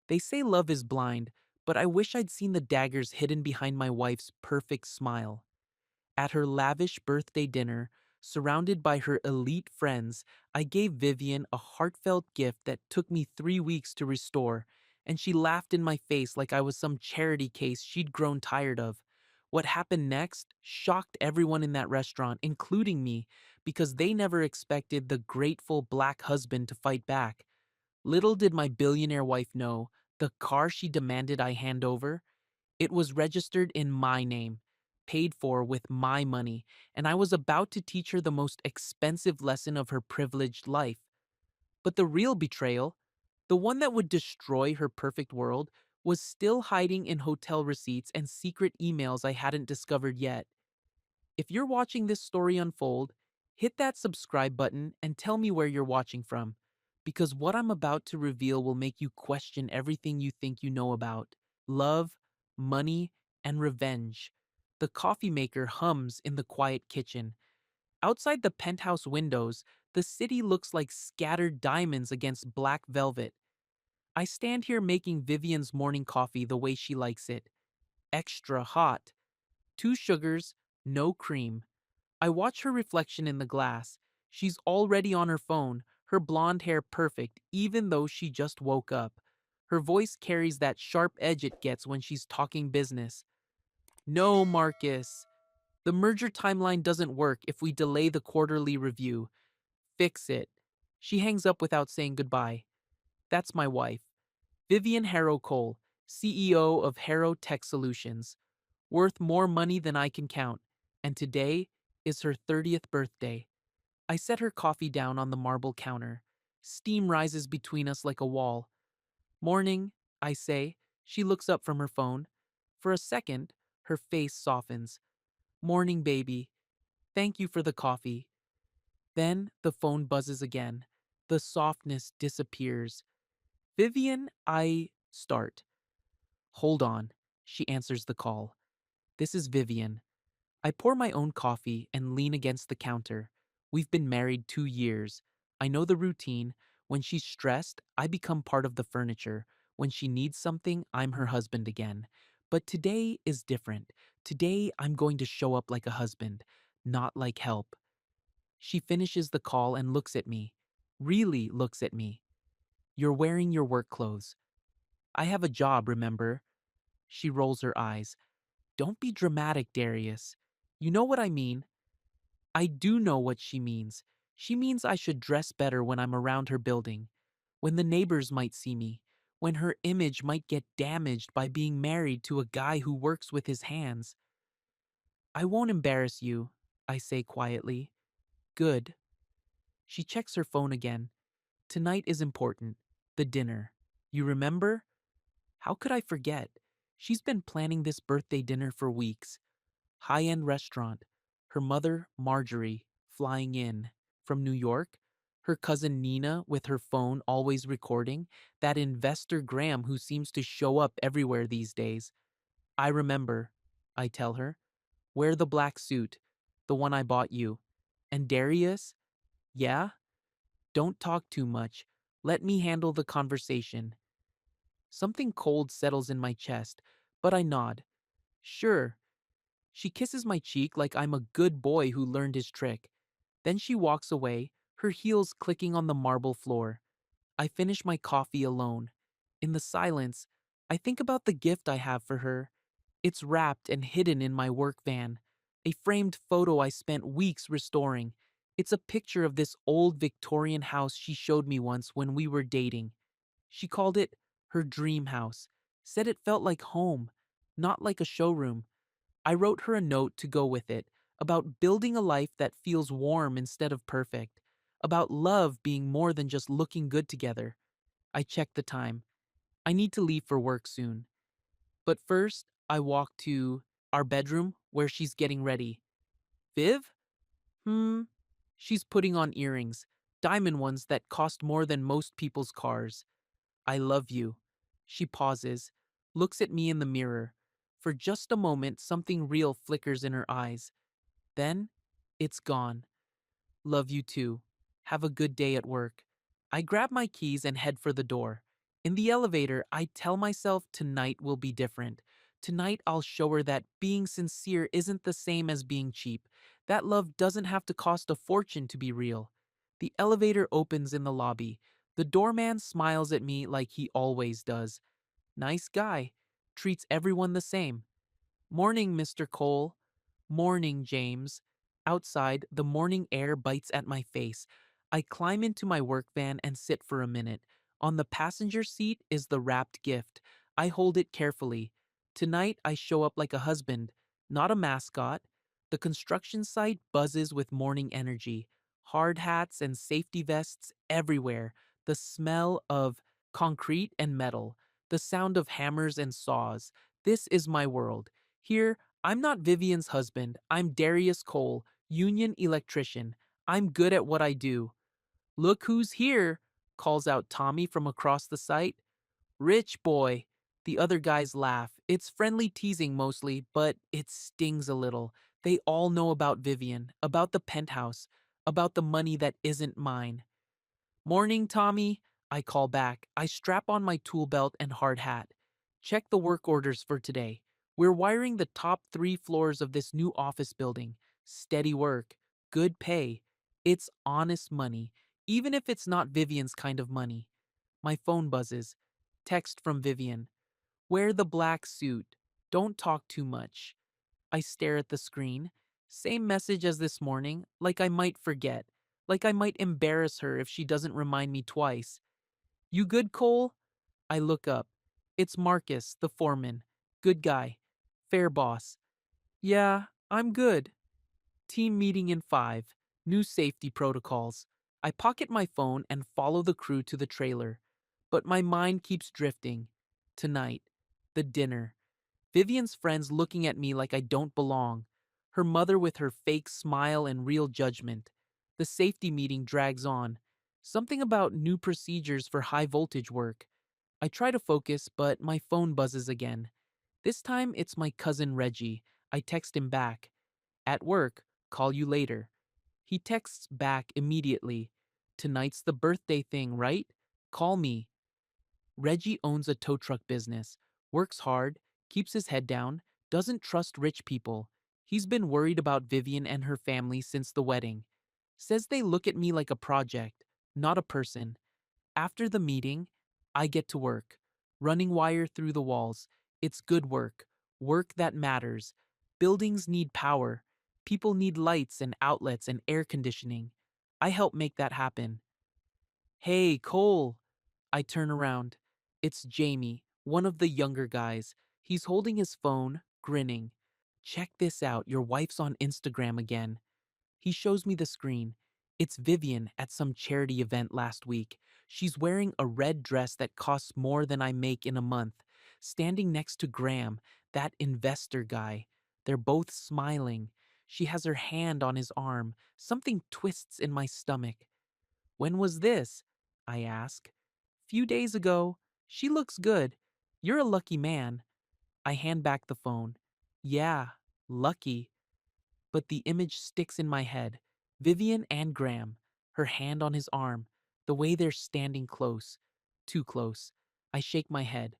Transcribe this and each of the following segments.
They say love is blind, but I wish I'd seen the daggers hidden behind my wife's perfect smile. At her lavish birthday dinner, surrounded by her elite friends, I gave Vivian a heartfelt gift that took me 3 weeks to restore, and she laughed in my face like I was some charity case she'd grown tired of. What happened next shocked everyone in that restaurant, including me, because they never expected the grateful black husband to fight back. Little did my billionaire wife know, the car she demanded I hand over, it was registered in my name, paid for with my money, and I was about to teach her the most expensive lesson of her privileged life. But the real betrayal, the one that would destroy her perfect world, was still hiding in hotel receipts and secret emails I hadn't discovered yet. If you're watching this story unfold, hit that subscribe button and tell me where you're watching from, because what I'm about to reveal will make you question everything you think you know about love, money, and revenge. The coffee maker hums in the quiet kitchen. Outside the penthouse windows, the city looks like scattered diamonds against black velvet. I stand here making Vivian's morning coffee the way she likes it, extra hot. 2 sugars, no cream. I watch her reflection in the glass. She's already on her phone, her blonde hair perfect, even though she just woke up. Her voice carries that sharp edge it gets when she's talking business. No, Marcus. The merger timeline doesn't work if we delay the quarterly review. Fix it. She hangs up without saying goodbye. That's my wife, Vivian Harrow Cole, CEO of Harrow Tech Solutions, worth more money than I can count. And today is her 30th birthday. I set her coffee down on the marble counter. Steam rises between us like a wall. Morning, I say. She looks up from her phone. For a second, her face softens. Morning, baby. Thank you for the coffee. Then the phone buzzes again. The softness disappears. Vivian, I start. Hold on. She answers the call. This is Vivian. I pour my own coffee and lean against the counter. We've been married 2 years. I know the routine. When she's stressed, I become part of the furniture. When she needs something, I'm her husband again. But today is different. Today, I'm going to show up like a husband, not like help. She finishes the call and looks at me. Really looks at me. You're wearing your work clothes. I have a job, remember? She rolls her eyes. Don't be dramatic, Darius. You know what I mean. I do know what she means. She means I should dress better when I'm around her building, when the neighbors might see me, when her image might get damaged by being married to a guy who works with his hands. I won't embarrass you, I say quietly. Good. She checks her phone again. Tonight is important. The dinner. You remember? How could I forget? She's been planning this birthday dinner for weeks. High-end restaurant. Her mother, Marjorie, flying in. From New York. Her cousin Nina with her phone always recording. That investor Graham who seems to show up everywhere these days. I remember, I tell her. Wear the black suit. The one I bought you. And Darius? Yeah? Don't talk too much. Let me handle the conversation. Something cold settles in my chest, but I nod. Sure. She kisses my cheek like I'm a good boy who learned his trick. Then she walks away, her heels clicking on the marble floor. I finish my coffee alone. In the silence, I think about the gift I have for her. It's wrapped and hidden in my work van. A framed photo I spent weeks restoring. It's a picture of this old Victorian house she showed me once when we were dating. She called it her dream house, said it felt like home, not like a showroom. I wrote her a note to go with it, about building a life that feels warm instead of perfect, about love being more than just looking good together. I checked the time. I need to leave for work soon. But first, I walk to our bedroom where she's getting ready. Viv? Hmm. She's putting on earrings, diamond ones that cost more than most people's cars. I love you. She pauses, looks at me in the mirror. For just a moment, something real flickers in her eyes. Then, it's gone. Love you too. Have a good day at work. I grab my keys and head for the door. In the elevator, I tell myself tonight will be different. Tonight, I'll show her that being sincere isn't the same as being cheap. That love doesn't have to cost a fortune to be real. The elevator opens in the lobby. The doorman smiles at me like he always does. Nice guy. Treats everyone the same. Morning, Mr. Cole. Morning, James. Outside, the morning air bites at my face. I climb into my work van and sit for a minute. On the passenger seat is the wrapped gift. I hold it carefully. Tonight, I show up like a husband, not a mascot. The construction site buzzes with morning energy. Hard hats and safety vests everywhere. The smell of concrete and metal. The sound of hammers and saws. This is my world. Here, I'm not Vivian's husband. I'm Darius Cole, union electrician. I'm good at what I do. Look who's here, calls out Tommy from across the site. Rich boy. The other guys laugh. It's friendly teasing mostly, but it stings a little. They all know about Vivian, about the penthouse, about the money that isn't mine. Morning, Tommy, I call back. I strap on my tool belt and hard hat. Check the work orders for today. We're wiring the top 3 floors of this new office building. Steady work, good pay. It's honest money, even if it's not Vivian's kind of money. My phone buzzes. Text from Vivian. Wear the black suit. Don't talk too much. I stare at the screen. Same message as this morning, like I might forget. Like I might embarrass her if she doesn't remind me twice. You good, Cole? I look up. It's Marcus, the foreman. Good guy. Fair boss. Yeah, I'm good. Team meeting in 5. New safety protocols. I pocket my phone and follow the crew to the trailer. But my mind keeps drifting. Tonight. The dinner. Vivian's friends looking at me like I don't belong. Her mother with her fake smile and real judgment. The safety meeting drags on. Something about new procedures for high voltage work. I try to focus, but my phone buzzes again. This time it's my cousin Reggie. I text him back. At work, call you later. He texts back immediately. Tonight's the birthday thing, right? Call me. Reggie owns a tow truck business, works hard, keeps his head down, doesn't trust rich people. He's been worried about Vivian and her family since the wedding. Says they look at me like a project, not a person. After the meeting, I get to work. Running wire through the walls. It's good work. Work that matters. Buildings need power. People need lights and outlets and air conditioning. I help make that happen. Hey, Cole! I turn around. It's Jamie, one of the younger guys. He's holding his phone, grinning. Check this out, your wife's on Instagram again. He shows me the screen. It's Vivian at some charity event last week. She's wearing a red dress that costs more than I make in a month, standing next to Graham, that investor guy. They're both smiling. She has her hand on his arm. Something twists in my stomach. When was this? I ask. Few days ago. She looks good. You're a lucky man. I hand back the phone. Yeah, lucky. But the image sticks in my head. Vivian and Graham, her hand on his arm, the way they're standing close. Too close. I shake my head.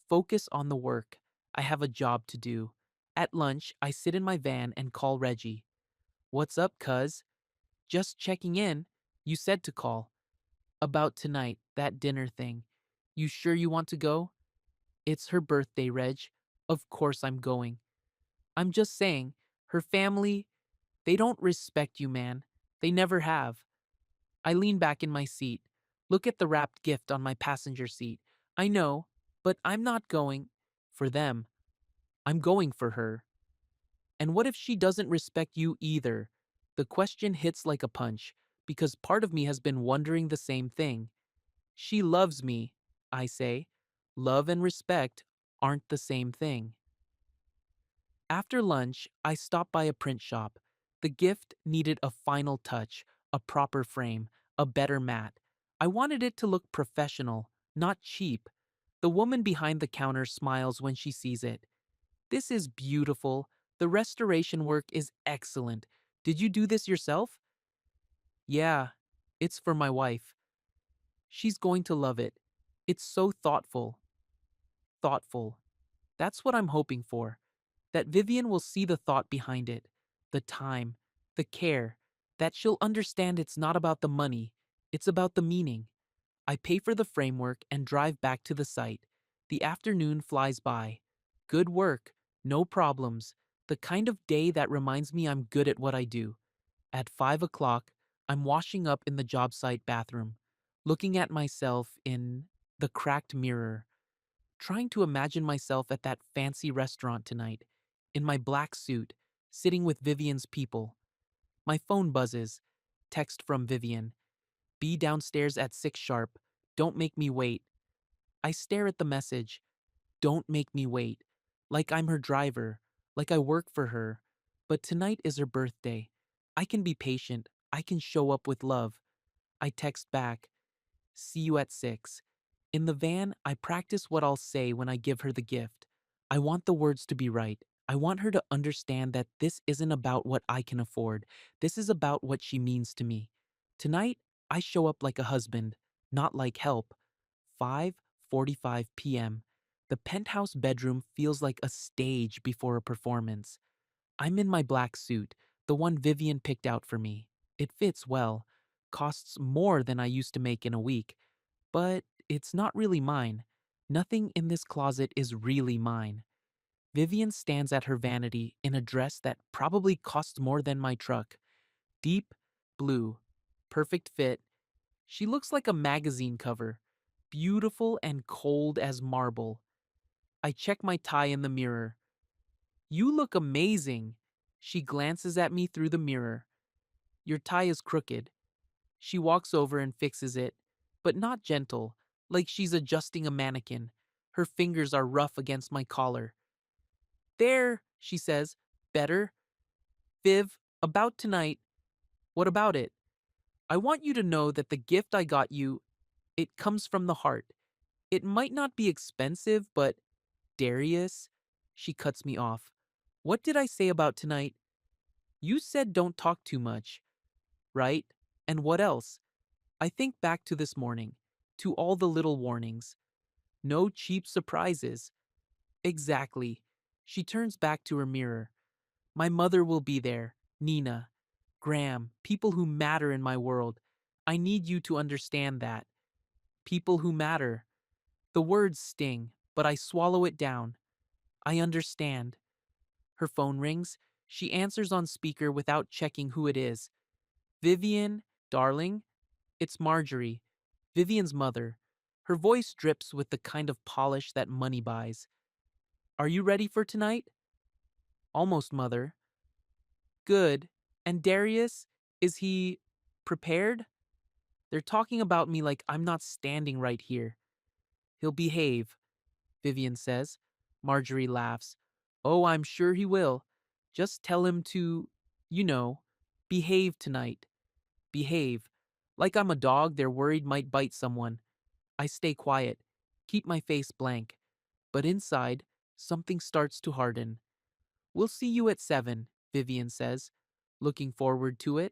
Focus on the work. I have a job to do. At lunch, I sit in my van and call Reggie. What's up, cuz? Just checking in. You said to call. About tonight, that dinner thing. You sure you want to go? It's her birthday, Reg. Of course I'm going. I'm just saying, her family, they don't respect you, man. They never have. I lean back in my seat. Look at the wrapped gift on my passenger seat. I know, but I'm not going for them. I'm going for her. And what if she doesn't respect you either? The question hits like a punch, because part of me has been wondering the same thing. She loves me, I say. Love and respect aren't the same thing. After lunch, I stopped by a print shop. The gift needed a final touch, a proper frame, a better mat. I wanted it to look professional, not cheap. The woman behind the counter smiles when she sees it. This is beautiful. The restoration work is excellent. Did you do this yourself? Yeah, it's for my wife. She's going to love it. It's so thoughtful. Thoughtful. That's what I'm hoping for. That Vivian will see the thought behind it, the time, the care, that she'll understand it's not about the money, it's about the meaning. I pay for the framework and drive back to the site. The afternoon flies by. Good work, no problems, the kind of day that reminds me I'm good at what I do. At 5 o'clock, I'm washing up in the job site bathroom, looking at myself in the cracked mirror, trying to imagine myself at that fancy restaurant tonight, in my black suit, sitting with Vivian's people. My phone buzzes. Text from Vivian. Be downstairs at 6 sharp. Don't make me wait. I stare at the message. Don't make me wait. Like I'm her driver. Like I work for her. But tonight is her birthday. I can be patient. I can show up with love. I text back. See you at 6. In the van, I practice what I'll say when I give her the gift. I want the words to be right. I want her to understand that this isn't about what I can afford. This is about what she means to me. Tonight, I show up like a husband, not like help. 5:45 p.m. The penthouse bedroom feels like a stage before a performance. I'm in my black suit, the one Vivian picked out for me. It fits well, costs more than I used to make in a week, but it's not really mine. Nothing in this closet is really mine. Vivian stands at her vanity in a dress that probably costs more than my truck. Deep blue, perfect fit. She looks like a magazine cover, beautiful and cold as marble. I check my tie in the mirror. You look amazing. She glances at me through the mirror. Your tie is crooked. She walks over and fixes it, but not gentle, like she's adjusting a mannequin. Her fingers are rough against my collar. There, she says. Better. Viv, about tonight. What about it? I want you to know that the gift I got you, it comes from the heart. It might not be expensive, but Darius, she cuts me off. What did I say about tonight? You said don't talk too much, right? And what else? I think back to this morning, to all the little warnings. No cheap surprises. Exactly. She turns back to her mirror. My mother will be there, Nina, Graham, people who matter in my world. I need you to understand that. People who matter. The words sting, but I swallow it down. I understand. Her phone rings. She answers on speaker without checking who it is. Vivian, darling? It's Marjorie, Vivian's mother. Her voice drips with the kind of polish that money buys. Are you ready for tonight? Almost, mother. Good. And Darius? Is he prepared? They're talking about me like I'm not standing right here. He'll behave, Vivian says. Marjorie laughs. Oh, I'm sure he will. Just tell him to, you know, behave tonight. Behave. Like I'm a dog they're worried might bite someone. I stay quiet, keep my face blank. But inside, something starts to harden. We'll see you at 7, Vivian says, looking forward to it.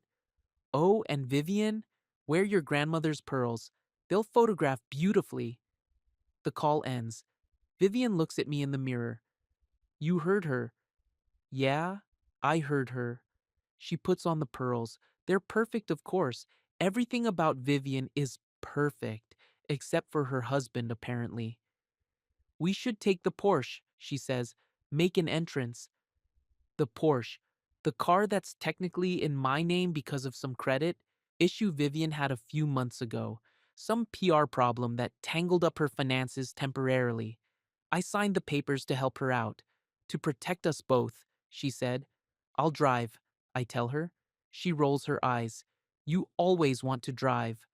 Oh, and Vivian, wear your grandmother's pearls. They'll photograph beautifully. The call ends. Vivian looks at me in the mirror. You heard her. Yeah, I heard her. She puts on the pearls. They're perfect, of course. Everything about Vivian is perfect, except for her husband, apparently. We should take the Porsche, she says. Make an entrance. The Porsche, the car that's technically in my name because of some credit, issue Vivian had a few months ago. Some PR problem that tangled up her finances temporarily. I signed the papers to help her out. To protect us both, she said. I'll drive, I tell her. She rolls her eyes. You always want to drive.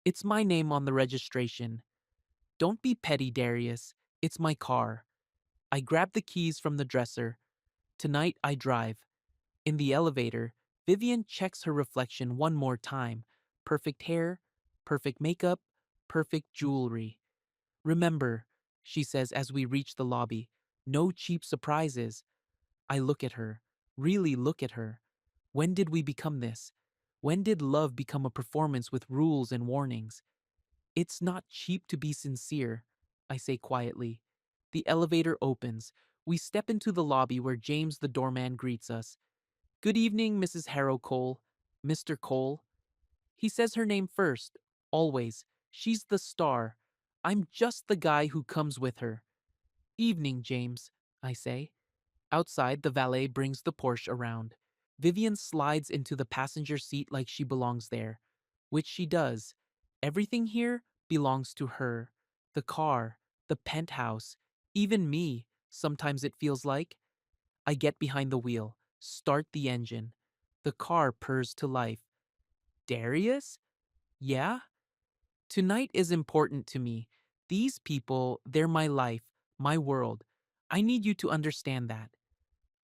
It's my name on the registration. Don't be petty, Darius. It's my car. I grab the keys from the dresser. Tonight I drive. In the elevator, Vivian checks her reflection one more time. Perfect hair, perfect makeup, perfect jewelry. Remember, she says as we reach the lobby, no cheap surprises. I look at her, really look at her. When did we become this? When did love become a performance with rules and warnings? It's not cheap to be sincere, I say quietly. The elevator opens. We step into the lobby where James the doorman greets us. Good evening, Mrs. Harrow Cole. Mr. Cole. He says her name first, always. She's the star. I'm just the guy who comes with her. Evening, James, I say. Outside, the valet brings the Porsche around. Vivian slides into the passenger seat like she belongs there, which she does. Everything here belongs to her. The car, the penthouse, even me, sometimes it feels like. I get behind the wheel, start the engine. The car purrs to life. Darius? Yeah? Tonight is important to me. These people, they're my life, my world. I need you to understand that.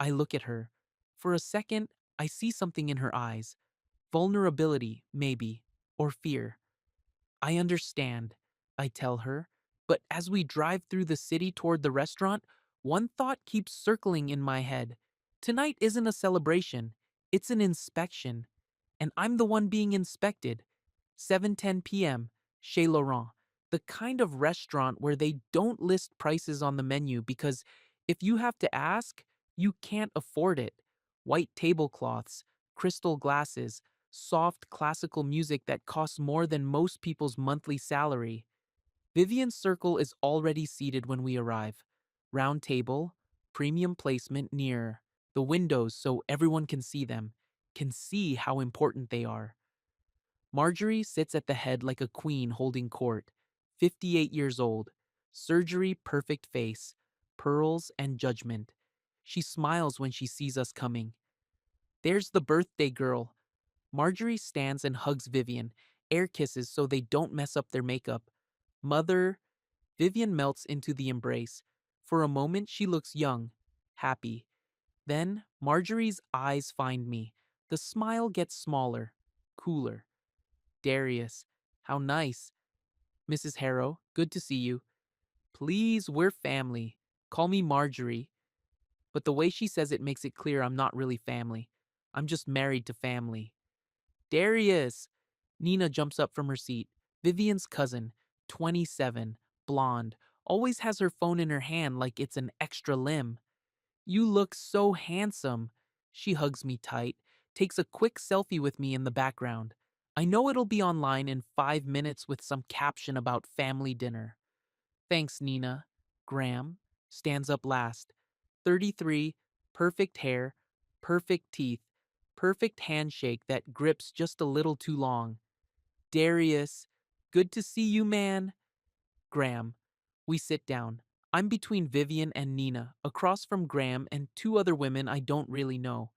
I look at her. For a second, I see something in her eyes. Vulnerability, maybe, or fear. I understand, I tell her, but as we drive through the city toward the restaurant, one thought keeps circling in my head. Tonight isn't a celebration, it's an inspection. And I'm the one being inspected. 7:10 p.m., Chez Laurent, the kind of restaurant where they don't list prices on the menu because if you have to ask, you can't afford it. White tablecloths, crystal glasses, soft classical music that costs more than most people's monthly salary. Vivian's circle is already seated when we arrive. Round table, premium placement near the windows so everyone can see them, can see how important they are. Marjorie sits at the head like a queen holding court, 58 years old, surgery perfect face, pearls and judgment. She smiles when she sees us coming. There's the birthday girl. Marjorie stands and hugs Vivian, air kisses so they don't mess up their makeup. Mother, Vivian melts into the embrace. For a moment, she looks young, happy. Then, Marjorie's eyes find me. The smile gets smaller, cooler. Darius, how nice. Mrs. Harrow, good to see you. Please, we're family. Call me Marjorie. But the way she says it makes it clear I'm not really family. I'm just married to family. Darius! Nina jumps up from her seat. Vivian's cousin, 27, blonde, always has her phone in her hand like it's an extra limb. You look so handsome. She hugs me tight, takes a quick selfie with me in the background. I know it'll be online in 5 minutes with some caption about family dinner. Thanks, Nina. Graham stands up last. 33, perfect hair, perfect teeth, perfect handshake that grips just a little too long. Darius, good to see you, man. Graham. We sit down. I'm between Vivian and Nina, across from Graham and two other women I don't really know.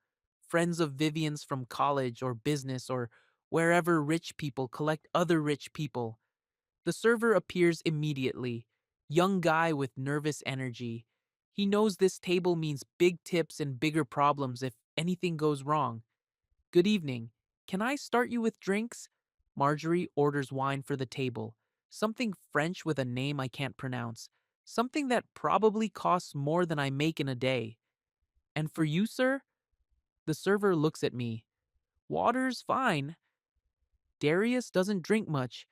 Friends of Vivian's from college or business or wherever rich people collect other rich people. The server appears immediately. Young guy with nervous energy. He knows this table means big tips and bigger problems if anything goes wrong. Good evening. Can I start you with drinks? Marjorie orders wine for the table. Something French with a name I can't pronounce. Something that probably costs more than I make in a day. And for you, sir? The server looks at me. Water's fine. Darius doesn't drink much,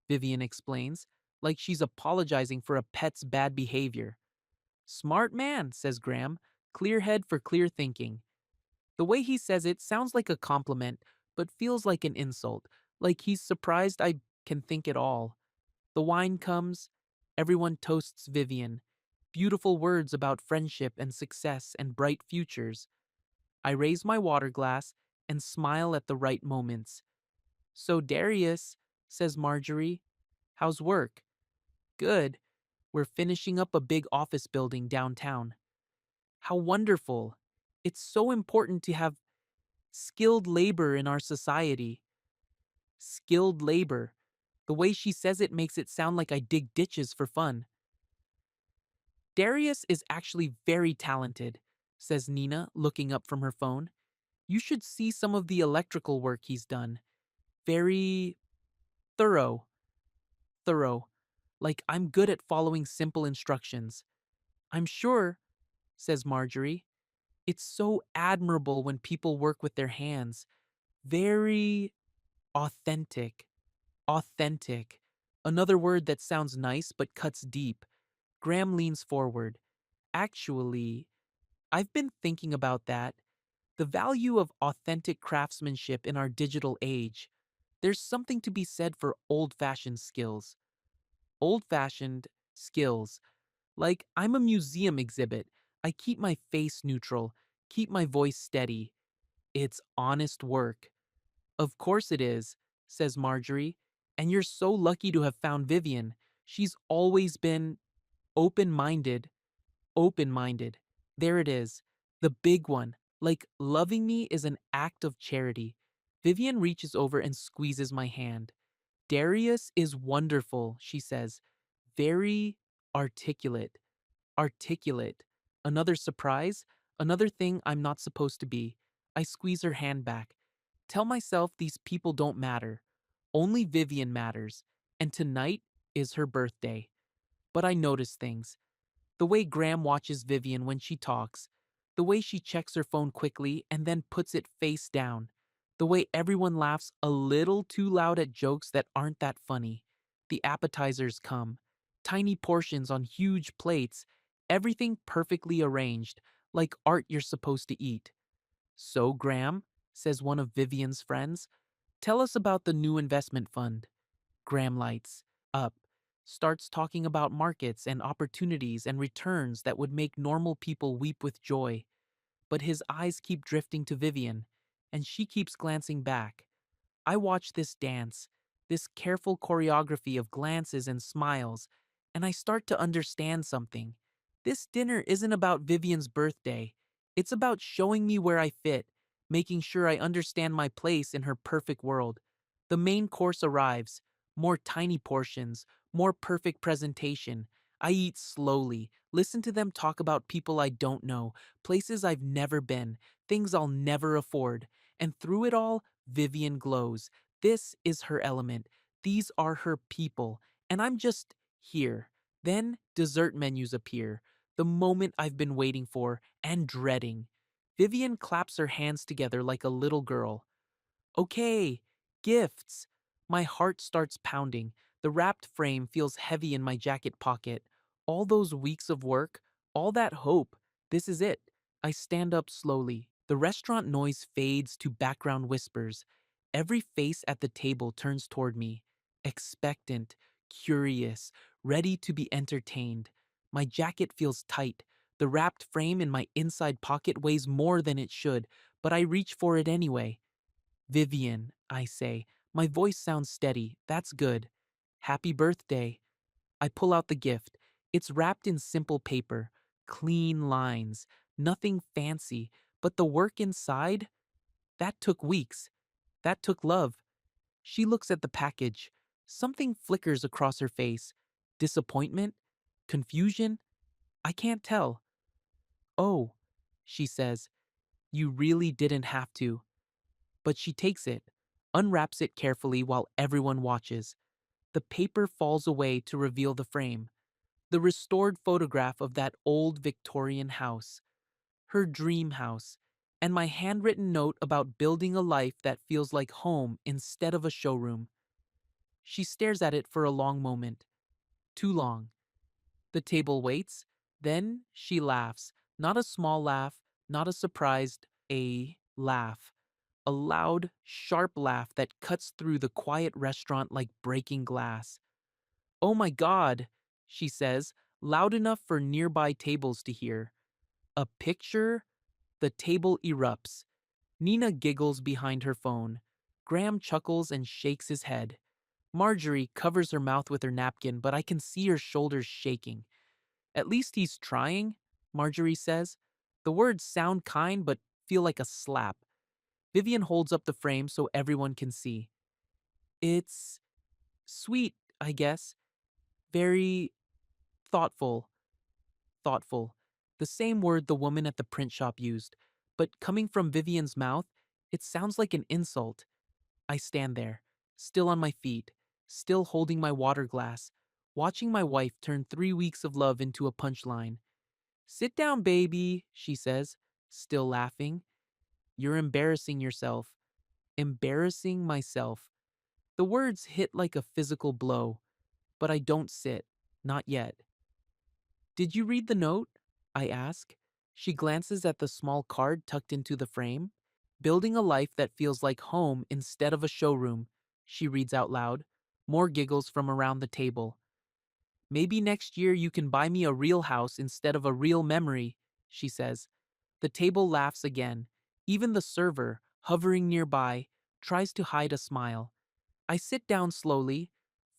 Vivian explains, like she's apologizing for a pet's bad behavior. Smart man, says Graham. Clear head for clear thinking. The way he says it sounds like a compliment, but feels like an insult, like he's surprised I can think at all. The wine comes. Everyone toasts Vivian. Beautiful words about friendship and success and bright futures. I raise my water glass and smile at the right moments. So, Darius, says Marjorie, how's work? Good. We're finishing up a big office building downtown. How wonderful. It's so important to have skilled labor in our society. Skilled labor. The way she says it makes it sound like I dig ditches for fun. Darius is actually very talented, says Nina, looking up from her phone. You should see some of the electrical work he's done. Very thorough. Thorough. Like I'm good at following simple instructions. I'm sure, says Marjorie. It's so admirable when people work with their hands. Very authentic. Authentic. Another word that sounds nice but cuts deep. Graham leans forward. Actually, I've been thinking about that. The value of authentic craftsmanship in our digital age. There's something to be said for old fashioned skills. Old fashioned skills. Like, I'm a museum exhibit. I keep my face neutral, keep my voice steady. It's honest work. Of course it is, says Marjorie. And you're so lucky to have found Vivian. She's always been open minded. Open minded. There it is. The big one. Like, loving me is an act of charity. Vivian reaches over and squeezes my hand. Darius is wonderful, she says. Very articulate. Articulate. Another surprise? Another thing I'm not supposed to be. I squeeze her hand back. Tell myself these people don't matter. Only Vivian matters. And tonight is her birthday. But I notice things. The way Graham watches Vivian when she talks, the way she checks her phone quickly and then puts it face down, the way everyone laughs a little too loud at jokes that aren't that funny. The appetizers come, tiny portions on huge plates, everything perfectly arranged, like art you're supposed to eat. So, Graham, says one of Vivian's friends, tell us about the new investment fund. Graham lights up, starts talking about markets and opportunities and returns that would make normal people weep with joy. But his eyes keep drifting to Vivian, and she keeps glancing back. I watch this dance, this careful choreography of glances and smiles, and I start to understand something. This dinner isn't about Vivian's birthday. It's about showing me where I fit, making sure I understand my place in her perfect world. The main course arrives, more tiny portions, more perfect presentation. I eat slowly, listen to them talk about people I don't know, places I've never been, things I'll never afford. And through it all, Vivian glows. This is her element. These are her people. And I'm just here. Then dessert menus appear. The moment I've been waiting for and dreading. Vivian claps her hands together like a little girl. Okay, gifts. My heart starts pounding. The wrapped frame feels heavy in my jacket pocket. All those weeks of work, all that hope. This is it. I stand up slowly. The restaurant noise fades to background whispers. Every face at the table turns toward me, expectant, curious, ready to be entertained. My jacket feels tight. The wrapped frame in my inside pocket weighs more than it should, but I reach for it anyway. Vivian, I say. My voice sounds steady. That's good. Happy birthday. I pull out the gift. It's wrapped in simple paper, clean lines, nothing fancy, but the work inside? That took weeks. That took love. She looks at the package. Something flickers across her face. Disappointment? Confusion? I can't tell. Oh, she says, you really didn't have to. But she takes it, unwraps it carefully while everyone watches. The paper falls away to reveal the frame, the restored photograph of that old Victorian house, her dream house, and my handwritten note about building a life that feels like home instead of a showroom. She stares at it for a long moment. Too long. The table waits. Then she laughs. Not a small laugh, not a surprised, a laugh. A loud, sharp laugh that cuts through the quiet restaurant like breaking glass. Oh my God, she says, loud enough for nearby tables to hear. A picture? The table erupts. Nina giggles behind her phone. Graham chuckles and shakes his head. Marjorie covers her mouth with her napkin, but I can see her shoulders shaking. At least he's trying, Marjorie says. The words sound kind but feel like a slap. Vivian holds up the frame so everyone can see. It's sweet, I guess. Very thoughtful. Thoughtful. The same word the woman at the print shop used, but coming from Vivian's mouth, it sounds like an insult. I stand there, still on my feet, still holding my water glass, watching my wife turn 3 weeks of love into a punchline. Sit down, baby, she says, still laughing. You're embarrassing yourself. Embarrassing myself. The words hit like a physical blow. but I don't sit. Not yet. Did you read the note? I ask. She glances at the small card tucked into the frame. Building a life that feels like home instead of a showroom, she reads out loud. More giggles from around the table. Maybe next year you can buy me a real house instead of a real memory, she says. The table laughs again. Even the server, hovering nearby, tries to hide a smile. I sit down slowly,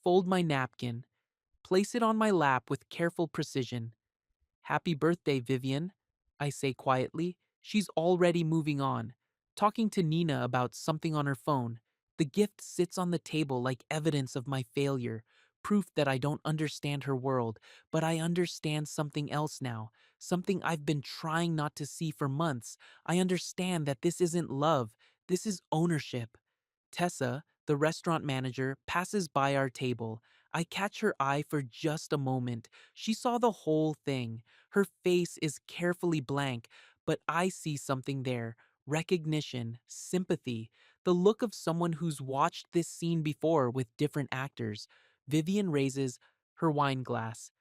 fold my napkin, place it on my lap with careful precision. Happy birthday, Vivian, I say quietly. She's already moving on, talking to Nina about something on her phone. The gift sits on the table like evidence of my failure, proof that I don't understand her world, but I understand something else now, something I've been trying not to see for months. I understand that this isn't love, this is ownership. Tessa, the restaurant manager, passes by our table. I catch her eye for just a moment. She saw the whole thing. Her face is carefully blank, but I see something there. Recognition, sympathy, the look of someone who's watched this scene before with different actors. Vivian raises her wine glass.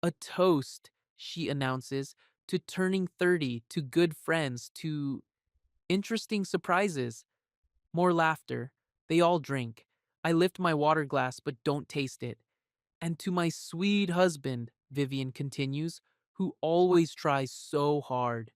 A toast, she announces, to turning 30, to good friends, to interesting surprises. More laughter. They all drink. I lift my water glass but don't taste it. And to my sweet husband, Vivian continues, who always tries so hard,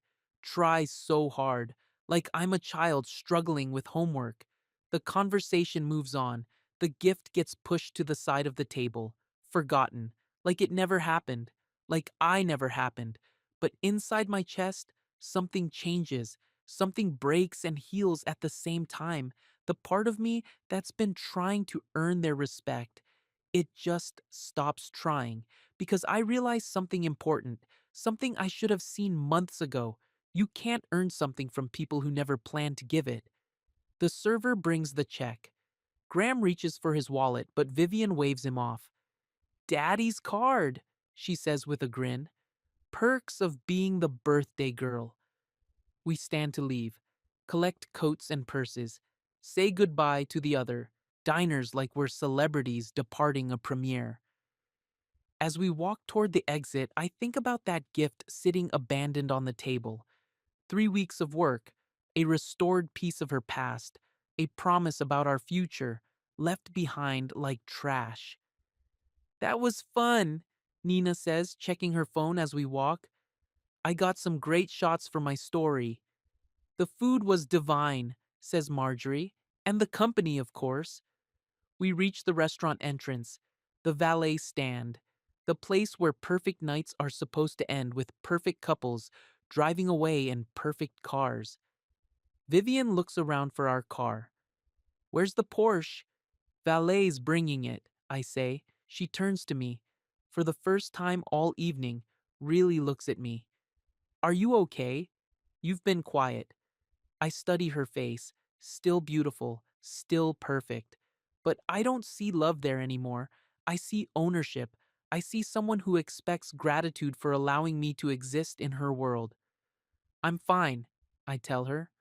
like I'm a child struggling with homework. The conversation moves on. The gift gets pushed to the side of the table, forgotten, like it never happened, like I never happened. But inside my chest, something changes. Something breaks and heals at the same time. The part of me that's been trying to earn their respect, it just stops trying because I realize something important, something I should have seen months ago. You can't earn something from people who never planned to give it. The server brings the check. Graham reaches for his wallet, but Vivian waves him off. Daddy's card, she says with a grin. Perks of being the birthday girl. We stand to leave, collect coats and purses, say goodbye to the other, diners like we're celebrities departing a premiere. As we walk toward the exit, I think about that gift sitting abandoned on the table. 3 weeks of work, a restored piece of her past, a promise about our future, left behind like trash. That was fun, Nina says, checking her phone as we walk. I got some great shots for my story. The food was divine, says Marjorie, and the company, of course. We reach the restaurant entrance, the valet stand, the place where perfect nights are supposed to end with perfect couples driving away in perfect cars. Vivian looks around for our car. Where's the Porsche? Valet's bringing it, I say. She turns to me. For the first time all evening, really looks at me. Are you okay? You've been quiet. I study her face, still beautiful, still perfect. But I don't see love there anymore. I see ownership. I see someone who expects gratitude for allowing me to exist in her world. I'm fine, I tell her.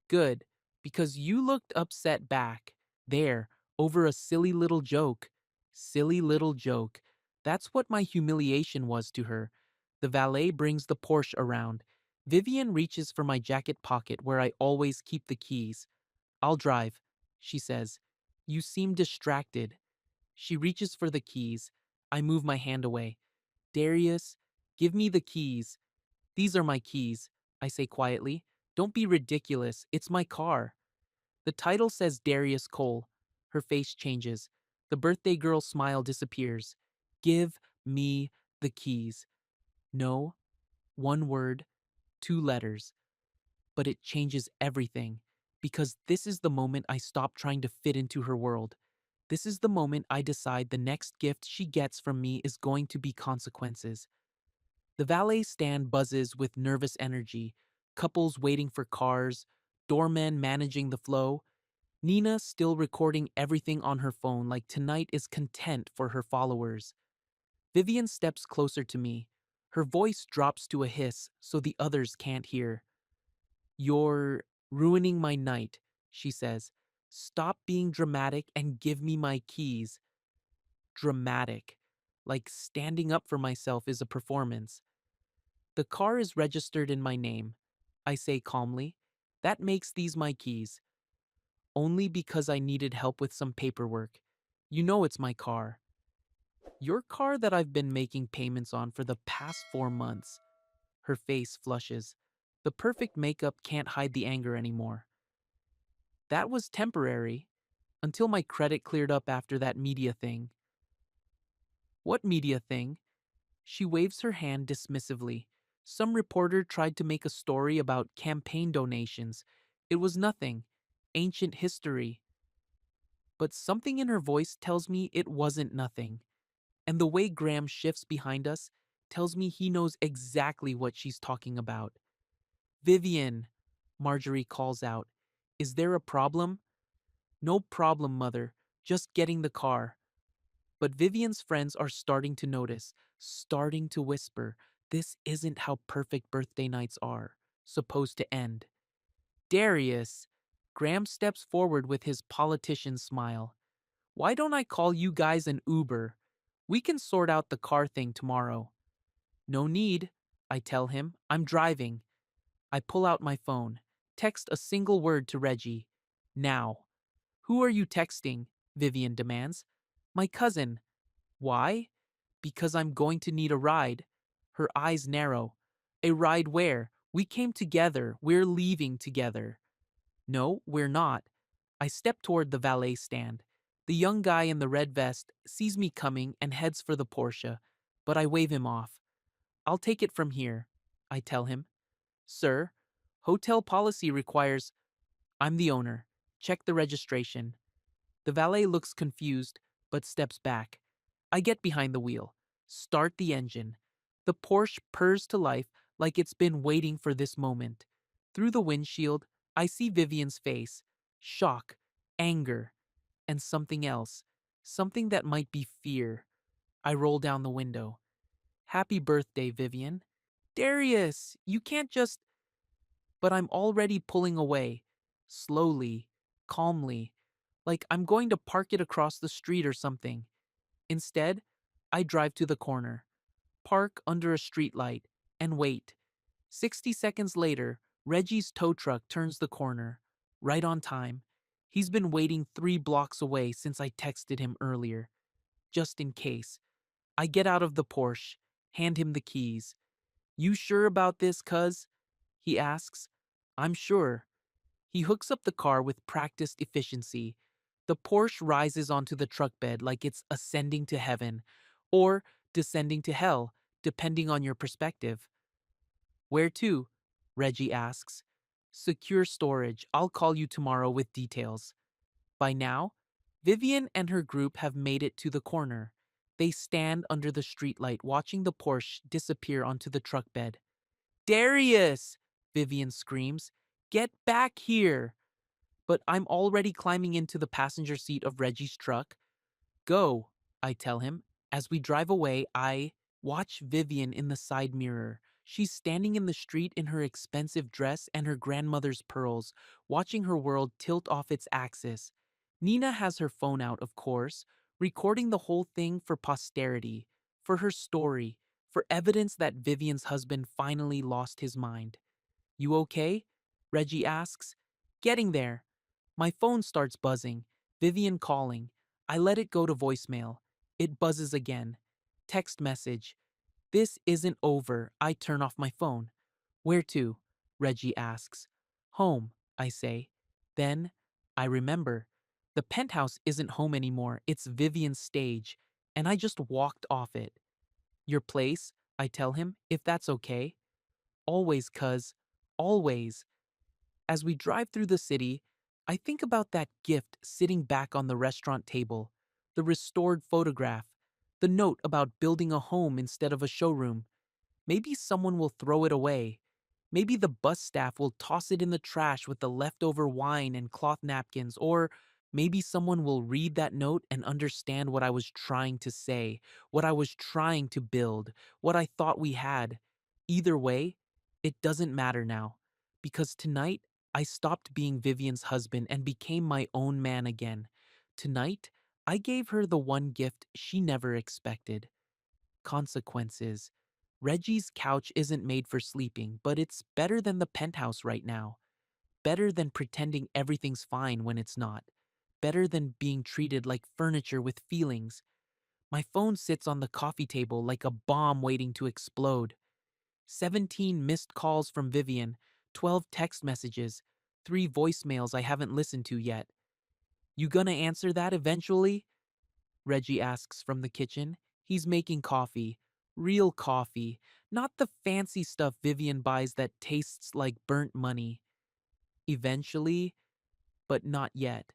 Good, because you looked upset back, there, over a silly little joke. Silly little joke. That's what my humiliation was to her. The valet brings the Porsche around. Vivian reaches for my jacket pocket where I always keep the keys. I'll drive, she says. You seem distracted. She reaches for the keys. I move my hand away. Darius, give me the keys. These are my keys, I say quietly. Don't be ridiculous. It's my car. The title says Darius Cole. Her face changes. The birthday girl's smile disappears. Give me the keys. No, one word, 2 letters. But it changes everything. Because this is the moment I stop trying to fit into her world. This is the moment I decide the next gift she gets from me is going to be consequences. The valet stand buzzes with nervous energy, couples waiting for cars, doormen managing the flow. Nina still recording everything on her phone like tonight is content for her followers. Vivian steps closer to me. Her voice drops to a hiss so the others can't hear. You're ruining my night, she says. Stop being dramatic and give me my keys. Dramatic. like standing up for myself is a performance. The car is registered in my name, I say calmly. That makes these my keys. Only because I needed help with some paperwork. You know it's my car. Your car that I've been making payments on for the past 4 months. Her face flushes. The perfect makeup can't hide the anger anymore. That was temporary, until my credit cleared up after that media thing. What media thing? She waves her hand dismissively. Some reporter tried to make a story about campaign donations. It was nothing. Ancient history. But something in her voice tells me it wasn't nothing. And the way Graham shifts behind us tells me he knows exactly what she's talking about. Vivian, Marjorie calls out. Is there a problem? No problem, Mother. Just getting the car. But Vivian's friends are starting to notice, starting to whisper, this isn't how perfect birthday nights are supposed to end. Darius, Graham steps forward with his politician smile. Why don't I call you guys an Uber? We can sort out the car thing tomorrow. No need, I tell him. I'm driving. I pull out my phone, text a single word to Reggie. Now. Who are you texting? Vivian demands. My cousin. Why? Because I'm going to need a ride. Her eyes narrow. A ride where? We came together. We're leaving together. No, we're not. I step toward the valet stand. The young guy in the red vest sees me coming and heads for the Porsche, but I wave him off. I'll take it from here, I tell him. Sir, hotel policy requires. I'm the owner. Check the registration. The valet looks confused, but steps back. I get behind the wheel, start the engine. The Porsche purrs to life like it's been waiting for this moment. Through the windshield, I see Vivian's face. Shock, anger, and something else. Something that might be fear. I roll down the window. Happy birthday, Vivian. Darius, you can't just. But I'm already pulling away. Slowly, calmly, like I'm going to park it across the street or something. Instead, I drive to the corner, park under a streetlight, and wait. 60 seconds later, Reggie's tow truck turns the corner, right on time. He's been waiting 3 blocks away since I texted him earlier. Just in case. I get out of the Porsche, hand him the keys. You sure about this, cuz? He asks. I'm sure. He hooks up the car with practiced efficiency. The Porsche rises onto the truck bed like it's ascending to heaven, or descending to hell, depending on your perspective. Where to? Reggie asks. Secure storage. I'll call you tomorrow with details. By now, Vivian and her group have made it to the corner. They stand under the streetlight watching the Porsche disappear onto the truck bed. Darius! Vivian screams. Get back here! But I'm already climbing into the passenger seat of Reggie's truck. Go, I tell him. As we drive away, I watch Vivian in the side mirror. She's standing in the street in her expensive dress and her grandmother's pearls, watching her world tilt off its axis. Nina has her phone out, of course, recording the whole thing for posterity, for her story, for evidence that Vivian's husband finally lost his mind. You okay? Reggie asks. Getting there. My phone starts buzzing. Vivian calling. I let it go to voicemail. It buzzes again. Text message. This isn't over. I turn off my phone. Where to? Reggie asks. Home, I say. Then, I remember. The penthouse isn't home anymore. It's Vivian's stage. And I just walked off it. Your place, I tell him, if that's okay. Always, cuz. Always. As we drive through the city, I think about that gift sitting back on the restaurant table, the restored photograph, the note about building a home instead of a showroom. Maybe someone will throw it away. Maybe the bus staff will toss it in the trash with the leftover wine and cloth napkins, or maybe someone will read that note and understand what I was trying to say, what I was trying to build, what I thought we had. Either way, it doesn't matter now, because tonight I stopped being Vivian's husband and became my own man again. Tonight, I gave her the one gift she never expected. Consequences. Reggie's couch isn't made for sleeping, but it's better than the penthouse right now. Better than pretending everything's fine when it's not. Better than being treated like furniture with feelings. My phone sits on the coffee table like a bomb waiting to explode. 17 missed calls from Vivian, 12 text messages, 3 voicemails I haven't listened to yet. You gonna answer that eventually? Reggie asks from the kitchen. He's making coffee. Real coffee. Not the fancy stuff Vivian buys that tastes like burnt money. Eventually, but not yet.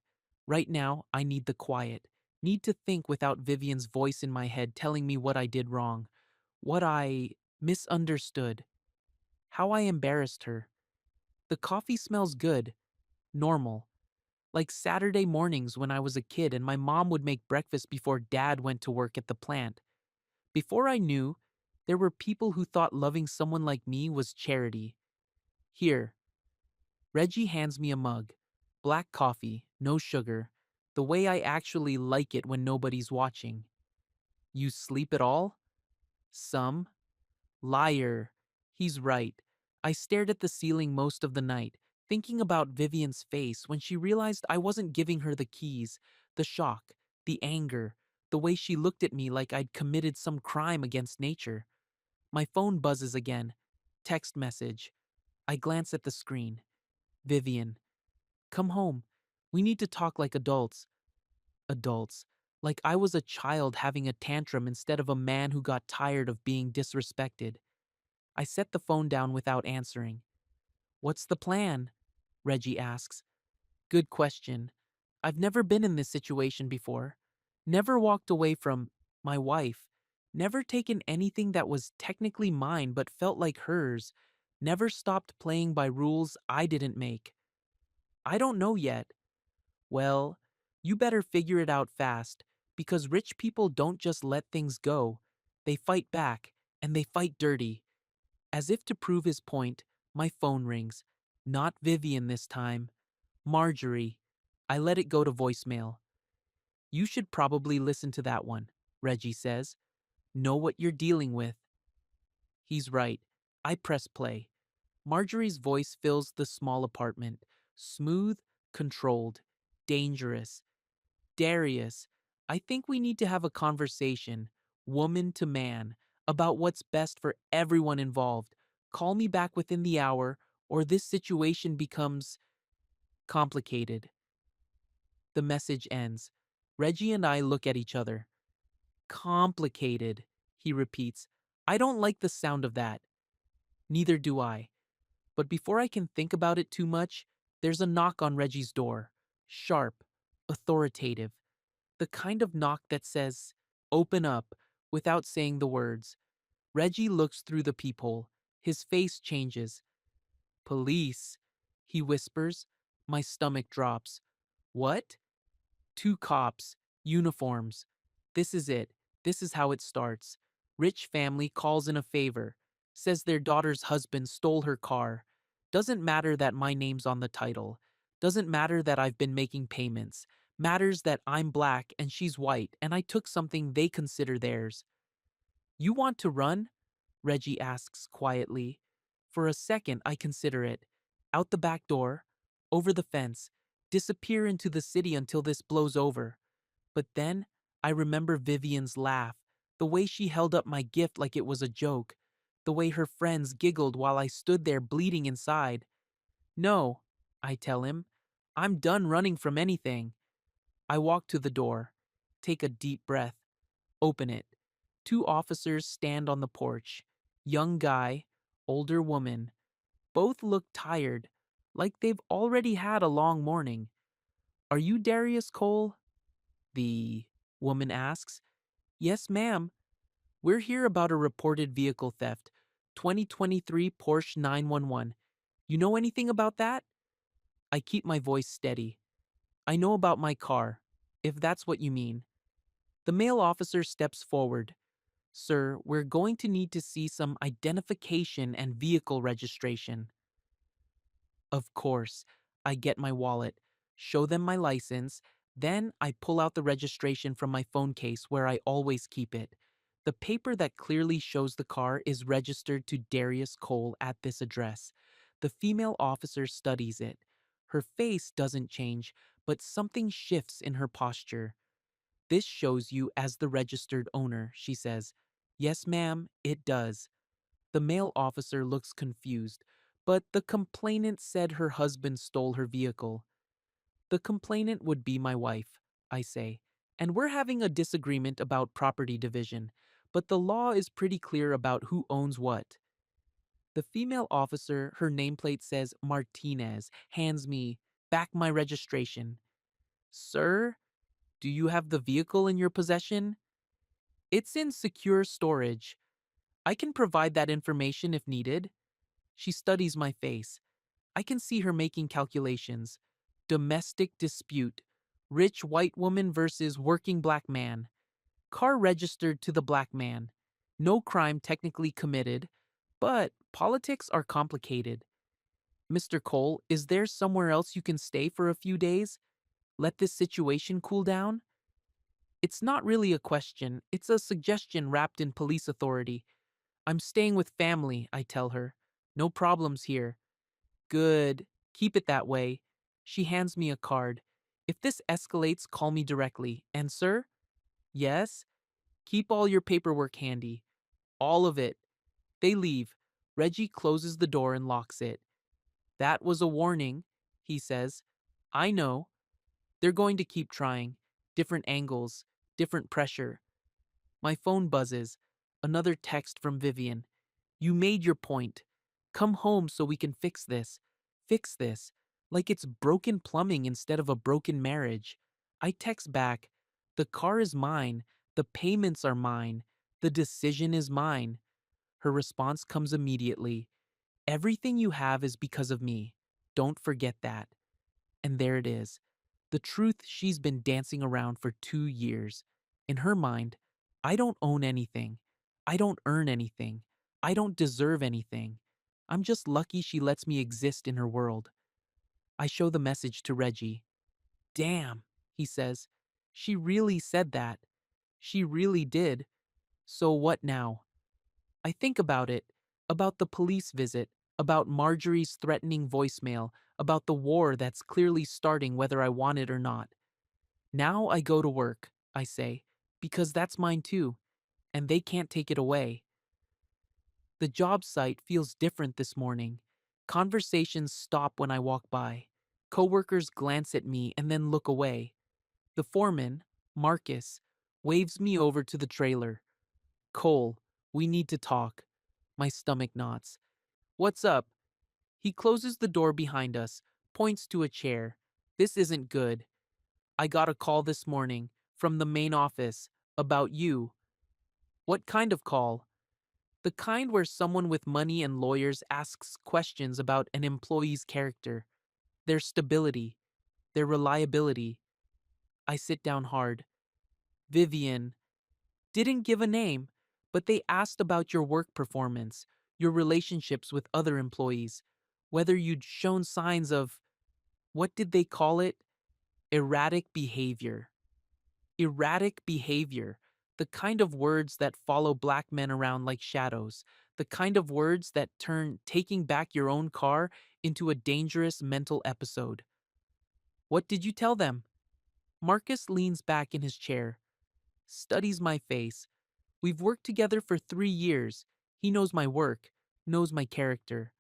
Right now, I need the quiet. Need to think without Vivian's voice in my head telling me what I did wrong. What I misunderstood. How I embarrassed her. The coffee smells good. Normal. Like Saturday mornings when I was a kid and my mom would make breakfast before dad went to work at the plant. Before I knew, there were people who thought loving someone like me was charity. Here, Reggie hands me a mug. Black coffee, no sugar, the way I actually like it when nobody's watching. You sleep at all? Some. Liar. He's right. I stared at the ceiling most of the night, thinking about Vivian's face when she realized I wasn't giving her the keys, the shock, the anger, the way she looked at me like I'd committed some crime against nature. My phone buzzes again. Text message. I glance at the screen. Vivian. Come home. We need to talk like adults. Adults. Like I was a child having a tantrum instead of a man who got tired of being disrespected. I set the phone down without answering. What's the plan? Reggie asks. Good question. I've never been in this situation before. Never walked away from my wife. Never taken anything that was technically mine but felt like hers. Never stopped playing by rules I didn't make. I don't know yet. Well, you better figure it out fast, because rich people don't just let things go. They fight back, and they fight dirty. As if to prove his point, my phone rings. Not Vivian this time. Marjorie. I let it go to voicemail. You should probably listen to that one, Reggie says. Know what you're dealing with. He's right. I press play. Marjorie's voice fills the small apartment. Smooth, controlled, dangerous. Darius, I think we need to have a conversation, woman to man, about what's best for everyone involved. Call me back within the hour, or this situation becomes complicated. The message ends. Reggie and I look at each other. Complicated, he repeats. I don't like the sound of that. Neither do I. But before I can think about it too much, there's a knock on Reggie's door. Sharp, authoritative. The kind of knock that says, open up, without saying the words. Reggie looks through the peephole. His face changes. Police, he whispers. My stomach drops. What? 2 cops, uniforms. This is it. This is how it starts. Rich family calls in a favor. Says their daughter's husband stole her car. Doesn't matter that my name's on the title. Doesn't matter that I've been making payments. Matters that I'm black and she's white and I took something they consider theirs. You want to run? Reggie asks quietly. For a second, I consider it. Out the back door, over the fence, disappear into the city until this blows over. But then, I remember Vivian's laugh, the way she held up my gift like it was a joke, the way her friends giggled while I stood there bleeding inside. No, I tell him. I'm done running from anything. I walk to the door, take a deep breath, open it. 2 officers stand on the porch. Young guy, older woman. Both look tired, like they've already had a long morning. Are you Darius Cole? The woman asks. Yes, ma'am. We're here about a reported vehicle theft. 2023 Porsche 911. You know anything about that? I keep my voice steady. I know about my car, if that's what you mean. The male officer steps forward. Sir, we're going to need to see some identification and vehicle registration. Of course, I get my wallet, show them my license, then I pull out the registration from my phone case where I always keep it. The paper that clearly shows the car is registered to Darius Cole at this address. The female officer studies it. Her face doesn't change, but something shifts in her posture. This shows you as the registered owner, she says. Yes, ma'am, it does. The male officer looks confused, but the complainant said her husband stole her vehicle. The complainant would be my wife, I say, and we're having a disagreement about property division, but the law is pretty clear about who owns what. The female officer, her nameplate says Martinez, hands me back my registration. Sir, do you have the vehicle in your possession? It's in secure storage. I can provide that information if needed. She studies my face. I can see her making calculations. Domestic dispute. Rich white woman versus working black man. Car registered to the black man. No crime technically committed, but politics are complicated. Mr. Cole, is there somewhere else you can stay for a few days? Let this situation cool down? It's not really a question, it's a suggestion wrapped in police authority. I'm staying with family, I tell her. No problems here. Good. Keep it that way. She hands me a card. If this escalates, call me directly. And sir? Yes? Keep all your paperwork handy. All of it. They leave. Reggie closes the door and locks it. That was a warning, he says. I know. They're going to keep trying. Different angles, different pressure. My phone buzzes. Another text from Vivian. You made your point. Come home so we can fix this. Fix this. Like it's broken plumbing instead of a broken marriage. I text back. The car is mine. The payments are mine. The decision is mine. Her response comes immediately. Everything you have is because of me. Don't forget that. And there it is. The truth she's been dancing around for 2 years. In her mind, I don't own anything. I don't earn anything. I don't deserve anything. I'm just lucky she lets me exist in her world. I show the message to Reggie. Damn, he says. She really said that. She really did. So what now? I think about it, about the police visit, about Marjorie's threatening voicemail, about the war that's clearly starting whether I want it or not. Now I go to work, I say, because that's mine too, and they can't take it away. The job site feels different this morning. Conversations stop when I walk by. Coworkers glance at me and then look away. The foreman, Marcus, waves me over to the trailer. Cole, we need to talk. My stomach knots. What's up? He closes the door behind us, points to a chair. This isn't good. I got a call this morning from the main office about you. What kind of call? The kind where someone with money and lawyers asks questions about an employee's character, their stability, their reliability. I sit down hard. Vivian didn't give a name, but they asked about your work performance, your relationships with other employees, whether you'd shown signs of, what did they call it? Erratic behavior. Erratic behavior. The kind of words that follow black men around like shadows. The kind of words that turn taking back your own car into a dangerous mental episode. What did you tell them? Marcus leans back in his chair, studies my face. We've worked together for 3 years. He knows my work, knows my character.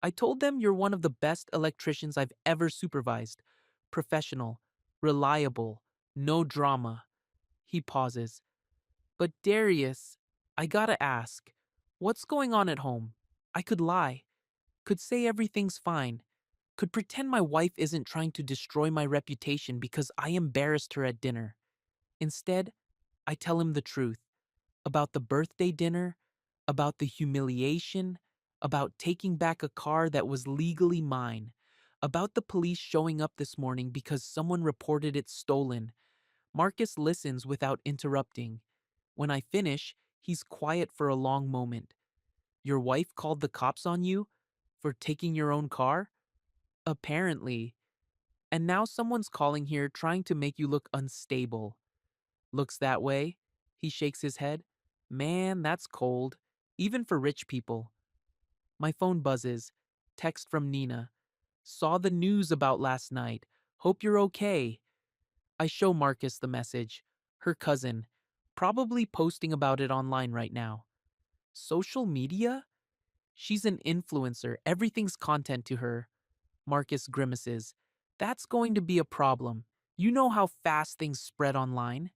I told them you're one of the best electricians I've ever supervised. Professional, reliable, no drama. He pauses. But Darius, I gotta ask, what's going on at home? I could lie, could say everything's fine, could pretend my wife isn't trying to destroy my reputation because I embarrassed her at dinner. Instead, I tell him the truth about the birthday dinner, about the humiliation, about taking back a car that was legally mine, about the police showing up this morning because someone reported it stolen. Marcus listens without interrupting. When I finish, he's quiet for a long moment. Your wife called the cops on you? For taking your own car? Apparently. And now someone's calling here trying to make you look unstable. Looks that way? He shakes his head. Man, that's cold. Even for rich people. My phone buzzes. Text from Nina. Saw the news about last night. Hope you're okay. I show Marcus the message. Her cousin. Probably posting about it online right now. Social media? She's an influencer. Everything's content to her. Marcus grimaces. That's going to be a problem. You know how fast things spread online,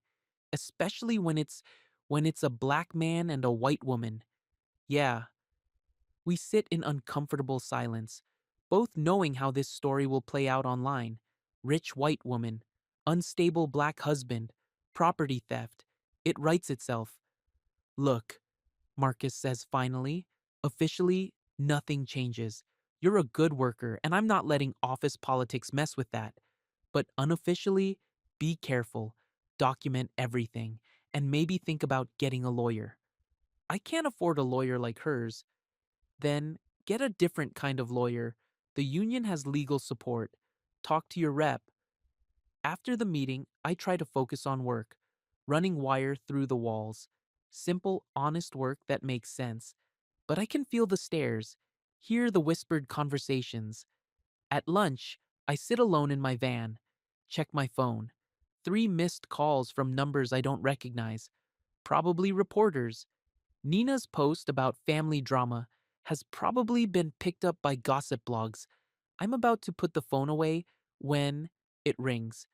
especially when it's a black man and a white woman. Yeah, we sit in uncomfortable silence, both knowing how this story will play out online. Rich white woman, unstable black husband, property theft. It writes itself. Look, Marcus says finally, officially, nothing changes. You're a good worker, and I'm not letting office politics mess with that. But unofficially, be careful, document everything, and maybe think about getting a lawyer. I can't afford a lawyer like hers. Then get a different kind of lawyer. The union has legal support. Talk to your rep. After the meeting, I try to focus on work, running wire through the walls. Simple, honest work that makes sense. But I can feel the stares, hear the whispered conversations. At lunch, I sit alone in my van, check my phone. 3 missed calls from numbers I don't recognize. Probably reporters. Nina's post about family drama has probably been picked up by gossip blogs. I'm about to put the phone away when it rings.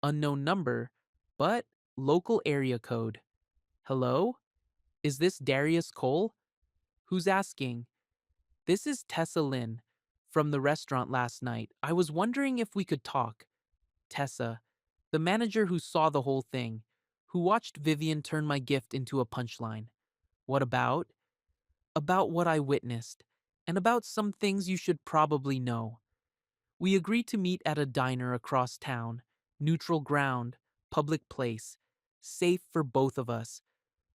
Unknown number, but local area code. Hello? Is this Darius Cole? Who's asking? This is Tessa Lynn from the restaurant last night. I was wondering if we could talk. Tessa, the manager who saw the whole thing, who watched Vivian turn my gift into a punchline. What about? About what I witnessed, and about some things you should probably know. We agreed to meet at a diner across town, neutral ground, public place, safe for both of us.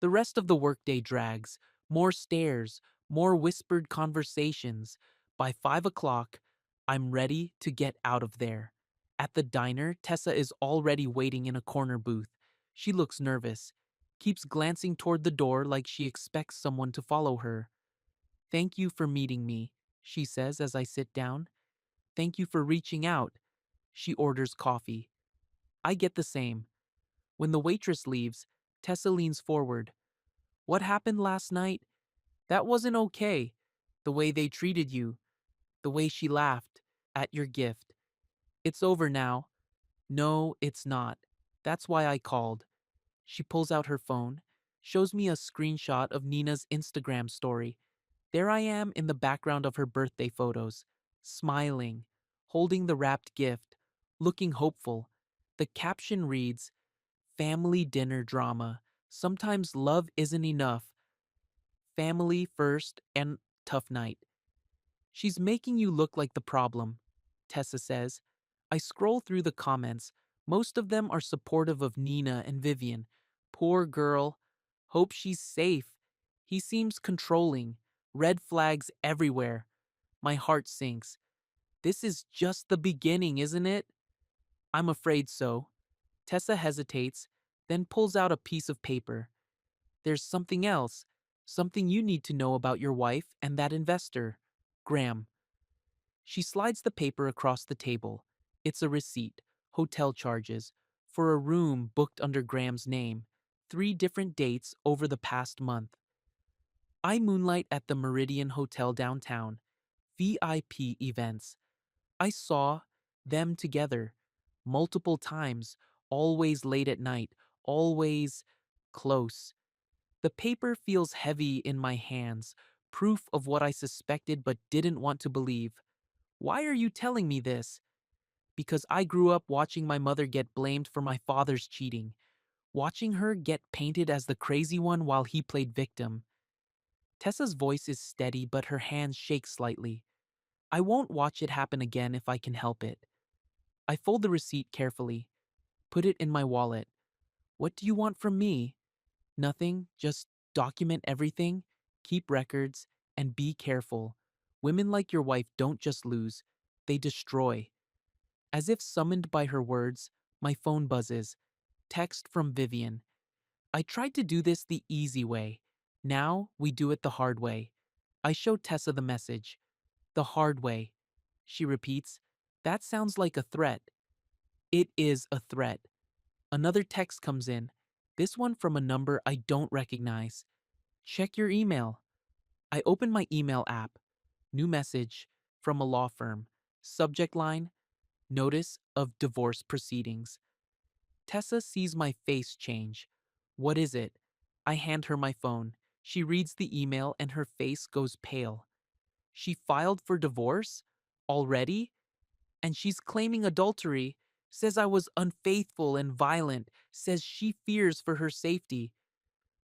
The rest of the workday drags, more stares, more whispered conversations. By 5 o'clock, I'm ready to get out of there. At the diner, Tessa is already waiting in a corner booth. She looks nervous, keeps glancing toward the door like she expects someone to follow her. Thank you for meeting me, she says as I sit down. Thank you for reaching out. She orders coffee. I get the same. When the waitress leaves, Tessa leans forward. What happened last night? That wasn't okay. The way they treated you, the way she laughed at your gift. It's over now. No, it's not. That's why I called. She pulls out her phone, shows me a screenshot of Nina's Instagram story. There I am in the background of her birthday photos, smiling, holding the wrapped gift, looking hopeful. The caption reads, Family dinner drama. Sometimes love isn't enough. Family first and tough night. She's making you look like the problem, Tessa says. I scroll through the comments. Most of them are supportive of Nina and Vivian. Poor girl. Hope she's safe. He seems controlling. Red flags everywhere. My heart sinks. This is just the beginning, isn't it? I'm afraid so. Tessa hesitates, then pulls out a piece of paper. There's something else. Something you need to know about your wife and that investor, Graham. She slides the paper across the table. It's a receipt, hotel charges, for a room booked under Graham's name, 3 different dates over the past month. I moonlight at the Meridian Hotel downtown. VIP events. I saw them together multiple times, always late at night, always close. The paper feels heavy in my hands, proof of what I suspected but didn't want to believe. Why are you telling me this? Because I grew up watching my mother get blamed for my father's cheating, watching her get painted as the crazy one while he played victim. Tessa's voice is steady, but her hands shake slightly. I won't watch it happen again if I can help it. I fold the receipt carefully, put it in my wallet. What do you want from me? Nothing, just document everything, keep records, and be careful. Women like your wife don't just lose, they destroy. As if summoned by her words, my phone buzzes. Text from Vivian. I tried to do this the easy way. Now we do it the hard way. I show Tessa the message. The hard way. She repeats. That sounds like a threat. It is a threat. Another text comes in. This one from a number I don't recognize. Check your email. I open my email app. New message from a law firm. Subject line: Notice of divorce proceedings. Tessa sees my face change. What is it? I hand her my phone. She reads the email and her face goes pale. She filed for divorce? Already? And she's claiming adultery, says I was unfaithful and violent, says she fears for her safety.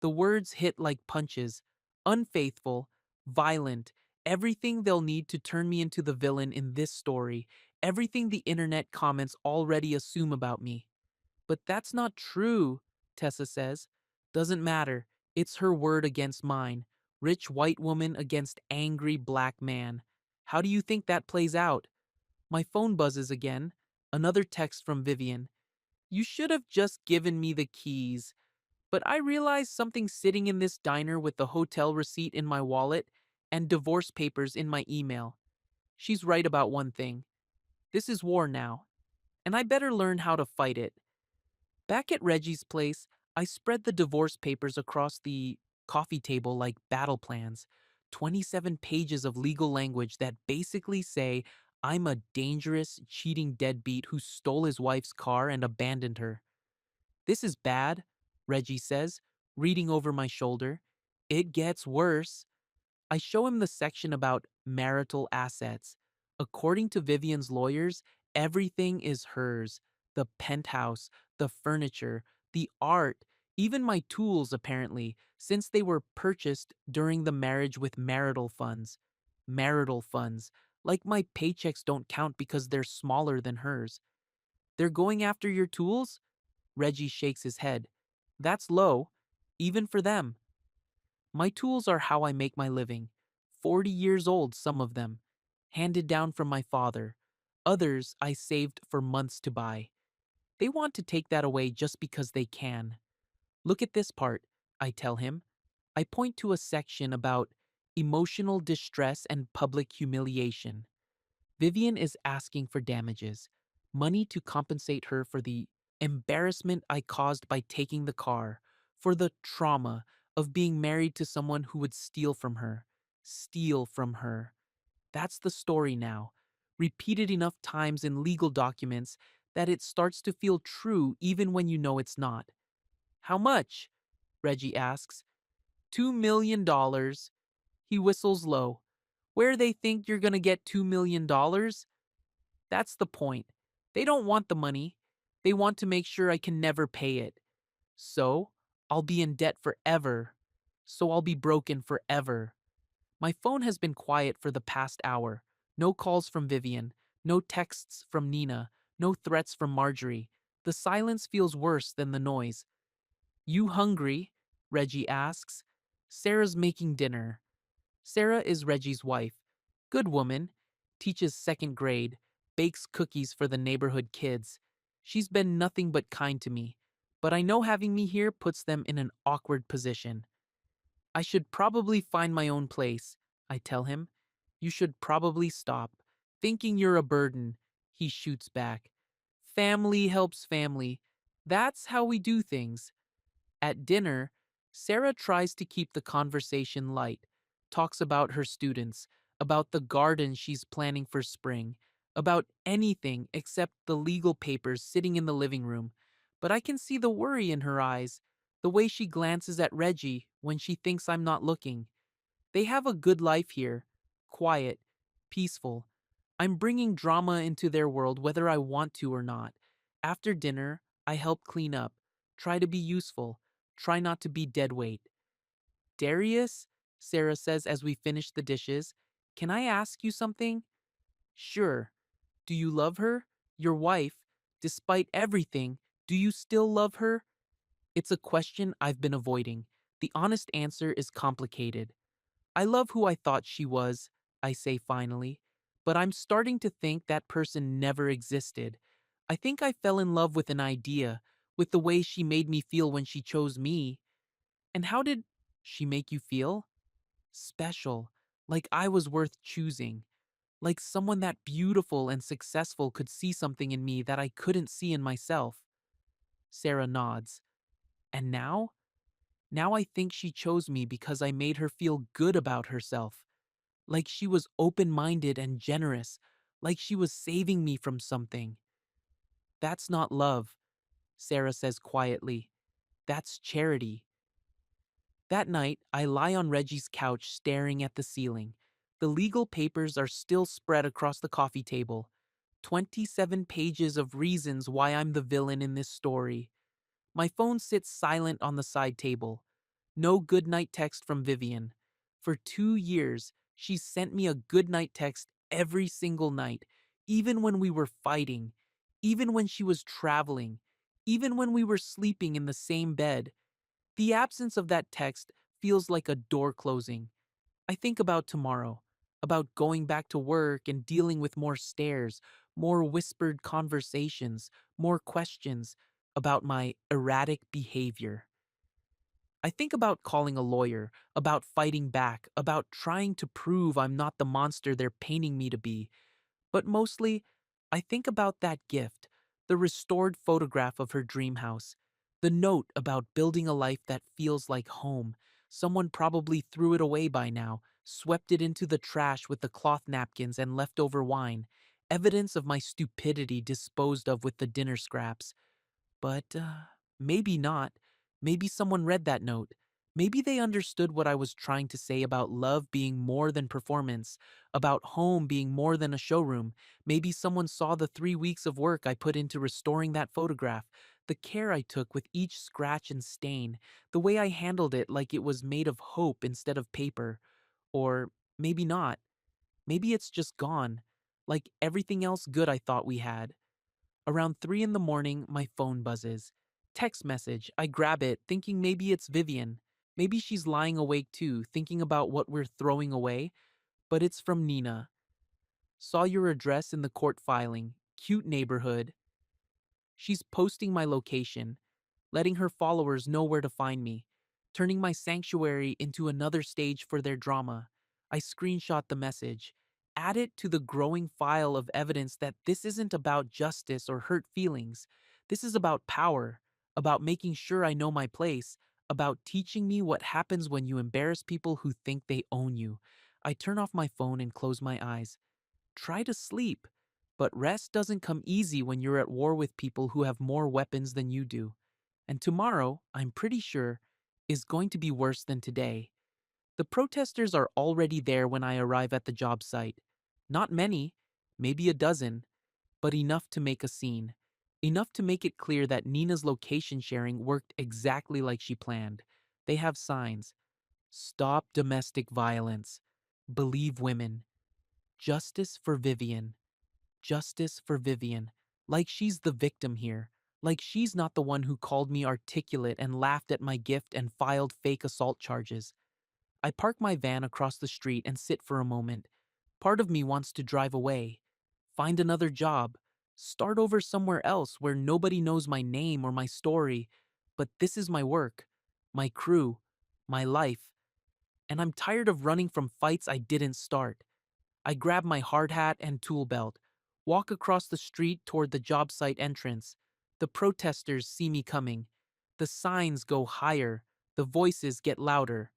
The words hit like punches. Unfaithful, violent, everything they'll need to turn me into the villain in this story, everything the internet comments already assume about me. But that's not true, Tessa says. Doesn't matter. It's her word against mine. Rich white woman against angry black man. How do you think that plays out? My phone buzzes again. Another text from Vivian. You should have just given me the keys. But I realize something sitting in this diner with the hotel receipt in my wallet and divorce papers in my email. She's right about one thing. This is war now, and I better learn how to fight it. Back at Reggie's place, I spread the divorce papers across the coffee table like battle plans. 27 pages of legal language that basically say I'm a dangerous, cheating deadbeat who stole his wife's car and abandoned her. This is bad, Reggie says, reading over my shoulder. It gets worse. I show him the section about marital assets. According to Vivian's lawyers, everything is hers: the penthouse, the furniture, the art, even my tools, apparently, since they were purchased during the marriage with marital funds. Marital funds. Like my paychecks don't count because they're smaller than hers. They're going after your tools? Reggie shakes his head. That's low, even for them. My tools are how I make my living. 40 years old, some of them. Handed down from my father. Others I saved for months to buy. They want to take that away just because they can. Look at this part, I tell him. I point to a section about emotional distress and public humiliation. Vivian is asking for damages, money to compensate her for the embarrassment I caused by taking the car, for the trauma of being married to someone who would steal from her. Steal from her. That's the story now, repeated enough times in legal documents that it starts to feel true even when you know it's not. How much? Reggie asks. $2 million. He whistles low. Where they think you're gonna get $2 million? That's the point. They don't want the money. They want to make sure I can never pay it. So, I'll be in debt forever. So I'll be broken forever. My phone has been quiet for the past hour. No calls from Vivian. No texts from Nina. No threats from Marjorie. The silence feels worse than the noise. You hungry? Reggie asks. Sarah's making dinner. Sarah is Reggie's wife. Good woman. Teaches second grade. Bakes cookies for the neighborhood kids. She's been nothing but kind to me. But I know having me here puts them in an awkward position. I should probably find my own place, I tell him. You should probably stop. Thinking you're a burden, he shoots back. Family helps family. That's how we do things. At dinner, Sarah tries to keep the conversation light, talks about her students, about the garden she's planning for spring, about anything except the legal papers sitting in the living room. But I can see the worry in her eyes, the way she glances at Reggie when she thinks I'm not looking. They have a good life here, quiet, peaceful. I'm bringing drama into their world whether I want to or not. After dinner, I help clean up, try to be useful, try not to be deadweight. Darius, Sarah says as we finish the dishes, can I ask you something? Sure. Do you love her? Your wife? Despite everything, do you still love her? It's a question I've been avoiding. The honest answer is complicated. I love who I thought she was, I say finally, but I'm starting to think that person never existed. I think I fell in love with an idea, with the way she made me feel when she chose me. And how did she make you feel? Special, like I was worth choosing, like someone that beautiful and successful could see something in me that I couldn't see in myself. Sarah nods. And now? Now I think she chose me because I made her feel good about herself, like she was open minded and generous, like she was saving me from something. That's not love, Sarah says quietly. That's charity. That night, I lie on Reggie's couch staring at the ceiling. The legal papers are still spread across the coffee table. 27 pages of reasons why I'm the villain in this story. My phone sits silent on the side table. No goodnight text from Vivian. For 2 years, she's sent me a goodnight text every single night, even when we were fighting, even when she was traveling, even when we were sleeping in the same bed. The absence of that text feels like a door closing. I think about tomorrow, about going back to work and dealing with more stares, more whispered conversations, more questions about my erratic behavior. I think about calling a lawyer, about fighting back, about trying to prove I'm not the monster they're painting me to be. But mostly, I think about that gift, the restored photograph of her dream house, the note about building a life that feels like home. Someone probably threw it away by now, swept it into the trash with the cloth napkins and leftover wine, evidence of my stupidity disposed of with the dinner scraps. But maybe not. Maybe someone read that note. Maybe they understood what I was trying to say about love being more than performance, about home being more than a showroom. Maybe someone saw the 3 weeks of work I put into restoring that photograph, the care I took with each scratch and stain, the way I handled it like it was made of hope instead of paper. Or maybe not. Maybe it's just gone, like everything else good I thought we had. Around 3 in the morning, my phone buzzes. Text message. I grab it, thinking maybe it's Vivian. Maybe she's lying awake too, thinking about what we're throwing away. But it's from Nina. Saw your address in the court filing. Cute neighborhood. She's posting my location, letting her followers know where to find me, turning my sanctuary into another stage for their drama. I screenshot the message, add it to the growing file of evidence that this isn't about justice or hurt feelings. This is about power, about making sure I know my place, about teaching me what happens when you embarrass people who think they own you. I turn off my phone and close my eyes. Try to sleep. But rest doesn't come easy when you're at war with people who have more weapons than you do. And tomorrow, I'm pretty sure, is going to be worse than today. The protesters are already there when I arrive at the job site. Not many, maybe a dozen, but enough to make a scene. Enough to make it clear that Nina's location sharing worked exactly like she planned. They have signs. Stop domestic violence. Believe women. Justice for Vivian. Justice for Vivian. Like she's the victim here. Like she's not the one who called me articulate and laughed at my gift and filed fake assault charges. I park my van across the street and sit for a moment. Part of me wants to drive away, find another job, start over somewhere else where nobody knows my name or my story. But this is my work, my crew, my life, and I'm tired of running from fights I didn't start. I grab my hard hat and tool belt, walk across the street toward the job site entrance. The protesters see me coming. The signs go higher. The voices get louder.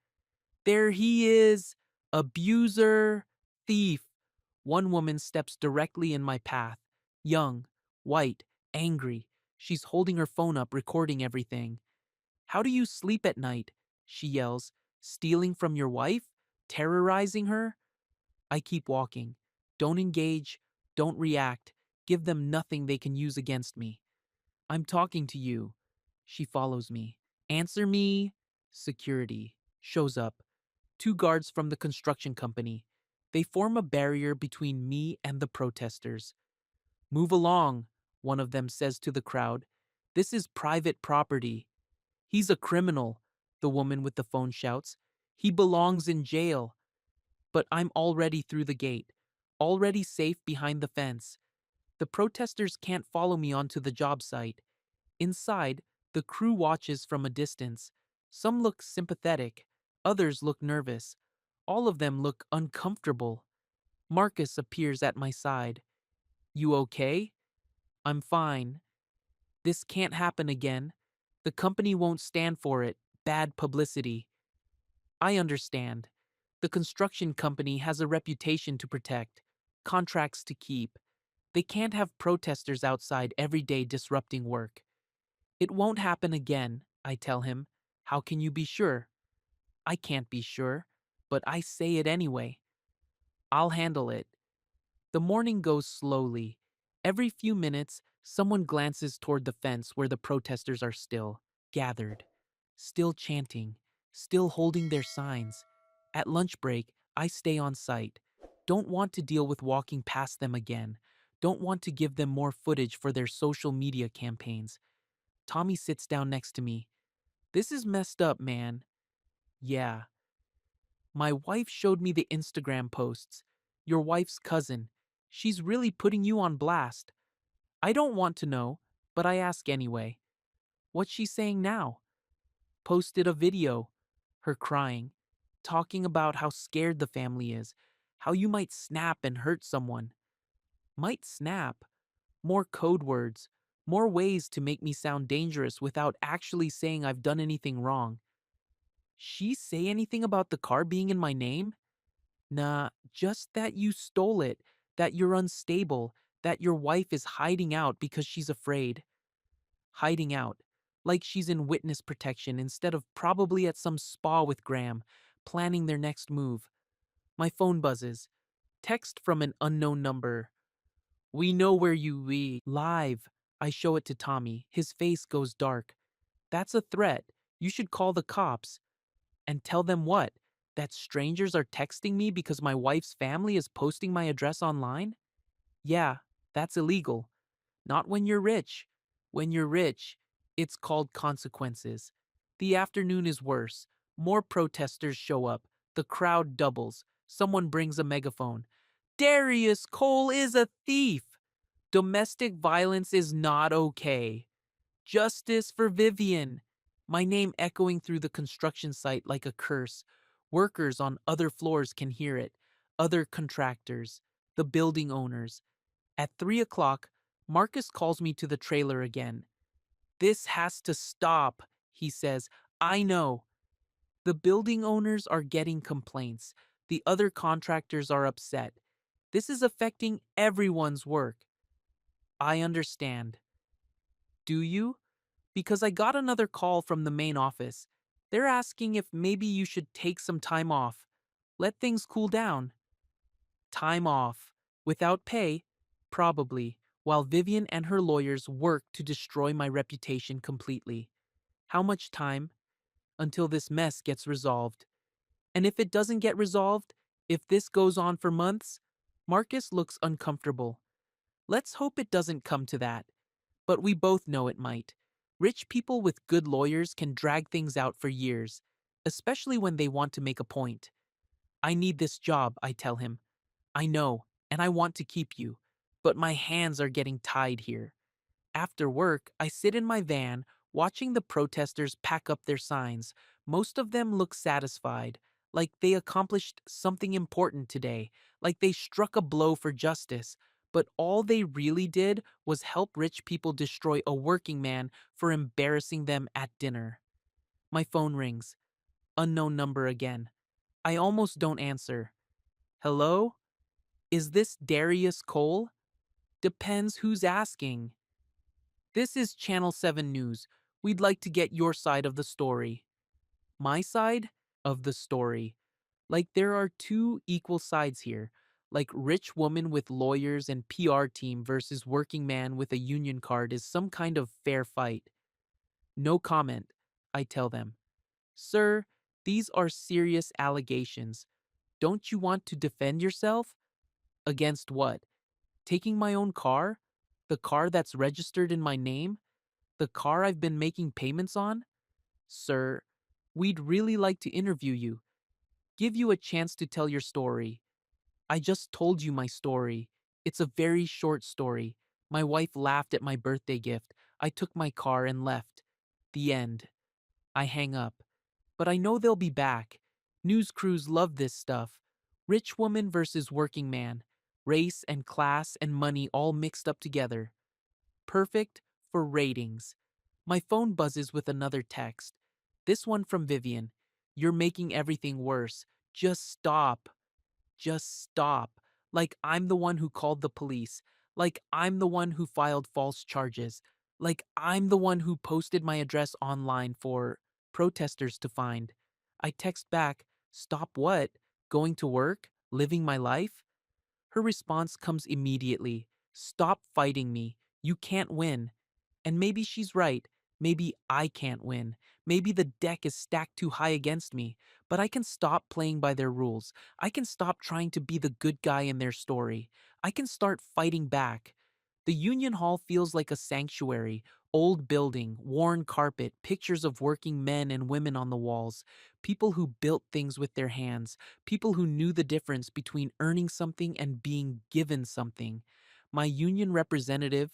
There he is! Abuser! Thief! One woman steps directly in my path. Young, white, angry. She's holding her phone up, recording everything. How do you sleep at night? She yells. Stealing from your wife? Terrorizing her? I keep walking. Don't engage. Don't react. Give them nothing they can use against me. I'm talking to you. She follows me. Answer me. Security shows up. 2 guards from the construction company. They form a barrier between me and the protesters. Move along, one of them says to the crowd. This is private property. He's a criminal, the woman with the phone shouts. He belongs in jail. But I'm already through the gate, already safe behind the fence. The protesters can't follow me onto the job site. Inside, The crew watches from a distance. Some look sympathetic, others look nervous. All of them look uncomfortable. Marcus appears at my side. You okay? I'm fine. This can't happen again. The company won't stand for it. Bad publicity. I understand. The construction company has a reputation to protect, contracts to keep. They can't have protesters outside every day disrupting work. It won't happen again, I tell him. How can you be sure? I can't be sure, but I say it anyway. I'll handle it. The morning goes slowly. Every few minutes, someone glances toward the fence where the protesters are still gathered, still chanting, still holding their signs. At lunch break, I stay on site. Don't want to deal with walking past them again. Don't want to give them more footage for their social media campaigns. Tommy sits down next to me. This is messed up, man. Yeah. My wife showed me the Instagram posts. Your wife's cousin. She's really putting you on blast. I don't want to know, but I ask anyway. What's she saying now? Posted a video. Her crying. Talking about how scared the family is. How you might snap and hurt someone. Might snap. More code words. More ways to make me sound dangerous without actually saying I've done anything wrong. She say anything about the car being in my name? Nah, just that you stole it, that you're unstable, that your wife is hiding out because she's afraid. Hiding out. Like she's in witness protection instead of probably at some spa with Graham, planning their next move. My phone buzzes. Text from an unknown number. We know where you be. Live. I show it to Tommy. His face goes dark. That's a threat. You should call the cops. And tell them what? That strangers are texting me because my wife's family is posting my address online? Yeah, that's illegal. Not when you're rich. When you're rich, it's called consequences. The afternoon is worse. More protesters show up. The crowd doubles. Someone brings a megaphone. Darius Cole is a thief. Domestic violence is not okay. Justice for Vivian. My name echoing through the construction site like a curse. Workers on other floors can hear it. Other contractors. The building owners. At 3 o'clock, Marcus calls me to the trailer again. This has to stop, he says. I know. The building owners are getting complaints. The other contractors are upset. This is affecting everyone's work. I understand. Do you? Because I got another call from the main office. They're asking if maybe you should take some time off. Let things cool down. Time off. Without pay? Probably, while Vivian and her lawyers work to destroy my reputation completely. How much time? Until this mess gets resolved. And if it doesn't get resolved, if this goes on for months, Marcus looks uncomfortable. Let's hope it doesn't come to that. But we both know it might. Rich people with good lawyers can drag things out for years, especially when they want to make a point. I need this job, I tell him. I know, and I want to keep you, but my hands are getting tied here. After work, I sit in my van, watching the protesters pack up their signs. Most of them look satisfied, like they accomplished something important today, like they struck a blow for justice. But all they really did was help rich people destroy a working man for embarrassing them at dinner. My phone rings. Unknown number again. I almost don't answer. Hello? Is this Darius Cole? Depends who's asking. This is Channel 7 News. We'd like to get your side of the story. My side of the story. Like there are two equal sides here. Like rich woman with lawyers and PR team versus working man with a union card is some kind of fair fight. No comment, I tell them. Sir, these are serious allegations. Don't you want to defend yourself? Against what? Taking my own car? The car that's registered in my name? The car I've been making payments on? Sir, we'd really like to interview you, give you a chance to tell your story. I just told you my story. It's a very short story. My wife laughed at my birthday gift. I took my car and left. The end. I hang up. But I know they'll be back. News crews love this stuff. Rich woman versus working man. Race and class and money all mixed up together. Perfect for ratings. My phone buzzes with another text. This one from Vivian. You're making everything worse. Just stop. Just stop. Like I'm the one who called the police. Like I'm the one who filed false charges. Like I'm the one who posted my address online for protesters to find. I text back, stop what? Going to work? Living my life? Her response comes immediately. Stop fighting me. You can't win. And maybe she's right. Maybe I can't win. Maybe the deck is stacked too high against me. But I can stop playing by their rules. I can stop trying to be the good guy in their story. I can start fighting back. The Union Hall feels like a sanctuary. Old building, worn carpet, pictures of working men and women on the walls. People who built things with their hands. People who knew the difference between earning something and being given something. My union representative,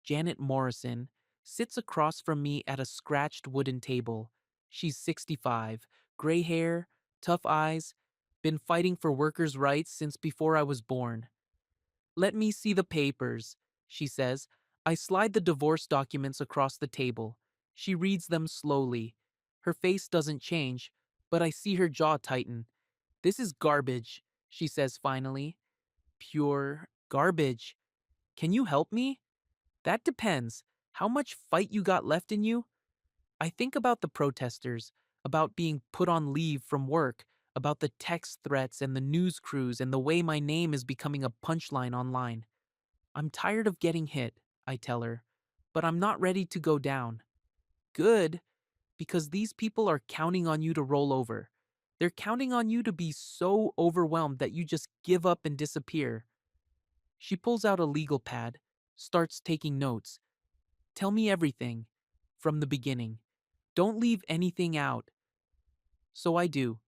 Janet Morrison, sits across from me at a scratched wooden table. She's 65, gray hair, tough eyes, been fighting for workers' rights since before I was born. Let me see the papers, she says. I slide the divorce documents across the table. She reads them slowly. Her face doesn't change, but I see her jaw tighten. This is garbage, she says finally. Pure garbage. Can you help me? That depends. How much fight you got left in you? I think about the protesters, about being put on leave from work, about the text threats and the news crews and the way my name is becoming a punchline online. I'm tired of getting hit, I tell her, but I'm not ready to go down. Good, because these people are counting on you to roll over. They're counting on you to be so overwhelmed that you just give up and disappear. She pulls out a legal pad, starts taking notes. Tell me everything, from the beginning. Don't leave anything out. So I do.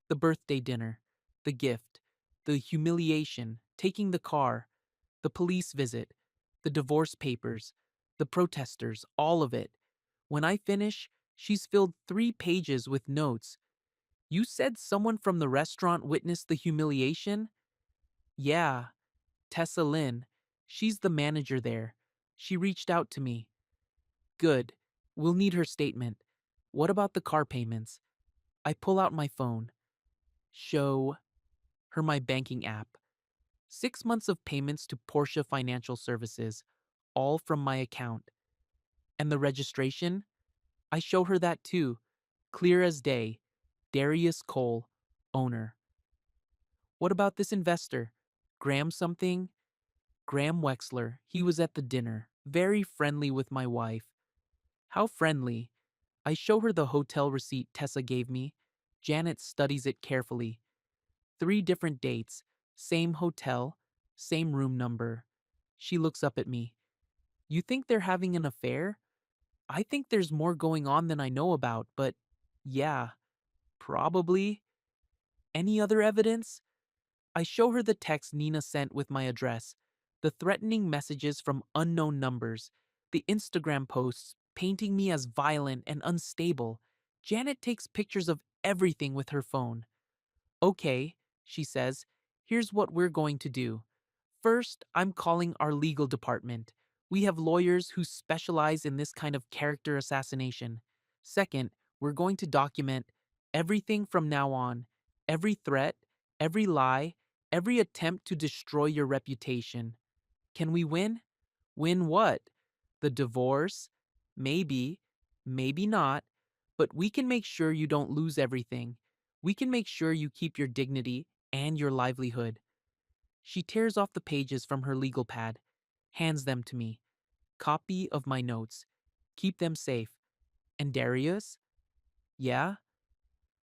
The birthday dinner, the gift, the humiliation, taking the car, the police visit, the divorce papers, the protesters, all of it. When I finish, she's filled 3 pages with notes. You said someone from the restaurant witnessed the humiliation? Yeah, Tessa Lynn. She's the manager there. She reached out to me. Good. We'll need her statement. What about the car payments? I pull out my phone. Show her my banking app. 6 months of payments to Porsche Financial Services, all from my account. And the registration? I show her that too. Clear as day. Darius Cole, owner. What about this investor? Graham something? Graham Wexler. He was at the dinner. Very friendly with my wife. How friendly. I show her the hotel receipt Tessa gave me. Janet studies it carefully. 3 different dates. Same hotel. Same room number. She looks up at me. You think they're having an affair? I think there's more going on than I know about, but yeah, probably. Any other evidence? I show her the text Nina sent with my address, the threatening messages from unknown numbers, the Instagram posts painting me as violent and unstable. Janet takes pictures of everything with her phone. Okay, she says, here's what we're going to do. First, I'm calling our legal department. We have lawyers who specialize in this kind of character assassination. Second, we're going to document everything from now on, every threat, every lie, every attempt to destroy your reputation. Can we win? Win what? The divorce? Maybe, maybe not, but we can make sure you don't lose everything. We can make sure you keep your dignity and your livelihood. She tears off the pages from her legal pad, hands them to me. Copy of my notes. Keep them safe. And Darius? Yeah?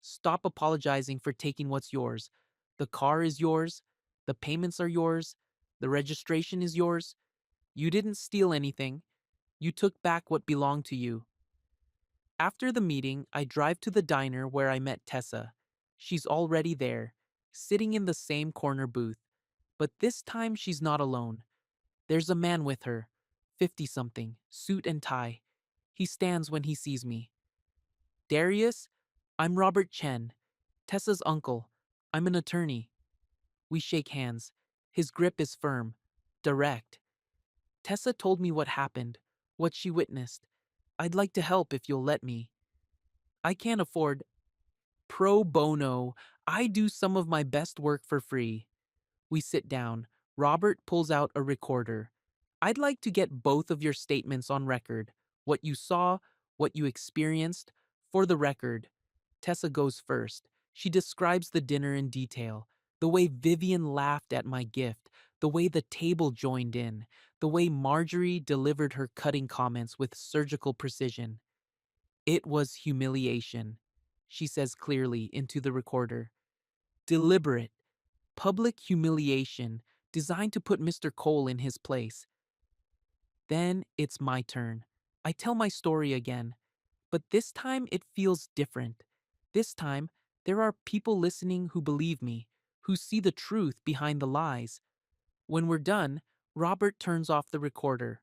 Stop apologizing for taking what's yours. The car is yours. The payments are yours. The registration is yours. You didn't steal anything. You took back what belonged to you. After the meeting, I drive to the diner where I met Tessa. She's already there, sitting in the same corner booth. But this time she's not alone. There's a man with her, 50-something, suit and tie. He stands when he sees me. Darius, I'm Robert Chen, Tessa's uncle. I'm an attorney. We shake hands. His grip is firm, direct. Tessa told me what happened, what she witnessed. I'd like to help if you'll let me. I can't afford pro bono. I do some of my best work for free. We sit down. Robert pulls out a recorder. I'd like to get both of your statements on record. What you saw, what you experienced. For the record, Tessa goes first. She describes the dinner in detail. The way Vivian laughed at my gift. The way the table joined in. The way Marjorie delivered her cutting comments with surgical precision. It was humiliation, she says clearly into the recorder. Deliberate, public humiliation designed to put Mr. Cole in his place. Then it's my turn. I tell my story again, but this time it feels different. This time, there are people listening who believe me, who see the truth behind the lies. When we're done, Robert turns off the recorder.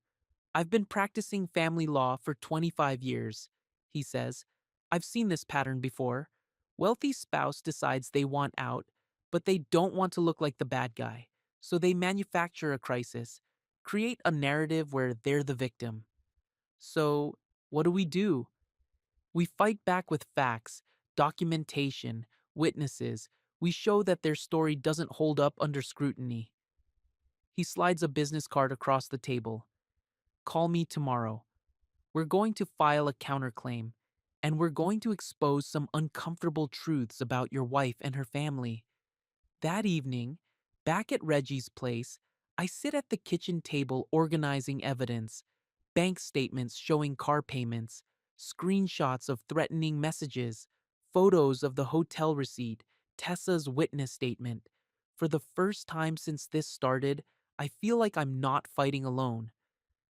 I've been practicing family law for 25 years, he says. I've seen this pattern before. Wealthy spouse decides they want out, but they don't want to look like the bad guy. So they manufacture a crisis, create a narrative where they're the victim. So, what do? We fight back with facts, documentation, witnesses. We show that their story doesn't hold up under scrutiny. He slides a business card across the table. Call me tomorrow. We're going to file a counterclaim, and we're going to expose some uncomfortable truths about your wife and her family. That evening, back at Reggie's place, I sit at the kitchen table organizing evidence, bank statements showing car payments, screenshots of threatening messages, photos of the hotel receipt, Tessa's witness statement. For the first time since this started, I feel like I'm not fighting alone.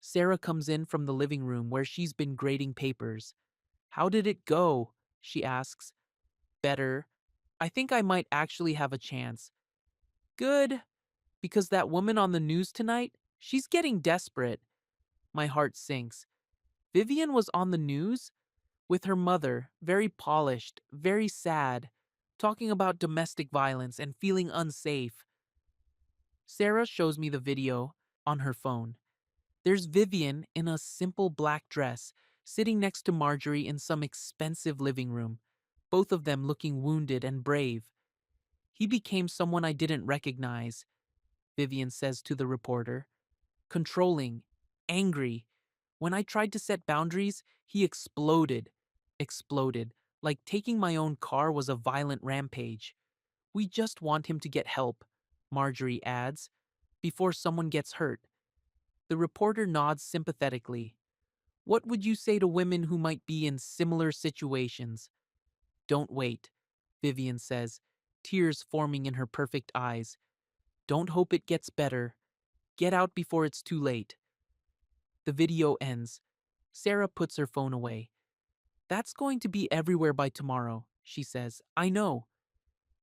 Sarah comes in from the living room where she's been grading papers. How did it go? She asks. Better. I think I might actually have a chance. Good, because that woman on the news tonight, she's getting desperate. My heart sinks. Vivian was on the news? With her mother, very polished, very sad, talking about domestic violence and feeling unsafe. Sarah shows me the video on her phone. There's Vivian in a simple black dress, sitting next to Marjorie in some expensive living room, both of them looking wounded and brave. He became someone I didn't recognize, Vivian says to the reporter. Controlling, angry. When I tried to set boundaries, he exploded. Exploded, like taking my own car was a violent rampage. We just want him to get help, Marjorie adds, before someone gets hurt. The reporter nods sympathetically. What would you say to women who might be in similar situations? Don't wait, Vivian says, tears forming in her perfect eyes. Don't hope it gets better. Get out before it's too late. The video ends. Sarah puts her phone away. That's going to be everywhere by tomorrow, she says. I know.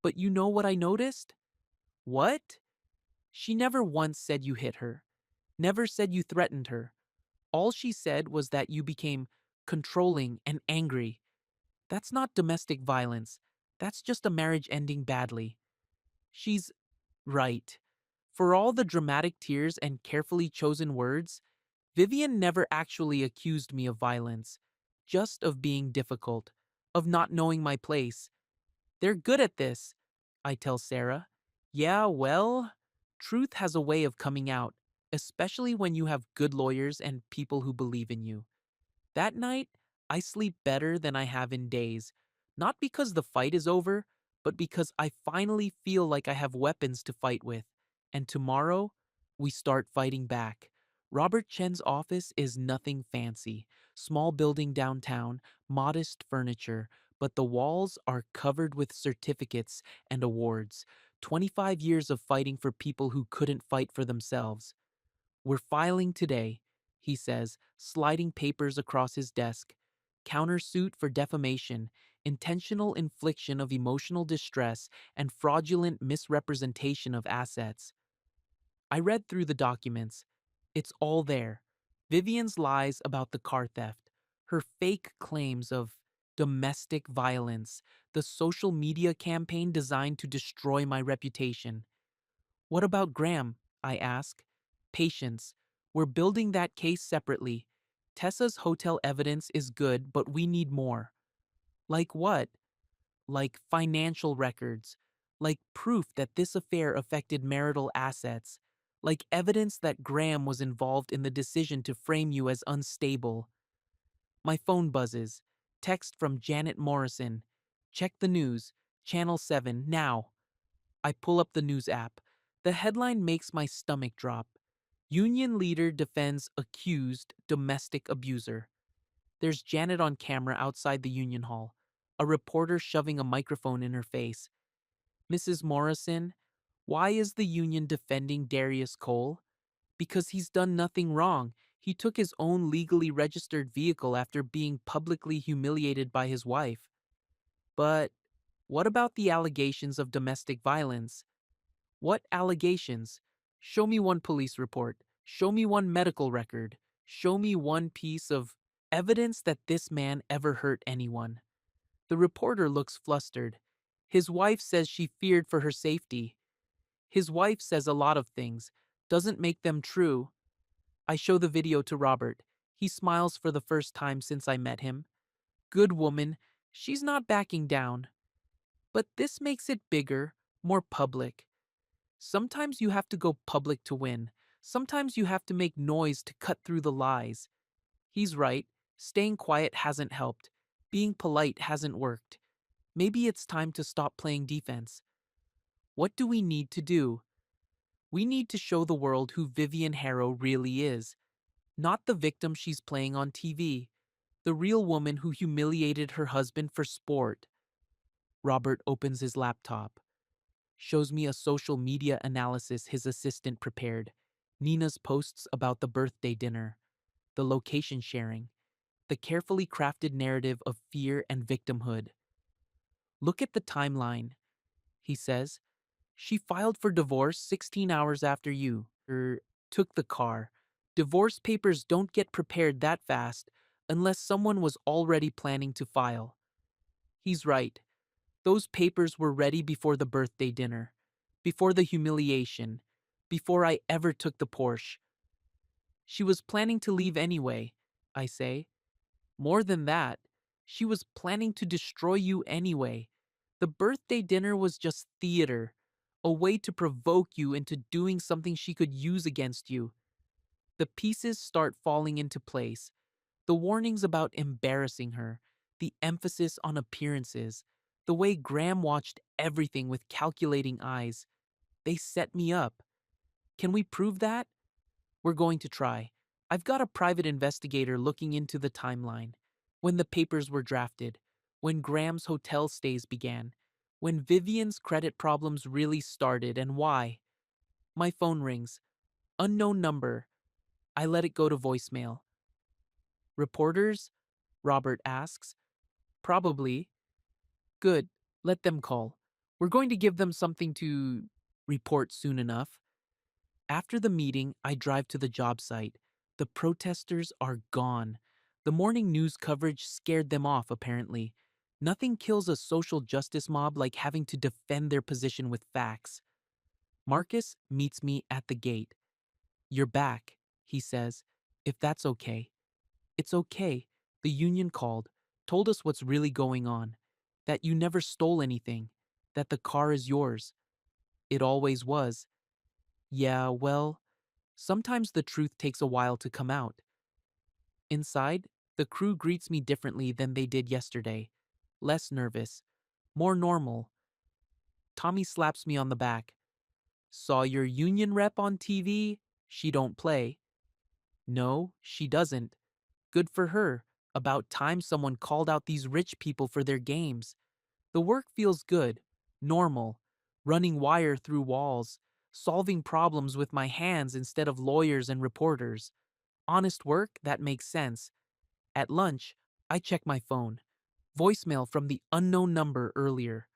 But you know what I noticed? What? She never once said you hit her. Never said you threatened her. All she said was that you became controlling and angry. That's not domestic violence. That's just a marriage ending badly. She's right. For all the dramatic tears and carefully chosen words, Vivian never actually accused me of violence, just of being difficult, of not knowing my place. They're good at this, I tell Sarah. Yeah, well, truth has a way of coming out, especially when you have good lawyers and people who believe in you. That night, I sleep better than I have in days, not because the fight is over, but because I finally feel like I have weapons to fight with. And tomorrow, we start fighting back. Robert Chen's office is nothing fancy. Small building downtown, modest furniture, but the walls are covered with certificates and awards. 25 years of fighting for people who couldn't fight for themselves. We're filing today, he says, sliding papers across his desk. Countersuit for defamation, intentional infliction of emotional distress, and fraudulent misrepresentation of assets. I read through the documents. It's all there. Vivian's lies about the car theft, Her fake claims of domestic violence, the social media campaign designed to destroy my reputation. What about Graham? I ask. Patience. We're building that case separately. Tessa's hotel evidence is good, but we need more. Like what? Like financial records, like proof that this affair affected marital assets, like evidence that Graham was involved in the decision to frame you as unstable. My phone buzzes. Text from Janet Morrison. Check the news. Channel 7, now. I pull up the news app. The headline makes my stomach drop. Union leader defends accused domestic abuser. There's Janet on camera outside the union hall, a reporter shoving a microphone in her face. Mrs. Morrison, why is the union defending Darius Cole? Because he's done nothing wrong. He took his own legally registered vehicle after being publicly humiliated by his wife. But what about the allegations of domestic violence? What allegations? Show me one police report. Show me one medical record. Show me one piece of evidence that this man ever hurt anyone. The reporter looks flustered. His wife says she feared for her safety. His wife says a lot of things, doesn't make them true. I show the video to Robert. He smiles for the first time since I met him. Good woman, she's not backing down. But this makes it bigger, more public. Sometimes you have to go public to win. Sometimes you have to make noise to cut through the lies. He's right. Staying quiet hasn't helped. Being polite hasn't worked. Maybe it's time to stop playing defense. What do we need to do? We need to show the world who Vivian Harrow really is. Not the victim she's playing on TV. The real woman who humiliated her husband for sport. Robert opens his laptop. Shows me a social media analysis his assistant prepared. Nina's posts about the birthday dinner. The location sharing. The carefully crafted narrative of fear and victimhood. Look at the timeline, he says. She filed for divorce 16 hours after you took the car. Divorce papers don't get prepared that fast unless someone was already planning to file. He's right. Those papers were ready before the birthday dinner, before the humiliation, before I ever took the Porsche. She was planning to leave anyway, I say. More than that, she was planning to destroy you anyway. The birthday dinner was just theater, a way to provoke you into doing something she could use against you. The pieces start falling into place. The warnings about embarrassing her, the emphasis on appearances, the way Graham watched everything with calculating eyes. They set me up. Can we prove that? We're going to try. I've got a private investigator looking into the timeline. When the papers were drafted, when Graham's hotel stays began, when Vivian's credit problems really started, and why. My phone rings. Unknown number. I let it go to voicemail. Reporters? Robert asks. Probably. Good. Let them call. We're going to give them something to report soon enough. After the meeting, I drive to the job site. The protesters are gone. The morning news coverage scared them off, apparently. Nothing kills a social justice mob like having to defend their position with facts. Marcus meets me at the gate. You're back, he says. If that's okay. It's okay. The union called, told us what's really going on. That you never stole anything. That the car is yours. It always was. Yeah, well, sometimes the truth takes a while to come out. Inside, the crew greets me differently than they did yesterday. Less nervous. More normal. Tommy slaps me on the back. Saw your union rep on TV? She don't play. No, she doesn't. Good for her. About time someone called out these rich people for their games. The work feels good. Normal. Running wire through walls. Solving problems with my hands instead of lawyers and reporters. Honest work, that makes sense. At lunch, I check my phone. Voicemail from the unknown number earlier.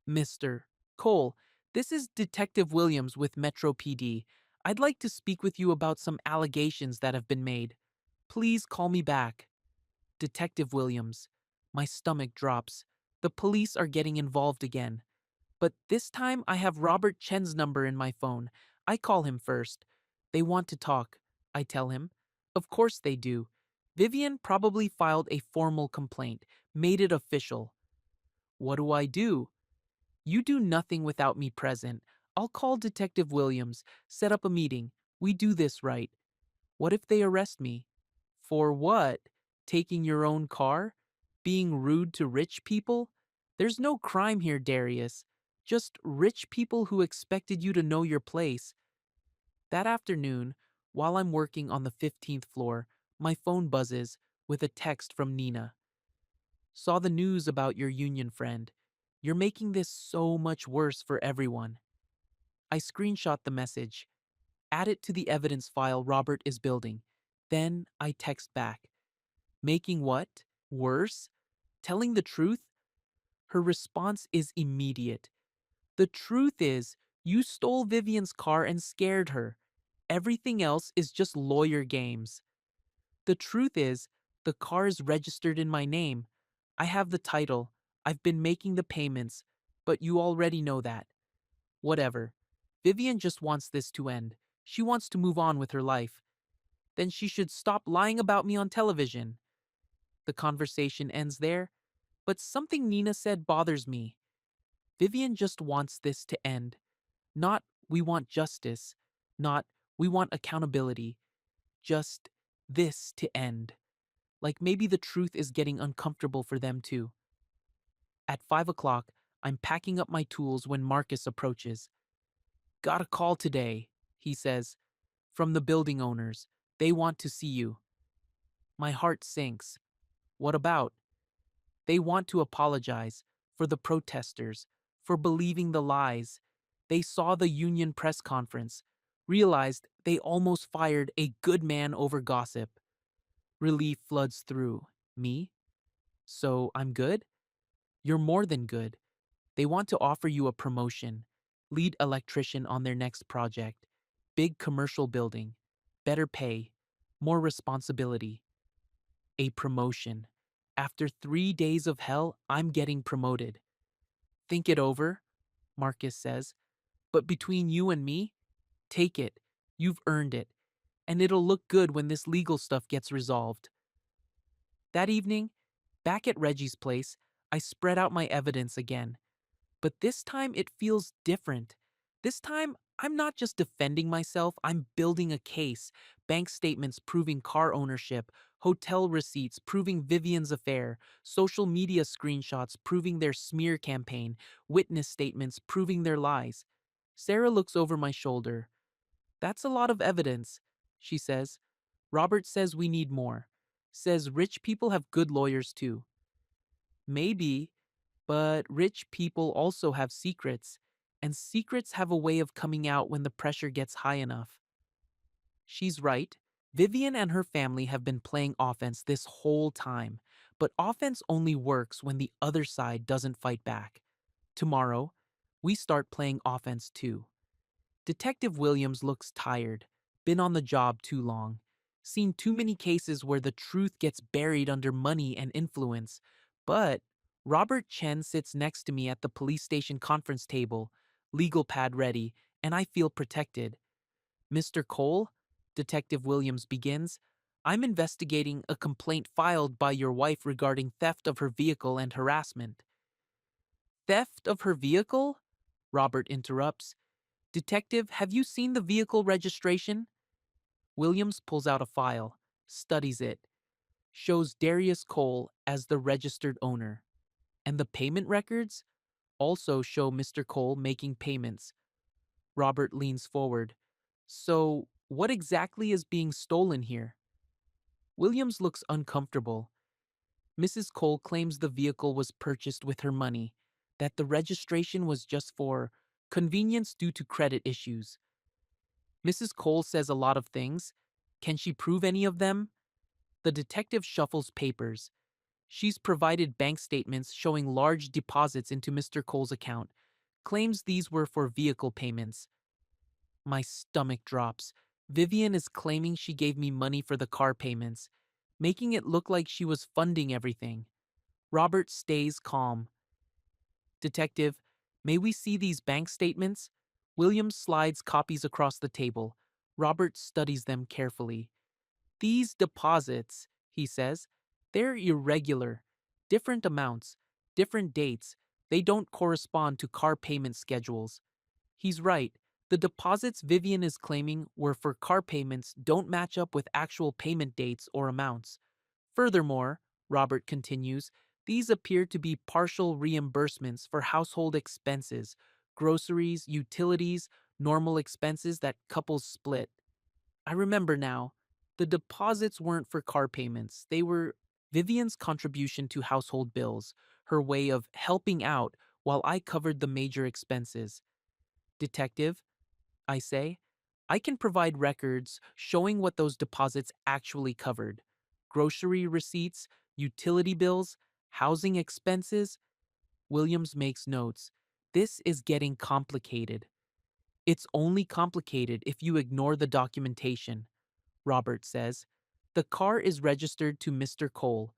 Mr. Cole, this is Detective Williams with Metro PD. I'd like to speak with you about some allegations that have been made. Please call me back. Detective Williams. My stomach drops. The police are getting involved again. But this time I have Robert Chen's number in my phone. I call him first. They want to talk, I tell him. Of course they do. Vivian probably filed a formal complaint, made it official. What do I do? You do nothing without me present. I'll call Detective Williams, set up a meeting. We do this right. What if they arrest me? For what? Taking your own car? Being rude to rich people? There's no crime here, Darius. Just rich people who expected you to know your place. That afternoon, while I'm working on the 15th floor, my phone buzzes with a text from Nina. Saw the news about your union friend. You're making this so much worse for everyone. I screenshot the message, add it to the evidence file Robert is building. Then I text back. Making what? Worse? Telling the truth? Her response is immediate. The truth is, you stole Vivian's car and scared her. Everything else is just lawyer games. The truth is, the car is registered in my name. I have the title. I've been making the payments, but you already know that. Whatever. Vivian just wants this to end. She wants to move on with her life. Then she should stop lying about me on television. The conversation ends there, but something Nina said bothers me. Vivian just wants this to end. Not, we want justice. Not, we want accountability. Just this to end. Like maybe the truth is getting uncomfortable for them too. At 5 o'clock, I'm packing up my tools when Marcus approaches. Got a call today, he says, from the building owners. They want to see you. My heart sinks. What about? They want to apologize for the protesters, for believing the lies. They saw the union press conference, realized they almost fired a good man over gossip. Relief floods through. Me? So I'm good? You're more than good. They want to offer you a promotion, lead electrician on their next project, big commercial building, better pay, more responsibility. A promotion. After 3 days of hell, I'm getting promoted. Think it over, Marcus says. But between you and me, take it. You've earned it. And it'll look good when this legal stuff gets resolved. That evening, back at Reggie's place, I spread out my evidence again. But this time it feels different. This time, I'm not just defending myself, I'm building a case. Bank statements proving car ownership, hotel receipts proving Vivian's affair, social media screenshots proving their smear campaign, witness statements proving their lies. Sarah looks over my shoulder. That's a lot of evidence, she says. Robert says we need more. Says rich people have good lawyers too. Maybe, but rich people also have secrets, and secrets have a way of coming out when the pressure gets high enough. She's right. Vivian and her family have been playing offense this whole time, but offense only works when the other side doesn't fight back. Tomorrow, we start playing offense too. Detective Williams looks tired, been on the job too long, seen too many cases where the truth gets buried under money and influence. But Robert Chen sits next to me at the police station conference table, legal pad ready, and I feel protected. Mr. Cole, Detective Williams begins, I'm investigating a complaint filed by your wife regarding theft of her vehicle and harassment. Theft of her vehicle? Robert interrupts. Detective, have you seen the vehicle registration? Williams pulls out a file, studies it, shows Darius Cole as the registered owner. And the payment records also show Mr. Cole making payments. Robert leans forward. So, what exactly is being stolen here? Williams looks uncomfortable. Mrs. Cole claims the vehicle was purchased with her money, that the registration was just for convenience due to credit issues. Mrs. Cole says a lot of things. Can she prove any of them? The detective shuffles papers. She's provided bank statements showing large deposits into Mr. Cole's account, claims these were for vehicle payments. My stomach drops. Vivian is claiming she gave me money for the car payments. making it look like she was funding everything. Robert stays calm. Detective, may we see these bank statements? Williams slides copies across the table. Robert studies them carefully. These deposits, he says, they're irregular. Different amounts, different dates. They don't correspond to car payment schedules. He's right. The deposits Vivian is claiming were for car payments don't match up with actual payment dates or amounts. Furthermore, Robert continues, these appear to be partial reimbursements for household expenses, groceries, utilities, normal expenses that couples split. I remember now. The deposits weren't for car payments. They were Vivian's contribution to household bills, her way of helping out while I covered the major expenses. Detective, I say, I can provide records showing what those deposits actually covered. Grocery receipts, utility bills, housing expenses. Williams makes notes. This is getting complicated. It's only complicated if you ignore the documentation. Robert says. The car is registered to Mr. Cole.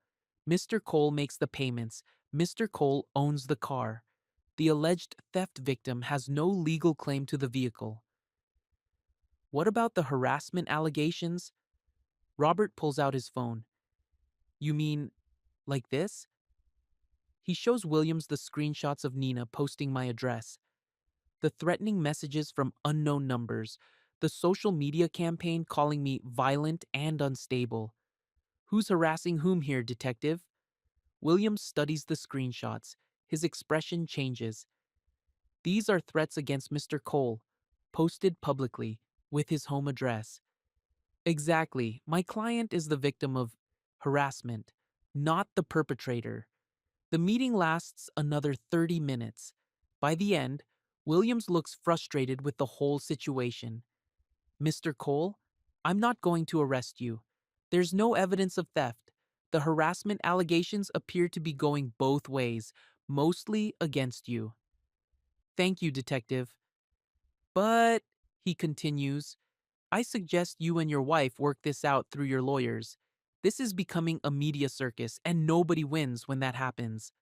Mr. Cole makes the payments. Mr. Cole owns the car. The alleged theft victim has no legal claim to the vehicle. What about the harassment allegations? Robert pulls out his phone. You mean like this? He shows Williams the screenshots of Nina posting my address, the threatening messages from unknown numbers, the social media campaign calling me violent and unstable. Who's harassing whom here, detective? Williams studies the screenshots. His expression changes. These are threats against Mr. Cole, posted publicly, with his home address. Exactly. My client is the victim of harassment, not the perpetrator. The meeting lasts another 30 minutes. By the end, Williams looks frustrated with the whole situation. Mr. Cole, I'm not going to arrest you. There's no evidence of theft. The harassment allegations appear to be going both ways, mostly against you. Thank you, Detective. But, he continues, I suggest you and your wife work this out through your lawyers. This is becoming a media circus, and nobody wins when that happens.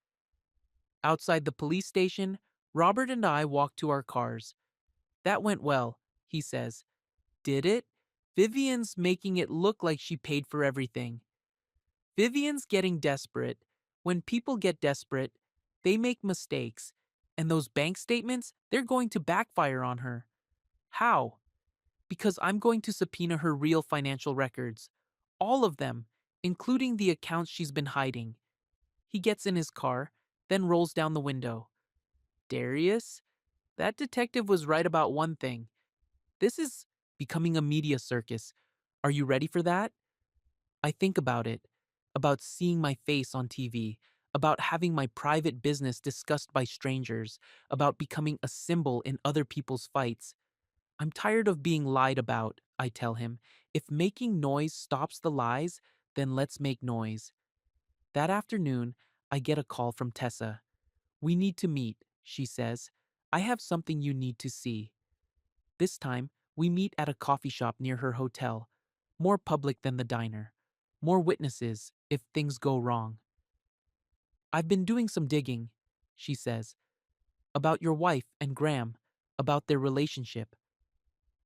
Outside the police station, Robert and I walk to our cars. That went well, he says. Did it? Vivian's making it look like she paid for everything. Vivian's getting desperate. When people get desperate, they make mistakes. And those bank statements, they're going to backfire on her. How? Because I'm going to subpoena her real financial records. All of them, including the accounts she's been hiding. He gets in his car, then rolls down the window. Darius? That detective was right about one thing. This is becoming a media circus. Are you ready for that? I think about it, about seeing my face on TV, about having my private business discussed by strangers, about becoming a symbol in other people's fights. I'm tired of being lied about, I tell him. If making noise stops the lies, then let's make noise. That afternoon, I get a call from Tessa. We need to meet, she says. I have something you need to see. This time, we meet at a coffee shop near her hotel, more public than the diner, more witnesses if things go wrong. I've been doing some digging, she says, about your wife and Graham, about their relationship.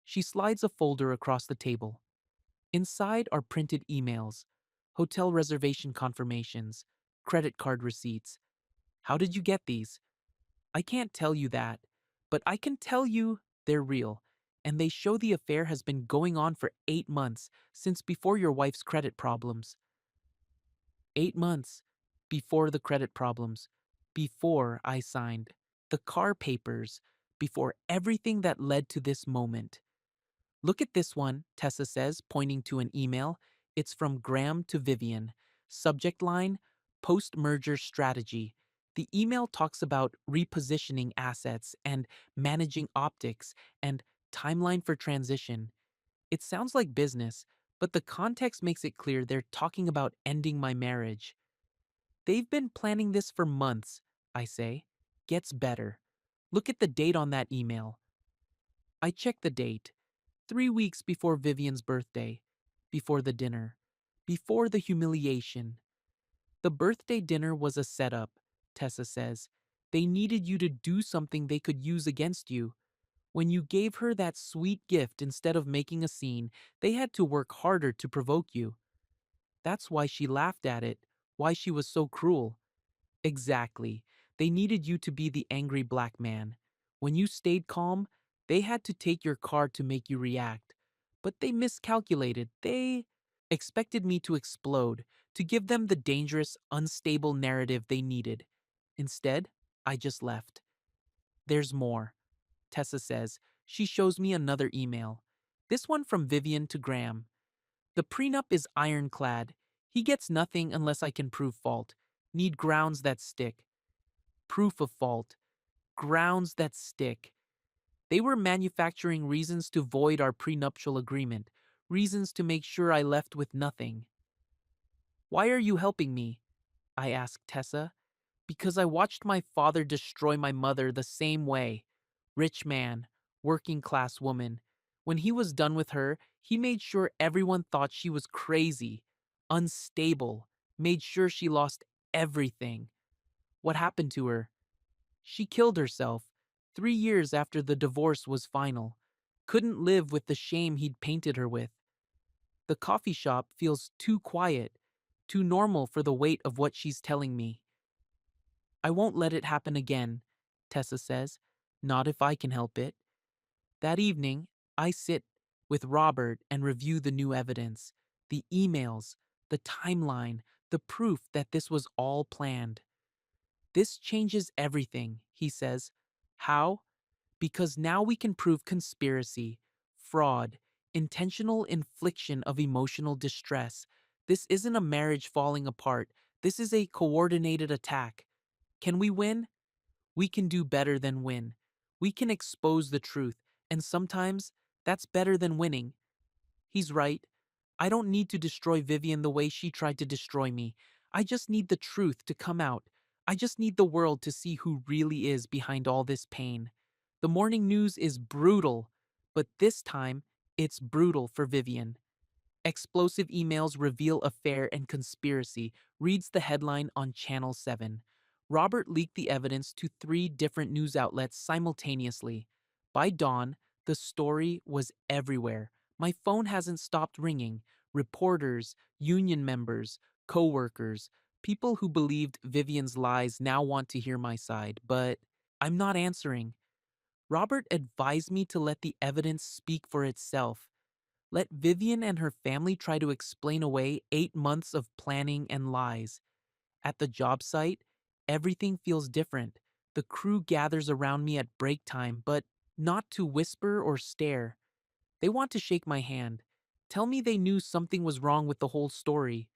She slides a folder across the table. Inside are printed emails, hotel reservation confirmations, credit card receipts. How did you get these? I can't tell you that, but I can tell you they're real, and they show the affair has been going on for 8 months, since before your wife's credit problems. 8 months before the credit problems, before I signed the car papers, before everything that led to this moment. Look at this one, Tessa says, pointing to an email. It's from Graham to Vivian. Subject line, post-merger strategy. The email talks about repositioning assets and managing optics and timeline for transition. It sounds like business, but the context makes it clear they're talking about ending my marriage. They've been planning this for months, I say. Gets better. Look at the date on that email. I check the date. 3 weeks before Vivian's birthday, before the dinner. Before the humiliation, the birthday dinner was a setup, Tessa says. They needed you to do something they could use against you. When you gave her that sweet gift instead of making a scene, they had to work harder to provoke you. That's why she laughed at it, why she was so cruel. Exactly. They needed you to be the angry black man. When you stayed calm, they had to take your card to make you react. But they miscalculated. They expected me to explode, to give them the dangerous, unstable narrative they needed. Instead, I just left. There's more, Tessa says. She shows me another email. This one from Vivian to Graham. The prenup is ironclad. He gets nothing unless I can prove fault. Need grounds that stick. Proof of fault. Grounds that stick. They were manufacturing reasons to void our prenuptial agreement, reasons to make sure I left with nothing. Why are you helping me? I asked Tessa. Because I watched my father destroy my mother the same way. Rich man, working class woman. When he was done with her, he made sure everyone thought she was crazy, unstable, made sure she lost everything. What happened to her? She killed herself 3 years after the divorce was final. Couldn't live with the shame he'd painted her with. The coffee shop feels too quiet, too normal for the weight of what she's telling me. I won't let it happen again, Tessa says. Not if I can help it. That evening, I sit with Robert and review the new evidence, the emails, the timeline, the proof that this was all planned. This changes everything, he says. How? Because now we can prove conspiracy, fraud, intentional infliction of emotional distress. This isn't a marriage falling apart. This is a coordinated attack. Can we win? We can do better than win. We can expose the truth, and sometimes that's better than winning. He's right. I don't need to destroy Vivian the way she tried to destroy me. I just need the truth to come out. I just need the world to see who really is behind all this pain. The morning news is brutal, but this time it's brutal for Vivian. Explosive emails reveal affair and conspiracy, reads the headline on Channel 7. Robert leaked the evidence to 3 different news outlets simultaneously. By dawn, the story was everywhere. My phone hasn't stopped ringing. Reporters, union members, co-workers, people who believed Vivian's lies now want to hear my side, but I'm not answering. Robert advised me to let the evidence speak for itself. Let Vivian and her family try to explain away 8 months of planning and lies. At the job site, everything feels different. The crew gathers around me at break time, but not to whisper or stare. They want to shake my hand. Tell me they knew something was wrong with the whole story.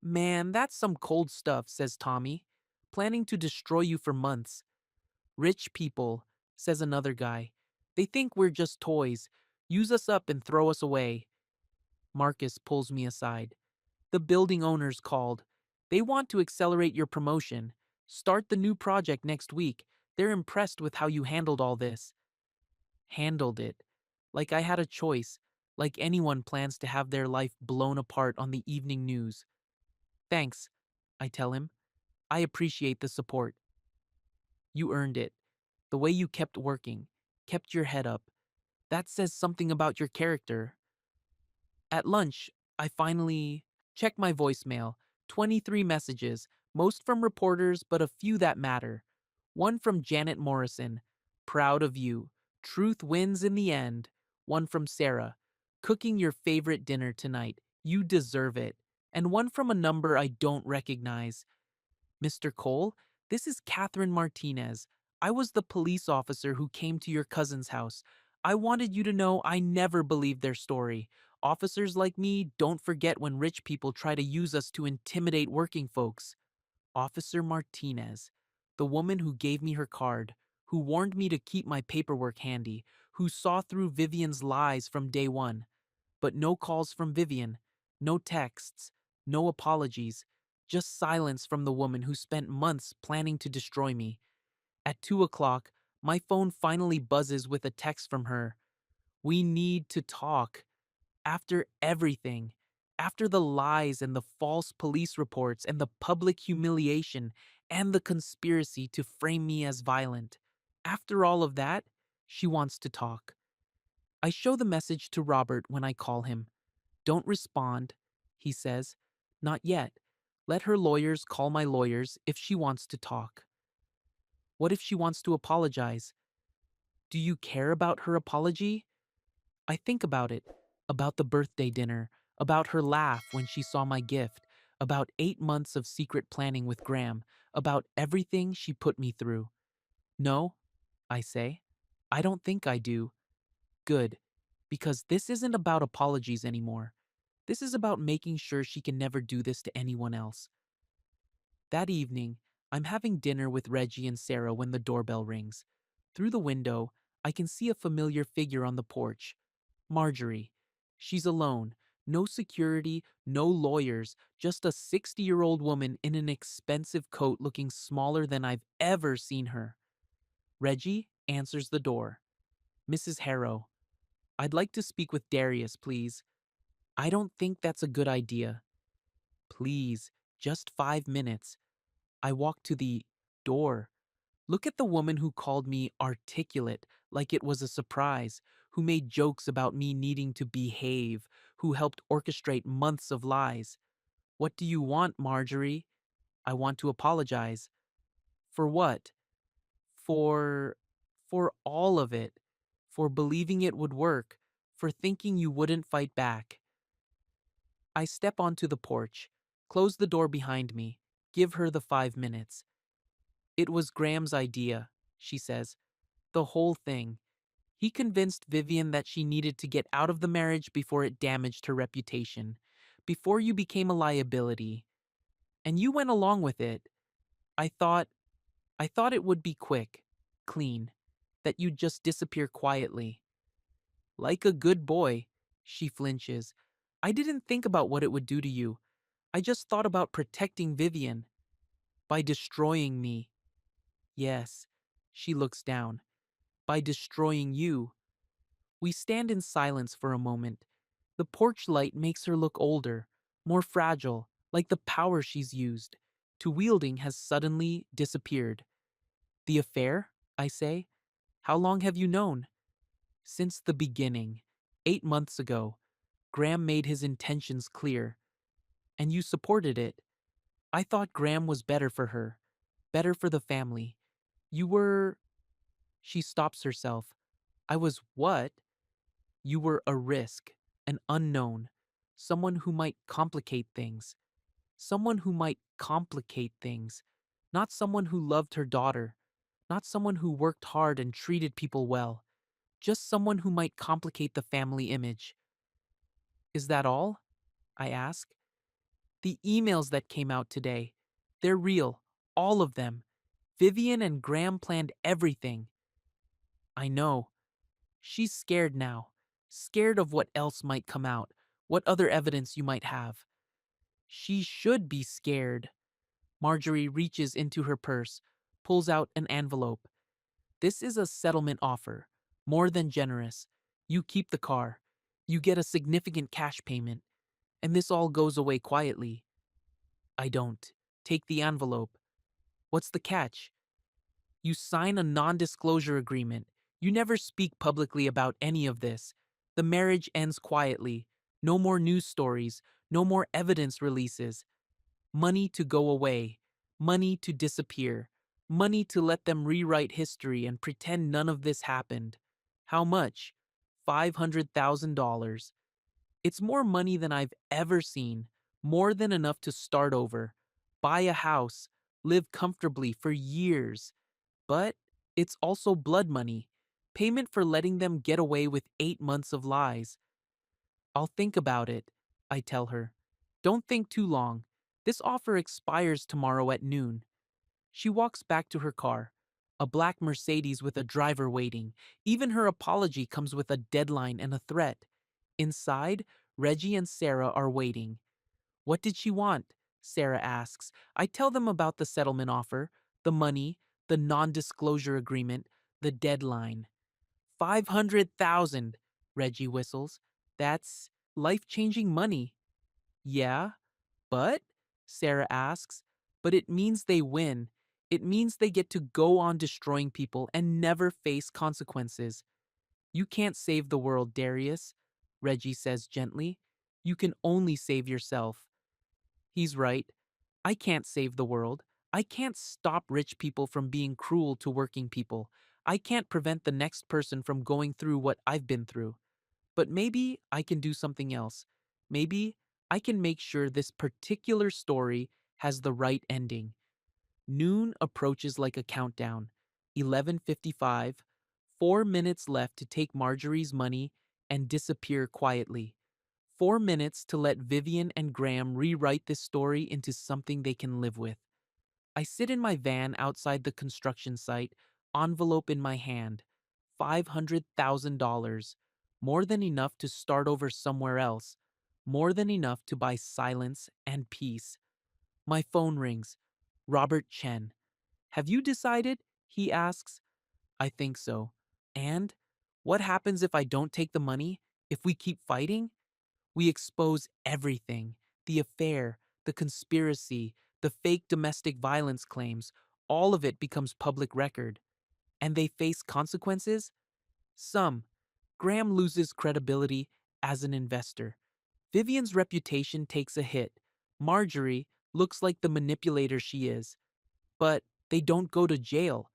Man, that's some cold stuff, says Tommy. Planning to destroy you for months. Rich people, says another guy. They think we're just toys. Use us up and throw us away. Marcus pulls me aside. The building owners called. They want to accelerate your promotion. Start the new project next week. They're impressed with how you handled all this. Handled it. Like I had a choice. Like anyone plans to have their life blown apart on the evening news. Thanks, I tell him. I appreciate the support. You earned it. The way you kept working, kept your head up. That says something about your character. At lunch, I finally check my voicemail. 23 messages, most from reporters, but a few that matter. One from Janet Morrison. Proud of you. Truth wins in the end. One from Sarah. Cooking your favorite dinner tonight. You deserve it. And one from a number I don't recognize. Mr. Cole, this is Catherine Martinez. I was the police officer who came to your cousin's house. I wanted you to know I never believed their story. Officers like me don't forget when rich people try to use us to intimidate working folks. Officer Martinez, the woman who gave me her card, who warned me to keep my paperwork handy, who saw through Vivian's lies from day one. But no calls from Vivian, no texts, no apologies, just silence from the woman who spent months planning to destroy me. At 2 o'clock, my phone finally buzzes with a text from her. We need to talk. After everything, After the lies and the false police reports and the public humiliation and the conspiracy to frame me as violent. After all of that, she wants to talk. I show the message to Robert when I call him. Don't respond, he says. Not yet. Let her lawyers call my lawyers if she wants to talk. What if she wants to apologize? Do you care about her apology? I think about it, about the birthday dinner, about her laugh when she saw my gift, about 8 months of secret planning with Graham, about everything she put me through. No, I say. I don't think I do. Good. Because this isn't about apologies anymore. This is about making sure she can never do this to anyone else. That evening, I'm having dinner with Reggie and Sarah when the doorbell rings. Through the window, I can see a familiar figure on the porch. Marjorie. She's alone. No security, no lawyers, just a 60-year-old woman in an expensive coat looking smaller than I've ever seen her. Reggie answers the door. Mrs. Harrow, I'd like to speak with Darius, please. I don't think that's a good idea. Please, just 5 minutes. I walk to the door. Look at the woman who called me articulate like it was a surprise, who made jokes about me needing to behave, who helped orchestrate months of lies. What do you want, Marjorie? I want to apologize. For what? For. For all of it. For believing it would work. For thinking you wouldn't fight back. I step onto the porch, close the door behind me, give her the 5 minutes. It was Graham's idea, she says. The whole thing. He convinced Vivian that she needed to get out of the marriage before it damaged her reputation, before you became a liability. And you went along with it. I thought, I thought it would be quick, clean, that you'd just disappear quietly. Like a good boy, she flinches. I didn't think about what it would do to you. I just thought about protecting Vivian. By destroying me. Yes, she looks down. By destroying you. We stand in silence for a moment. The porch light makes her look older, more fragile, like the power she's used to wielding has suddenly disappeared. The affair? I say. How long have you known? Since the beginning. 8 months ago. Graham made his intentions clear. And you supported it. I thought Graham was better for her. Better for the family. You were. She stops herself. I was what? You were a risk, an unknown, someone who might complicate things. Someone who might complicate things. Not someone who loved her daughter. Not someone who worked hard and treated people well. Just someone who might complicate the family image. Is that all? I ask. The emails that came out today. They're real. All of them. Vivian and Graham planned everything. I know. She's scared now. Scared of what else might come out, what other evidence you might have. She should be scared. Marjorie reaches into her purse, pulls out an envelope. This is a settlement offer. More than generous. You keep the car. You get a significant cash payment. And this all goes away quietly. I don't. Take the envelope. What's the catch? You sign a non-disclosure agreement. You never speak publicly about any of this. The marriage ends quietly. No more news stories. No more evidence releases. Money to go away. Money to disappear. Money to let them rewrite history and pretend none of this happened. How much? $500,000. It's more money than I've ever seen. More than enough to start over. Buy a house. Live comfortably for years. But it's also blood money, payment for letting them get away with 8 months of lies. I'll think about it, I tell her. Don't think too long. This offer expires tomorrow at noon. She walks back to her car, a black Mercedes with a driver waiting. Even her apology comes with a deadline and a threat. Inside, Reggie and Sarah are waiting. What did she want? Sarah asks. I tell them about the settlement offer, the money, the non-disclosure agreement, the deadline. 500,000, Reggie whistles. That's life-changing money. Yeah, but? Sarah asks. But it means they win. It means they get to go on destroying people and never face consequences. You can't save the world, Darius, Reggie says gently. You can only save yourself. He's right. I can't save the world. I can't stop rich people from being cruel to working people. I can't prevent the next person from going through what I've been through. But maybe I can do something else. Maybe I can make sure this particular story has the right ending. Noon approaches like a countdown. 11:55, 4 minutes left to take Marjorie's money and disappear quietly. 4 minutes to let Vivian and Graham rewrite this story into something they can live with. I sit in my van outside the construction site, envelope in my hand. $500,000. More than enough to start over somewhere else. More than enough to buy silence and peace. My phone rings. Robert Chen. Have you decided? He asks. I think so. And? What happens if I don't take the money? If we keep fighting? We expose everything: the affair, the conspiracy, the fake domestic violence claims. All of it becomes public record. And they face consequences? Some. Graham loses credibility as an investor. Vivian's reputation takes a hit. Marjorie looks like the manipulator she is. But they don't go to jail.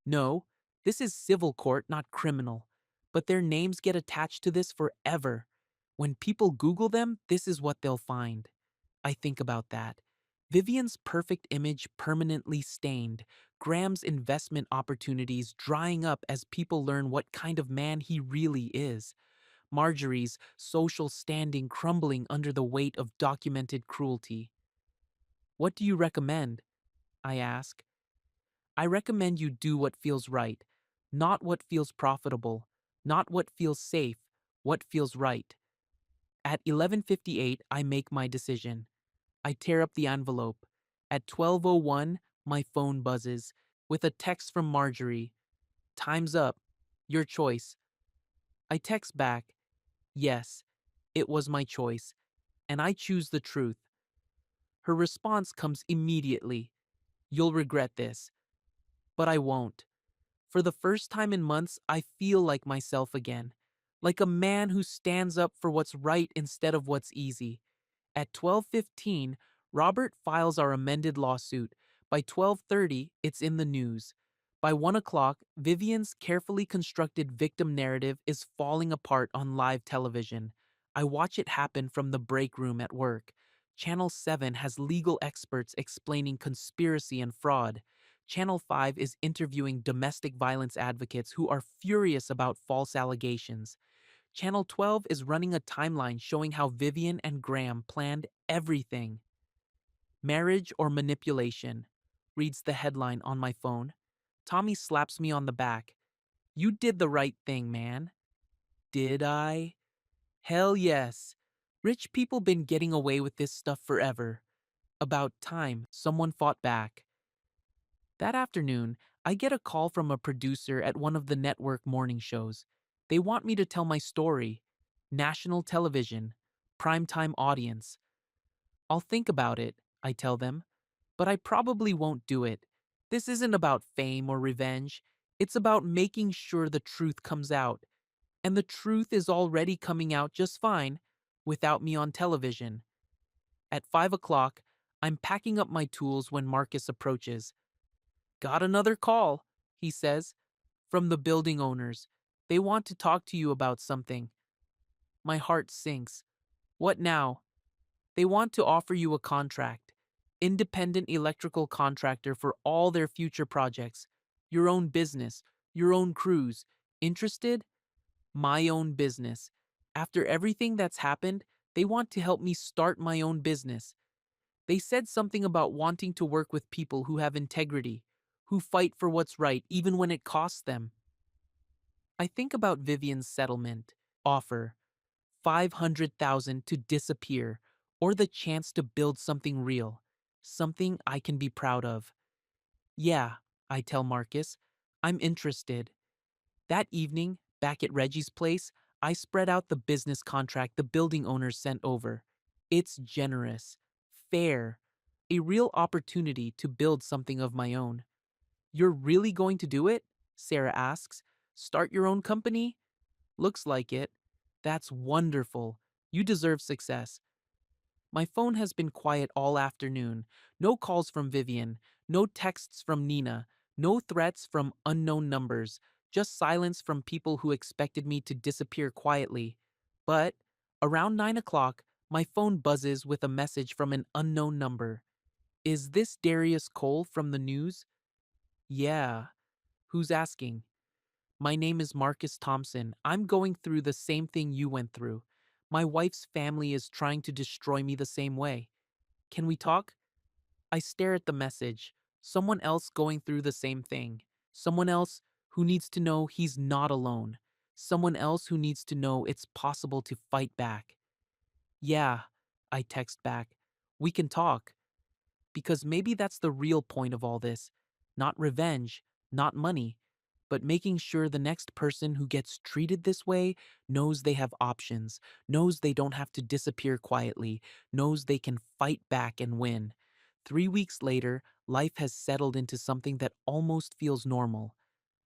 No, this is civil court, not criminal. But their names get attached to this forever. When people Google them, this is what they'll find. I think about that. Vivian's perfect image permanently stained, Graham's investment opportunities drying up as people learn what kind of man he really is, Marjorie's social standing crumbling under the weight of documented cruelty. What do you recommend? I ask. I recommend you do what feels right, not what feels profitable, not what feels safe, what feels right. At 11:58, I make my decision. I tear up the envelope. At 12:01, my phone buzzes with a text from Marjorie. Time's up. Your choice. I text back, yes, it was my choice, and I choose the truth. Her response comes immediately. You'll regret this. But I won't. For the first time in months, I feel like myself again. Like a man who stands up for what's right instead of what's easy. At 12:15, Robert files our amended lawsuit. By 12:30, it's in the news. By 1 o'clock, Vivian's carefully constructed victim narrative is falling apart on live television. I watch it happen from the break room at work. Channel 7 has legal experts explaining conspiracy and fraud. Channel 5 is interviewing domestic violence advocates who are furious about false allegations. Channel 12 is running a timeline showing how Vivian and Graham planned everything. Marriage or manipulation, reads the headline on my phone. Tommy slaps me on the back. You did the right thing, man. Did I? Hell yes. Rich people been getting away with this stuff forever. About time someone fought back. That afternoon, I get a call from a producer at one of the network morning shows. They want me to tell my story. National television. Primetime audience. I'll think about it, I tell them. But I probably won't do it. This isn't about fame or revenge. It's about making sure the truth comes out. And the truth is already coming out just fine without me on television. At 5 o'clock, I'm packing up my tools when Marcus approaches. Got another call, he says, from the building owners. They want to talk to you about something. My heart sinks. What now? They want to offer you a contract. Independent electrical contractor for all their future projects. Your own business, your own crews. Interested? My own business. After everything that's happened, they want to help me start my own business. They said something about wanting to work with people who have integrity, who fight for what's right even when it costs them. I think about Vivian's settlement offer, 500,000 to disappear, or the chance to build something real, something I can be proud of. Yeah, I tell Marcus, I'm interested. That evening, back at Reggie's place, I spread out the business contract the building owners sent over. It's generous, fair, a real opportunity to build something of my own. You're really going to do it? Sarah asks. Start your own company? Looks like it. That's wonderful. You deserve success. My phone has been quiet all afternoon. No calls from Vivian, no texts from Nina, no threats from unknown numbers, just silence from people who expected me to disappear quietly. But around 9 o'clock, my phone buzzes with a message from an unknown number. Is this Darius Cole from the news? Yeah. Who's asking? My name is Marcus Thompson. I'm going through the same thing you went through. My wife's family is trying to destroy me the same way. Can we talk? I stare at the message. Someone else going through the same thing. Someone else who needs to know he's not alone. Someone else who needs to know it's possible to fight back. Yeah, I text back. We can talk. Because maybe that's the real point of all this. Not revenge, not money, but making sure the next person who gets treated this way knows they have options, knows they don't have to disappear quietly, knows they can fight back and win. 3 weeks later, life has settled into something that almost feels normal.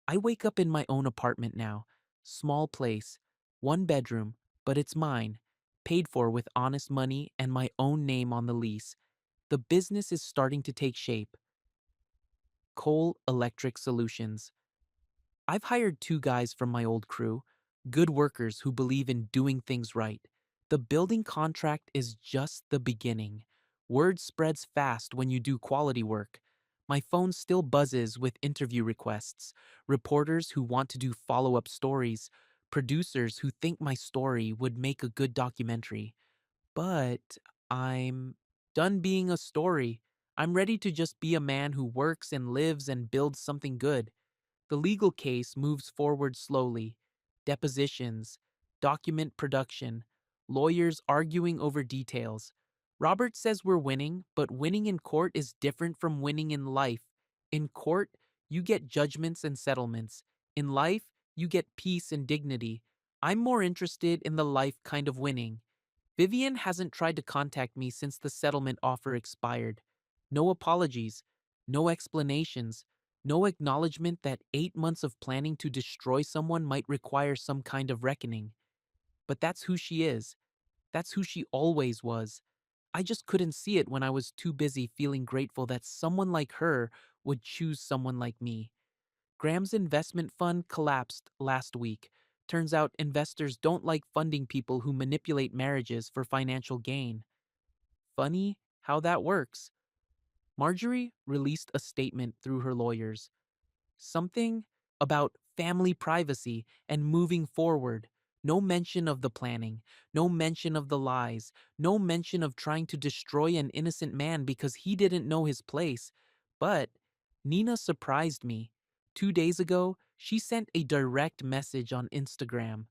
I wake up in my own apartment now. Small place, one bedroom, but it's mine. Paid for with honest money and my own name on the lease. The business is starting to take shape. Coal Electric Solutions. I've hired 2 guys from my old crew, good workers who believe in doing things right. The building contract is just the beginning. Word spreads fast when you do quality work. My phone still buzzes with interview requests, reporters who want to do follow-up stories, producers who think my story would make a good documentary. But I'm done being a story. I'm ready to just be a man who works and lives and builds something good. The legal case moves forward slowly. Depositions, document production, lawyers arguing over details. Robert says we're winning, but winning in court is different from winning in life. In court, you get judgments and settlements. In life, you get peace and dignity. I'm more interested in the life kind of winning. Vivian hasn't tried to contact me since the settlement offer expired. No apologies, no explanations, no acknowledgement that 8 months of planning to destroy someone might require some kind of reckoning. But that's who she is. That's who she always was. I just couldn't see it when I was too busy feeling grateful that someone like her would choose someone like me. Graham's investment fund collapsed last week. Turns out investors don't like funding people who manipulate marriages for financial gain. Funny how that works. Marjorie released a statement through her lawyers. Something about family privacy and moving forward. No mention of the planning, no mention of the lies, no mention of trying to destroy an innocent man because he didn't know his place. But Nina surprised me. 2 days ago, she sent a direct message on Instagram.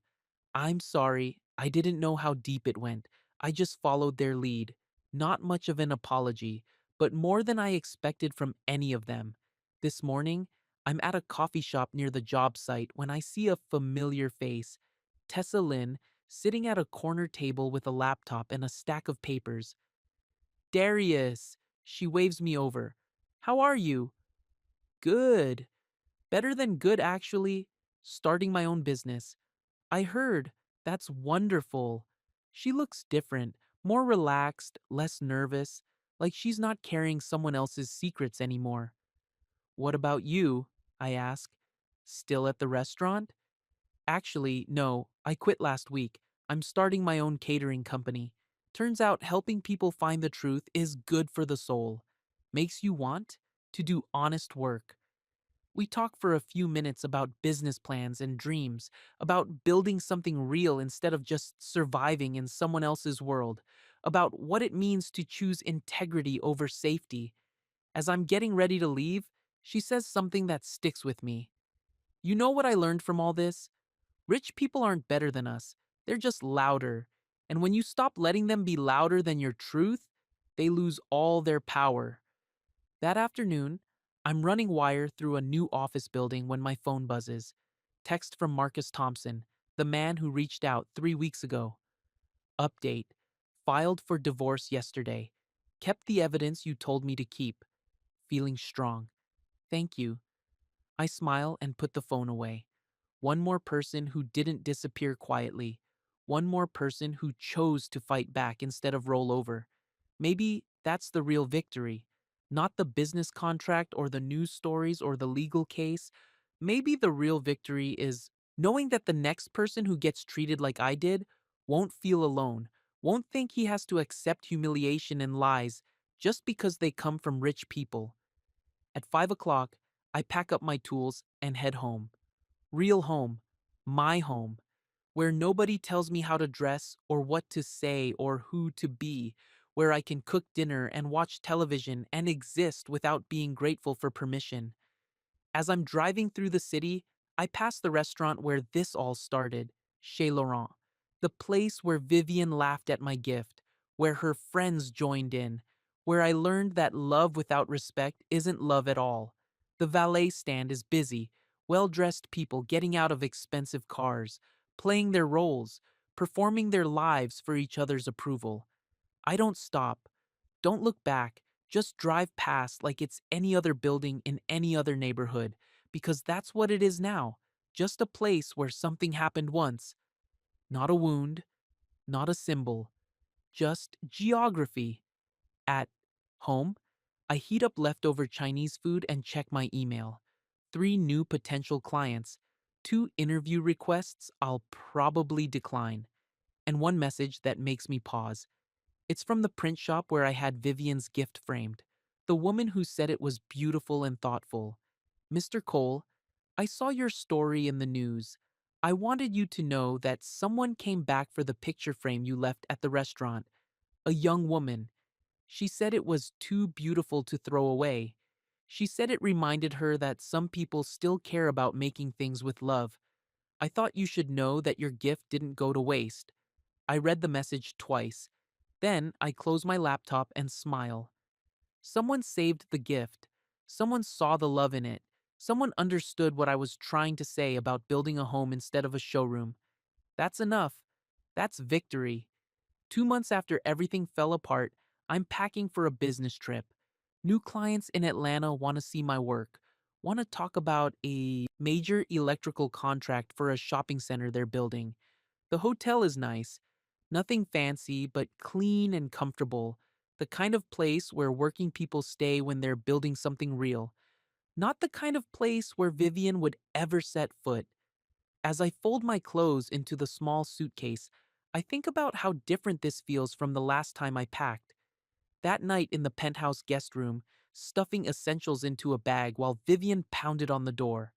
I'm sorry, I didn't know how deep it went. I just followed their lead. Not much of an apology, but more than I expected from any of them. This morning, I'm at a coffee shop near the job site when I see a familiar face. Tessa Lynn, sitting at a corner table with a laptop and a stack of papers. Darius! She waves me over. How are you? Good. Better than good, actually. Starting my own business. I heard. That's wonderful. She looks different, more relaxed, less nervous, like she's not carrying someone else's secrets anymore. What about you? I ask. Still at the restaurant? Actually, no, I quit last week. I'm starting my own catering company. Turns out helping people find the truth is good for the soul. Makes you want to do honest work. We talk for a few minutes about business plans and dreams, about building something real instead of just surviving in someone else's world, about what it means to choose integrity over safety. As I'm getting ready to leave, she says something that sticks with me. You know what I learned from all this? Rich people aren't better than us, they're just louder. And when you stop letting them be louder than your truth, they lose all their power. That afternoon, I'm running wire through a new office building when my phone buzzes. Text from Marcus Thompson, the man who reached out 3 weeks ago. Update. Filed for divorce yesterday. Kept the evidence you told me to keep. Feeling strong. Thank you. I smile and put the phone away. One more person who didn't disappear quietly. One more person who chose to fight back instead of roll over. Maybe that's the real victory. Not the business contract or the news stories or the legal case. Maybe the real victory is knowing that the next person who gets treated like I did won't feel alone, won't think he has to accept humiliation and lies just because they come from rich people. At 5 o'clock, I pack up my tools and head home. Real home. My home. Where nobody tells me how to dress or what to say or who to be. Where I can cook dinner and watch television and exist without being grateful for permission. As I'm driving through the city, I pass the restaurant where this all started, Chez Laurent. The place where Vivian laughed at my gift, where her friends joined in, where I learned that love without respect isn't love at all. The valet stand is busy, well-dressed people getting out of expensive cars, playing their roles, performing their lives for each other's approval. I don't stop. Don't look back. Just drive past like it's any other building in any other neighborhood, because that's what it is now. Just a place where something happened once. Not a wound, not a symbol, just geography. At home, I heat up leftover Chinese food and check my email. 3 new potential clients, 2 interview requests I'll probably decline, and one message that makes me pause. It's from the print shop where I had Vivian's gift framed. The woman who said it was beautiful and thoughtful. Mr. Cole, I saw your story in the news. I wanted you to know that someone came back for the picture frame you left at the restaurant. A young woman. She said it was too beautiful to throw away. She said it reminded her that some people still care about making things with love. I thought you should know that your gift didn't go to waste. I read the message twice. Then I close my laptop and smile. Someone saved the gift. Someone saw the love in it. Someone understood what I was trying to say about building a home instead of a showroom. That's enough. That's victory. 2 months after everything fell apart, I'm packing for a business trip. New clients in Atlanta want to see my work, want to talk about a major electrical contract for a shopping center they're building. The hotel is nice. Nothing fancy, but clean and comfortable. The kind of place where working people stay when they're building something real. Not the kind of place where Vivian would ever set foot. As I fold my clothes into the small suitcase, I think about how different this feels from the last time I packed. That night in the penthouse guest room, stuffing essentials into a bag while Vivian pounded on the door,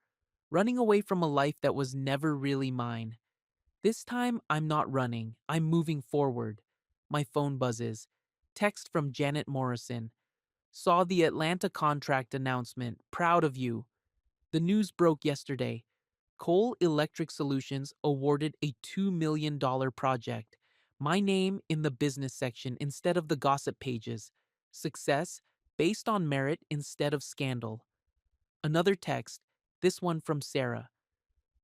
running away from a life that was never really mine. This time, I'm not running, I'm moving forward. My phone buzzes. Text from Janet Morrison. Saw the Atlanta contract announcement. Proud of you. The news broke yesterday. Cole Electric Solutions awarded a $2 million project. My name in the business section instead of the gossip pages. Success based on merit instead of scandal. Another text, this one from Sarah.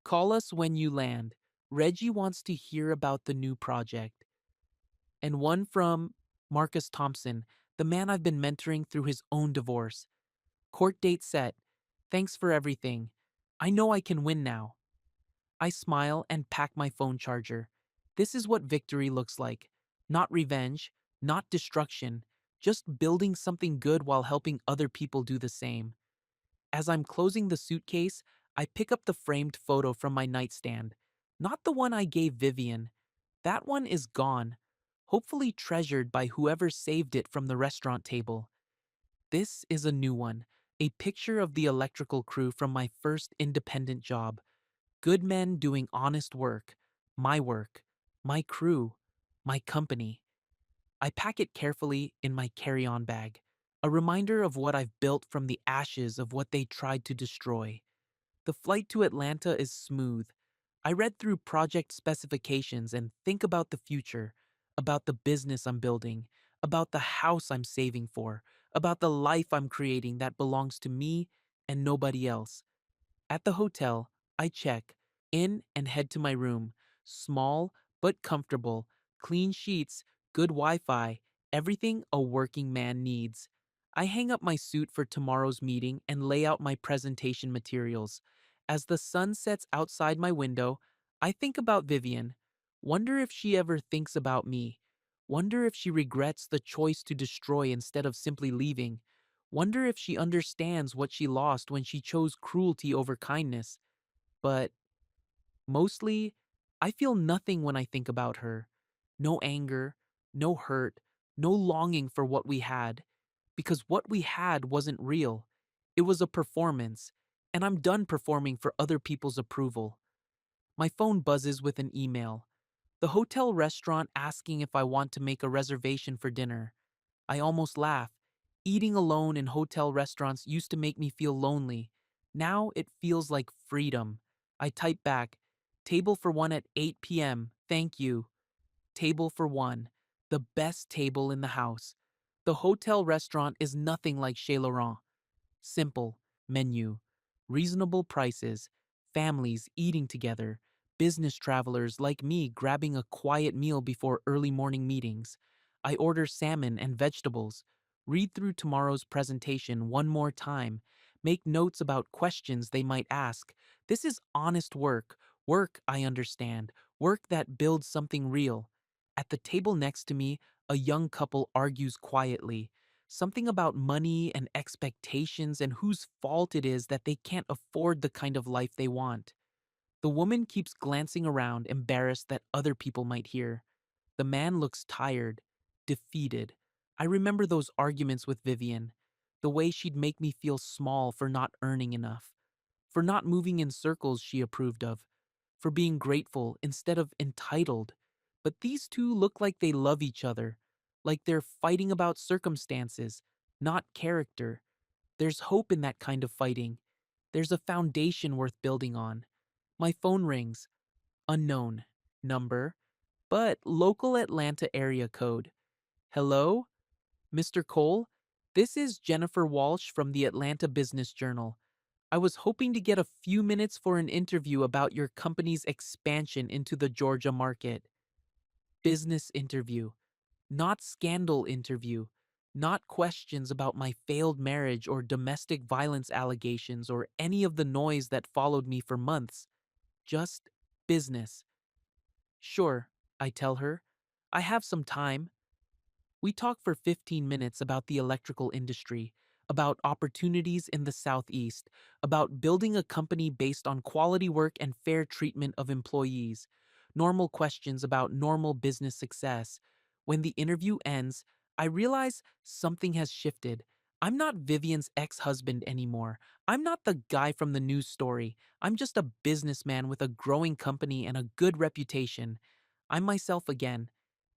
Call us when you land. Reggie wants to hear about the new project. And one from Marcus Thompson, the man I've been mentoring through his own divorce. Court date set. Thanks for everything. I know I can win now. I smile and pack my phone charger. This is what victory looks like. Not revenge, not destruction, just building something good while helping other people do the same. As I'm closing the suitcase, I pick up the framed photo from my nightstand. Not the one I gave Vivian. That one is gone, hopefully treasured by whoever saved it from the restaurant table. This is a new one, a picture of the electrical crew from my first independent job. Good men doing honest work, my crew, my company. I pack it carefully in my carry-on bag, a reminder of what I've built from the ashes of what they tried to destroy. The flight to Atlanta is smooth. I read through project specifications and think about the future, about the business I'm building, about the house I'm saving for, about the life I'm creating that belongs to me and nobody else. At the hotel, I check in and head to my room. Small but comfortable, clean sheets, good Wi Fi, everything a working man needs. I hang up my suit for tomorrow's meeting and lay out my presentation materials. As the sun sets outside my window, I think about Vivian. Wonder if she ever thinks about me. Wonder if she regrets the choice to destroy instead of simply leaving. Wonder if she understands what she lost when she chose cruelty over kindness. But mostly, I feel nothing when I think about her. No anger, no hurt, no longing for what we had. Because what we had wasn't real. It was a performance, and I'm done performing for other people's approval. My phone buzzes with an email. The hotel restaurant asking if I want to make a reservation for dinner. I almost laugh. Eating alone in hotel restaurants used to make me feel lonely. Now it feels like freedom. I type back, table for one at 8 p.m. Thank you. Table for one. The best table in the house. The hotel restaurant is nothing like Chez Laurent. Simple menu, reasonable prices, families eating together, business travelers like me grabbing a quiet meal before early morning meetings. I order salmon and vegetables, read through tomorrow's presentation one more time, make notes about questions they might ask. This is honest work, work I understand, work that builds something real. At the table next to me, a young couple argues quietly. Something about money and expectations and whose fault it is that they can't afford the kind of life they want. The woman keeps glancing around, embarrassed that other people might hear. The man looks tired, defeated. I remember those arguments with Vivian, the way she'd make me feel small for not earning enough, for not moving in circles she approved of, for being grateful instead of entitled. But these two look like they love each other, like they're fighting about circumstances, not character. There's hope in that kind of fighting. There's a foundation worth building on. My phone rings. Unknown. Number. But local Atlanta area code. Hello? Mr. Cole? This is Jennifer Walsh from the Atlanta Business Journal. I was hoping to get a few minutes for an interview about your company's expansion into the Georgia market. Business interview, not scandal interview, not questions about my failed marriage or domestic violence allegations or any of the noise that followed me for months. Just business. Sure, I tell her. I have some time. We talk for 15 minutes about the electrical industry, about opportunities in the Southeast, about building a company based on quality work and fair treatment of employees, normal questions about normal business success. When the interview ends, I realize something has shifted. I'm not Vivian's ex husband anymore. I'm not the guy from the news story. I'm just a businessman with a growing company and a good reputation. I'm myself again.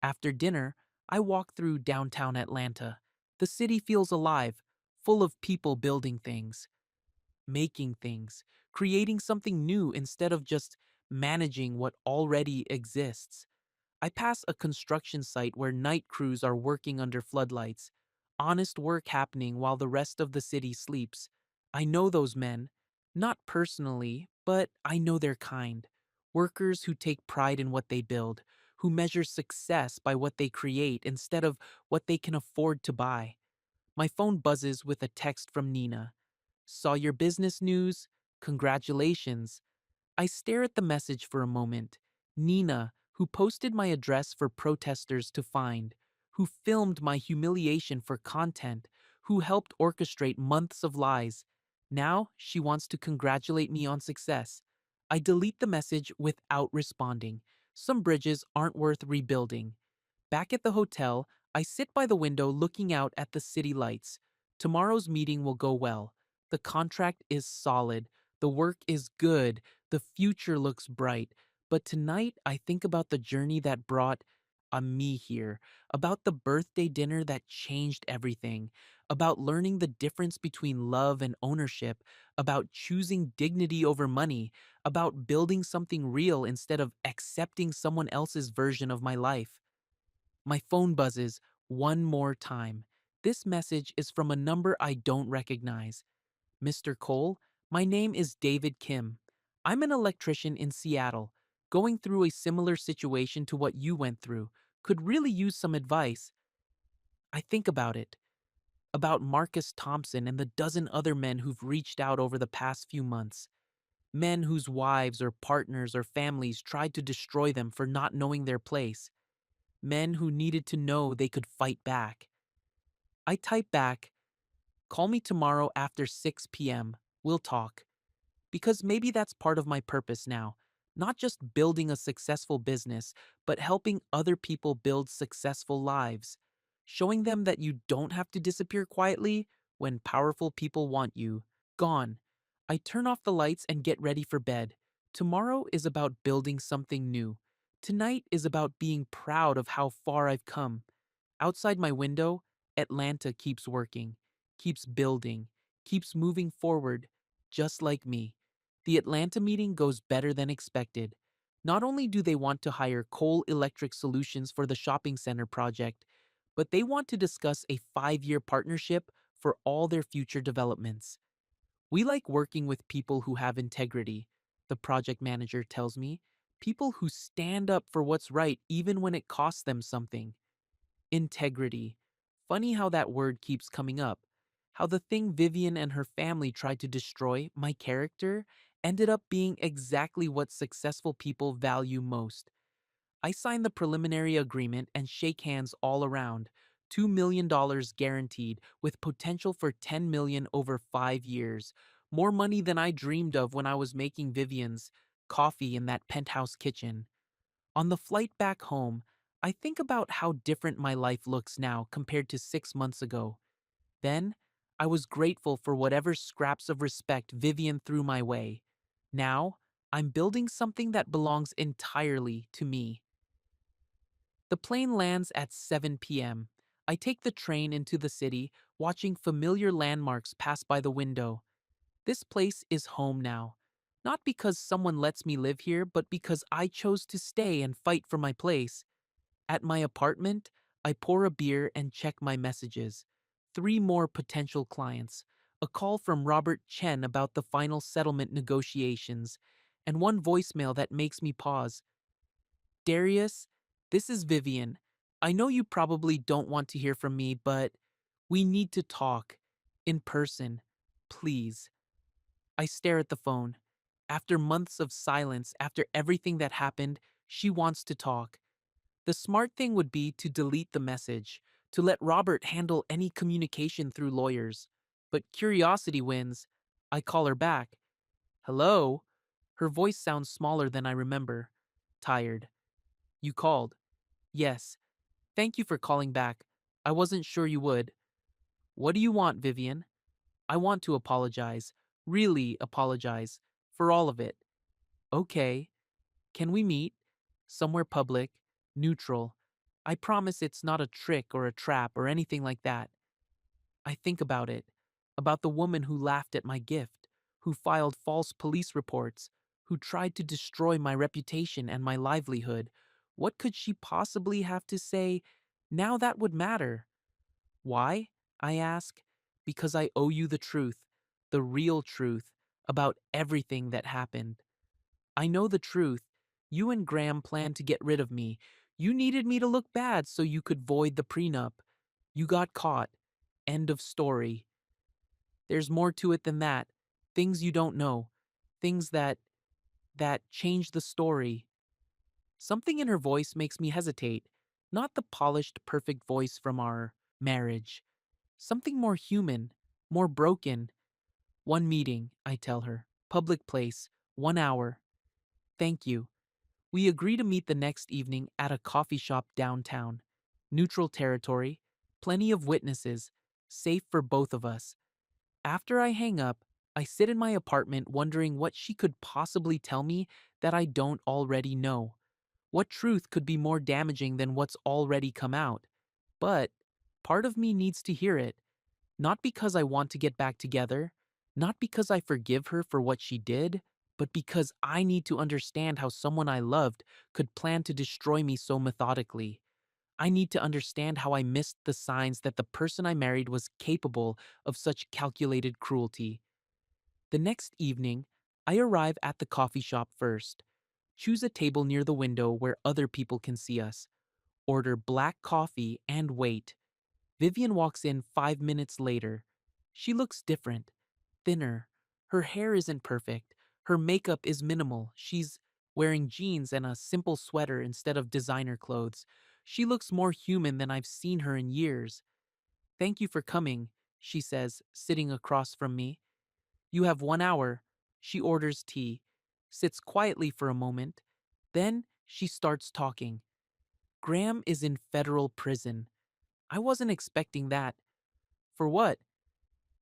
After dinner, I walk through downtown Atlanta. The city feels alive, full of people building things, making things, creating something new instead of just managing what already exists. I pass a construction site where night crews are working under floodlights, honest work happening while the rest of the city sleeps. I know those men, not personally, but I know their kind. Workers who take pride in what they build, who measure success by what they create instead of what they can afford to buy. My phone buzzes with a text from Nina. Saw your business news? Congratulations. I stare at the message for a moment. Nina, who posted my address for protesters to find, who filmed my humiliation for content, who helped orchestrate months of lies. Now she wants to congratulate me on success. I delete the message without responding. Some bridges aren't worth rebuilding. Back at the hotel, I sit by the window looking out at the city lights. Tomorrow's meeting will go well. The contract is solid. The work is good. The future looks bright. But tonight, I think about the journey that brought me here, about the birthday dinner that changed everything, about learning the difference between love and ownership, about choosing dignity over money, about building something real instead of accepting someone else's version of my life. My phone buzzes one more time. This message is from a number I don't recognize. Mr. Cole, my name is David Kim. I'm an electrician in Seattle, going through a similar situation to what you went through, could really use some advice. I think about it, about Marcus Thompson and the dozen other men who've reached out over the past few months. Men whose wives or partners or families tried to destroy them for not knowing their place. Men who needed to know they could fight back. I type back, call me tomorrow after 6 p.m. We'll talk. Because maybe that's part of my purpose now. Not just building a successful business, but helping other people build successful lives. Showing them that you don't have to disappear quietly when powerful people want you. Gone. I turn off the lights and get ready for bed. Tomorrow is about building something new. Tonight is about being proud of how far I've come. Outside my window, Atlanta keeps working, keeps building, keeps moving forward, just like me. The Atlanta meeting goes better than expected. Not only do they want to hire coal electric solutions for the shopping center project, but they want to discuss a 5-year partnership for all their future developments. We like working with people who have integrity, the project manager tells me. People who stand up for what's right even when it costs them something. Integrity. Funny how that word keeps coming up. How the thing Vivian and her family tried to destroy, my character, ended up being exactly what successful people value most. I sign the preliminary agreement and shake hands all around. $2 million guaranteed, with potential for 10 million over 5 years. More money than I dreamed of when I was making Vivian's coffee in that penthouse kitchen. On the flight back home, I think about how different my life looks now compared to 6 months ago. Then, I was grateful for whatever scraps of respect Vivian threw my way. Now, I'm building something that belongs entirely to me. The plane lands at 7 p.m. I take the train into the city, watching familiar landmarks pass by the window. This place is home now. Not because someone lets me live here, but because I chose to stay and fight for my place. At my apartment, I pour a beer and check my messages. 3 more potential clients, a call from Robert Chen about the final settlement negotiations, and one voicemail that makes me pause. Darius, this is Vivian. I know you probably don't want to hear from me, but we need to talk. In person. Please. I stare at the phone. After months of silence, after everything that happened, she wants to talk. The smart thing would be to delete the message, to let Robert handle any communication through lawyers. But curiosity wins. I call her back. Hello? Her voice sounds smaller than I remember. Tired. You called. Yes. Thank you for calling back. I wasn't sure you would. What do you want, Vivian? I want to apologize. Really apologize. For all of it. Okay. Can we meet? Somewhere public, neutral. I promise it's not a trick or a trap or anything like that. I think about it. About the woman who laughed at my gift, who filed false police reports, who tried to destroy my reputation and my livelihood. What could she possibly have to say now that would matter? Why? I ask. Because I owe you the truth, the real truth, about everything that happened. I know the truth. You and Graham planned to get rid of me. You needed me to look bad so you could void the prenup. You got caught. End of story. There's more to it than that. Things you don't know. Things that change the story. Something in her voice makes me hesitate. Not the polished, perfect voice from our marriage. Something more human, more broken. One meeting, I tell her. Public place. 1 hour. Thank you. We agree to meet the next evening at a coffee shop downtown. Neutral territory, plenty of witnesses, safe for both of us. After I hang up, I sit in my apartment wondering what she could possibly tell me that I don't already know. What truth could be more damaging than what's already come out? But part of me needs to hear it. Not because I want to get back together, not because I forgive her for what she did, but because I need to understand how someone I loved could plan to destroy me so methodically. I need to understand how I missed the signs that the person I married was capable of such calculated cruelty. The next evening, I arrive at the coffee shop first. Choose a table near the window where other people can see us. order black coffee, and wait. Vivian walks in 5 minutes later. She looks different, thinner. Her hair isn't perfect. Her makeup is minimal. She's wearing jeans and a simple sweater instead of designer clothes. She looks more human than I've seen her in years. "Thank you for coming," she says, sitting across from me. "You have 1 hour." She orders tea, sits quietly for a moment. Then she starts talking. "Graham is in federal prison." I wasn't expecting that. For what?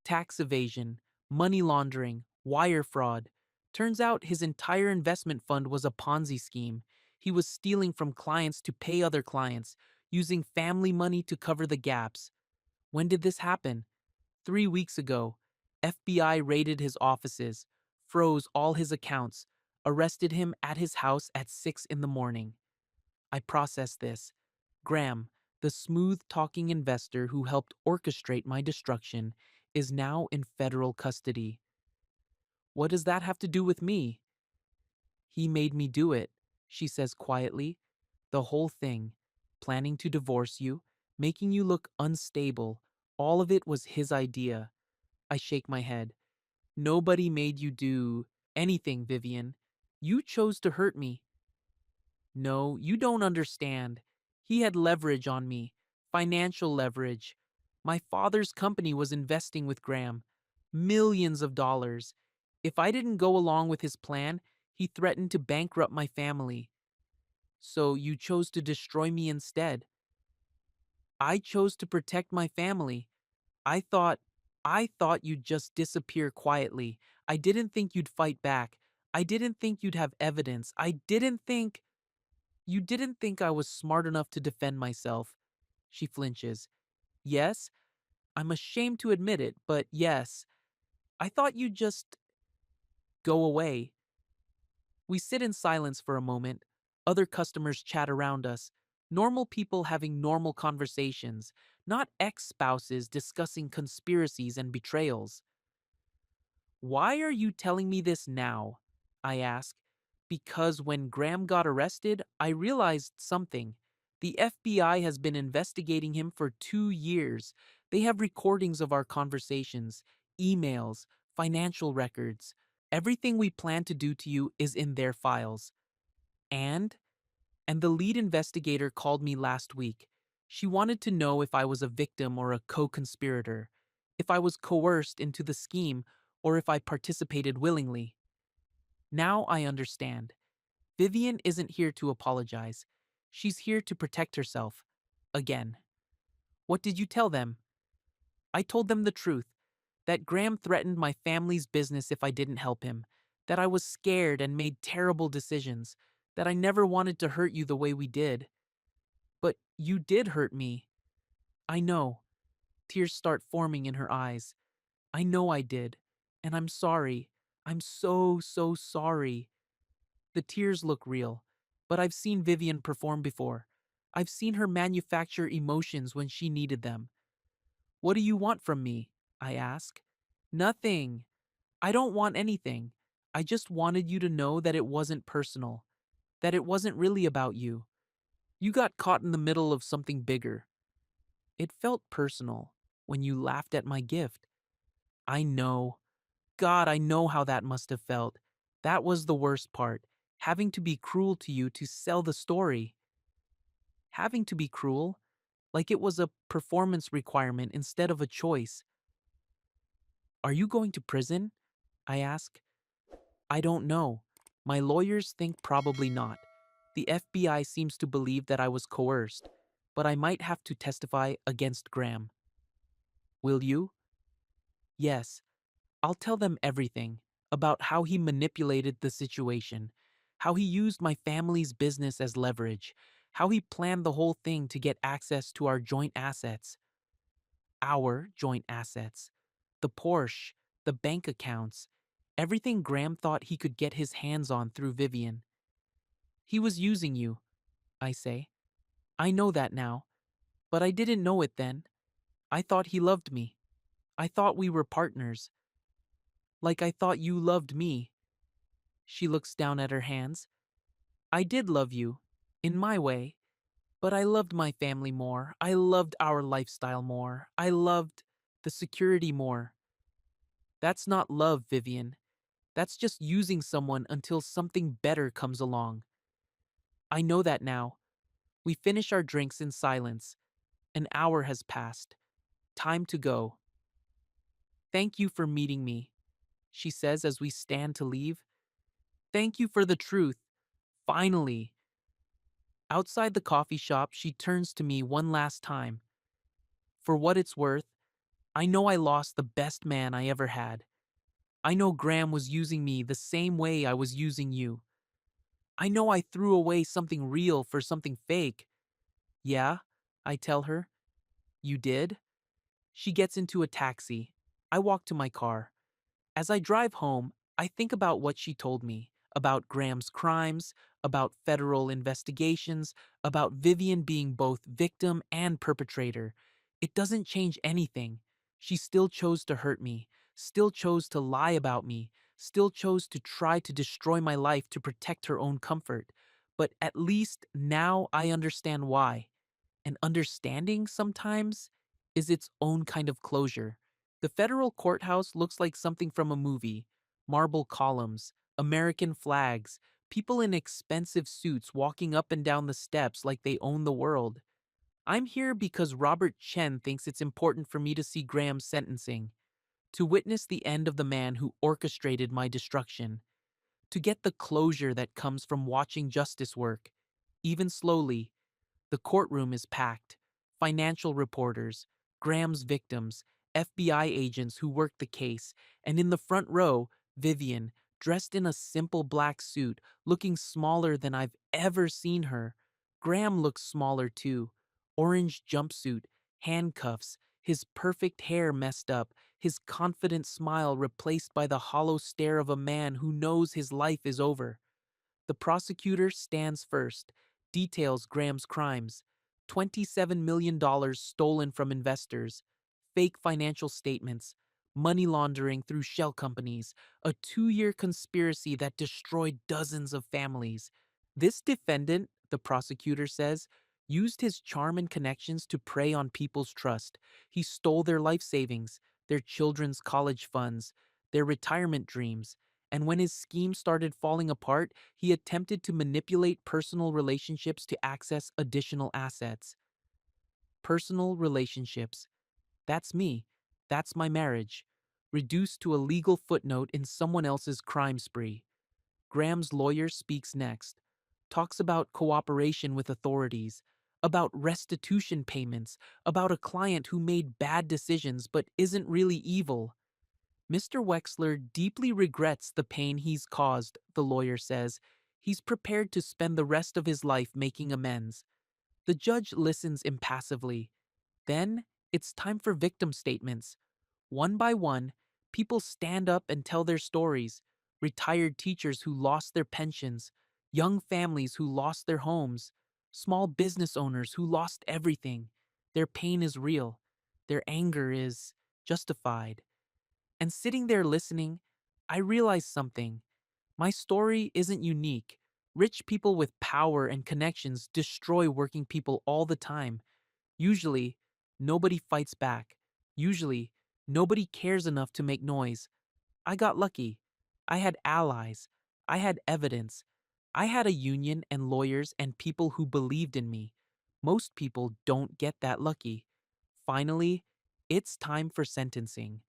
Tax evasion, money laundering, wire fraud. Turns out his entire investment fund was a Ponzi scheme. He was stealing from clients to pay other clients, using family money to cover the gaps. When did this happen? 3 weeks ago. FBI raided his offices, froze all his accounts, arrested him at his house at 6 in the morning. I processed this. Graham, the smooth talking investor who helped orchestrate my destruction, is now in federal custody. What does that have to do with me? "He made me do it," she says quietly. "The whole thing. Planning to divorce you, making you look unstable. All of it was his idea." I shake my head. "Nobody made you do anything, Vivian. You chose to hurt me." "No, you don't understand. He had leverage on me, financial leverage. My father's company was investing with Graham, millions of dollars. If I didn't go along with his plan, he threatened to bankrupt my family. So you chose to destroy me instead." "I chose to protect my family. I thought, I thought you'd just disappear quietly. I didn't think you'd fight back. I didn't think you'd have evidence. You didn't think I was smart enough to defend myself." She flinches. "Yes, I'm ashamed to admit it, but yes, I thought you'd just go away." We sit in silence for a moment. Other customers chat around us. Normal people having normal conversations, not ex-spouses discussing conspiracies and betrayals. "Why are you telling me this now?" I ask. "Because when Graham got arrested, I realized something. The FBI has been investigating him for 2 years. They have recordings of our conversations, emails, financial records. Everything we plan to do to you is in their files. And and the lead investigator called me last week. She wanted to know if I was a victim or a co-conspirator, if I was coerced into the scheme, or if I participated willingly. Now I understand. Vivian isn't here to apologize. She's here to protect herself. Again. What did you tell them?" "I told them the truth. That Graham threatened my family's business if I didn't help him. That I was scared and made terrible decisions. That I never wanted to hurt you the way we did." "But you did hurt me." "I know." Tears start forming in her eyes. "I know I did. And I'm sorry. I'm so, so sorry." The tears look real, but I've seen Vivian perform before. I've seen her manufacture emotions when she needed them. "What do you want from me?" I ask. "Nothing. I don't want anything. I just wanted you to know that it wasn't personal, that it wasn't really about you. You got caught in the middle of something bigger. It felt personal when you laughed at my gift." "I know. God, I know how that must have felt. That was the worst part, having to be cruel to you to sell the story." "Having to be cruel? Like it was a performance requirement instead of a choice." "Are you going to prison?" I ask. "I don't know. My lawyers think probably not. The FBI seems to believe that I was coerced, but I might have to testify against Graham." "Will you?" "Yes. I'll tell them everything about how he manipulated the situation, how he used my family's business as leverage, how he planned the whole thing to get access to our joint assets. Our joint assets. The Porsche, the bank accounts, everything Graham thought he could get his hands on through Vivian. He was using you," I say. "I know that now, but I didn't know it then. I thought he loved me. I thought we were partners. Like I thought you loved me." She looks down at her hands. "I did love you, in my way. But I loved my family more. I loved our lifestyle more. I loved the security more. That's not love, Vivian. That's just using someone until something better comes along. I know that now. We finish our drinks in silence. An hour has passed. Time to go. Thank you for meeting me, she says as we stand to leave. Thank you for the truth. Finally. Outside the coffee shop, she turns to me one last time. For what it's worth, I know I lost the best man I ever had. I know Graham was using me the same way I was using you. I know I threw away something real for something fake. Yeah, I tell her. You did? She gets into a taxi. I walk to my car. As I drive home, I think about what she told me about Graham's crimes, about federal investigations, about Vivian being both victim and perpetrator. It doesn't change anything. She still chose to hurt me, still chose to lie about me, still chose to try to destroy my life to protect her own comfort. But at least now I understand why. And understanding sometimes is its own kind of closure. The federal courthouse looks like something from a movie: marble columns, American flags, people in expensive suits walking up and down the steps like they own the world. I'm here because Robert Chen thinks it's important for me to see Graham's sentencing, to witness the end of the man who orchestrated my destruction, to get the closure that comes from watching justice work, even slowly. The courtroom is packed. Financial reporters, Graham's victims, FBI agents who worked the case, and in the front row, Vivian, dressed in a simple black suit, looking smaller than I've ever seen her. Graham looks smaller too. Orange jumpsuit, handcuffs, his perfect hair messed up, his confident smile replaced by the hollow stare of a man who knows his life is over. The prosecutor stands first, details Graham's crimes: $27 million stolen from investors, fake financial statements, money laundering through shell companies, a 2-year conspiracy that destroyed dozens of families. This defendant, the prosecutor says, used his charm and connections to prey on people's trust. He stole their life savings, their children's college funds, their retirement dreams. And when his scheme started falling apart, he attempted to manipulate personal relationships to access additional assets. Personal relationships. That's me. That's my marriage. Reduced to a legal footnote in someone else's crime spree. Graham's lawyer speaks next. Talks about cooperation with authorities, about restitution payments, about a client who made bad decisions but isn't really evil. Mr. Wexler deeply regrets the pain he's caused, the lawyer says. He's prepared to spend the rest of his life making amends. The judge listens impassively. Then it's time for victim statements. One by one, people stand up and tell their stories. Retired teachers who lost their pensions, young families who lost their homes, small business owners who lost everything. Their pain is real. Their anger is justified. And sitting there listening, I realized something. My story isn't unique. Rich people with power and connections destroy working people all the time. Usually, nobody fights back. Usually, nobody cares enough to make noise. I got lucky. I had allies. I had evidence. I had a union and lawyers and people who believed in me. Most people don't get that lucky. Finally, it's time for sentencing.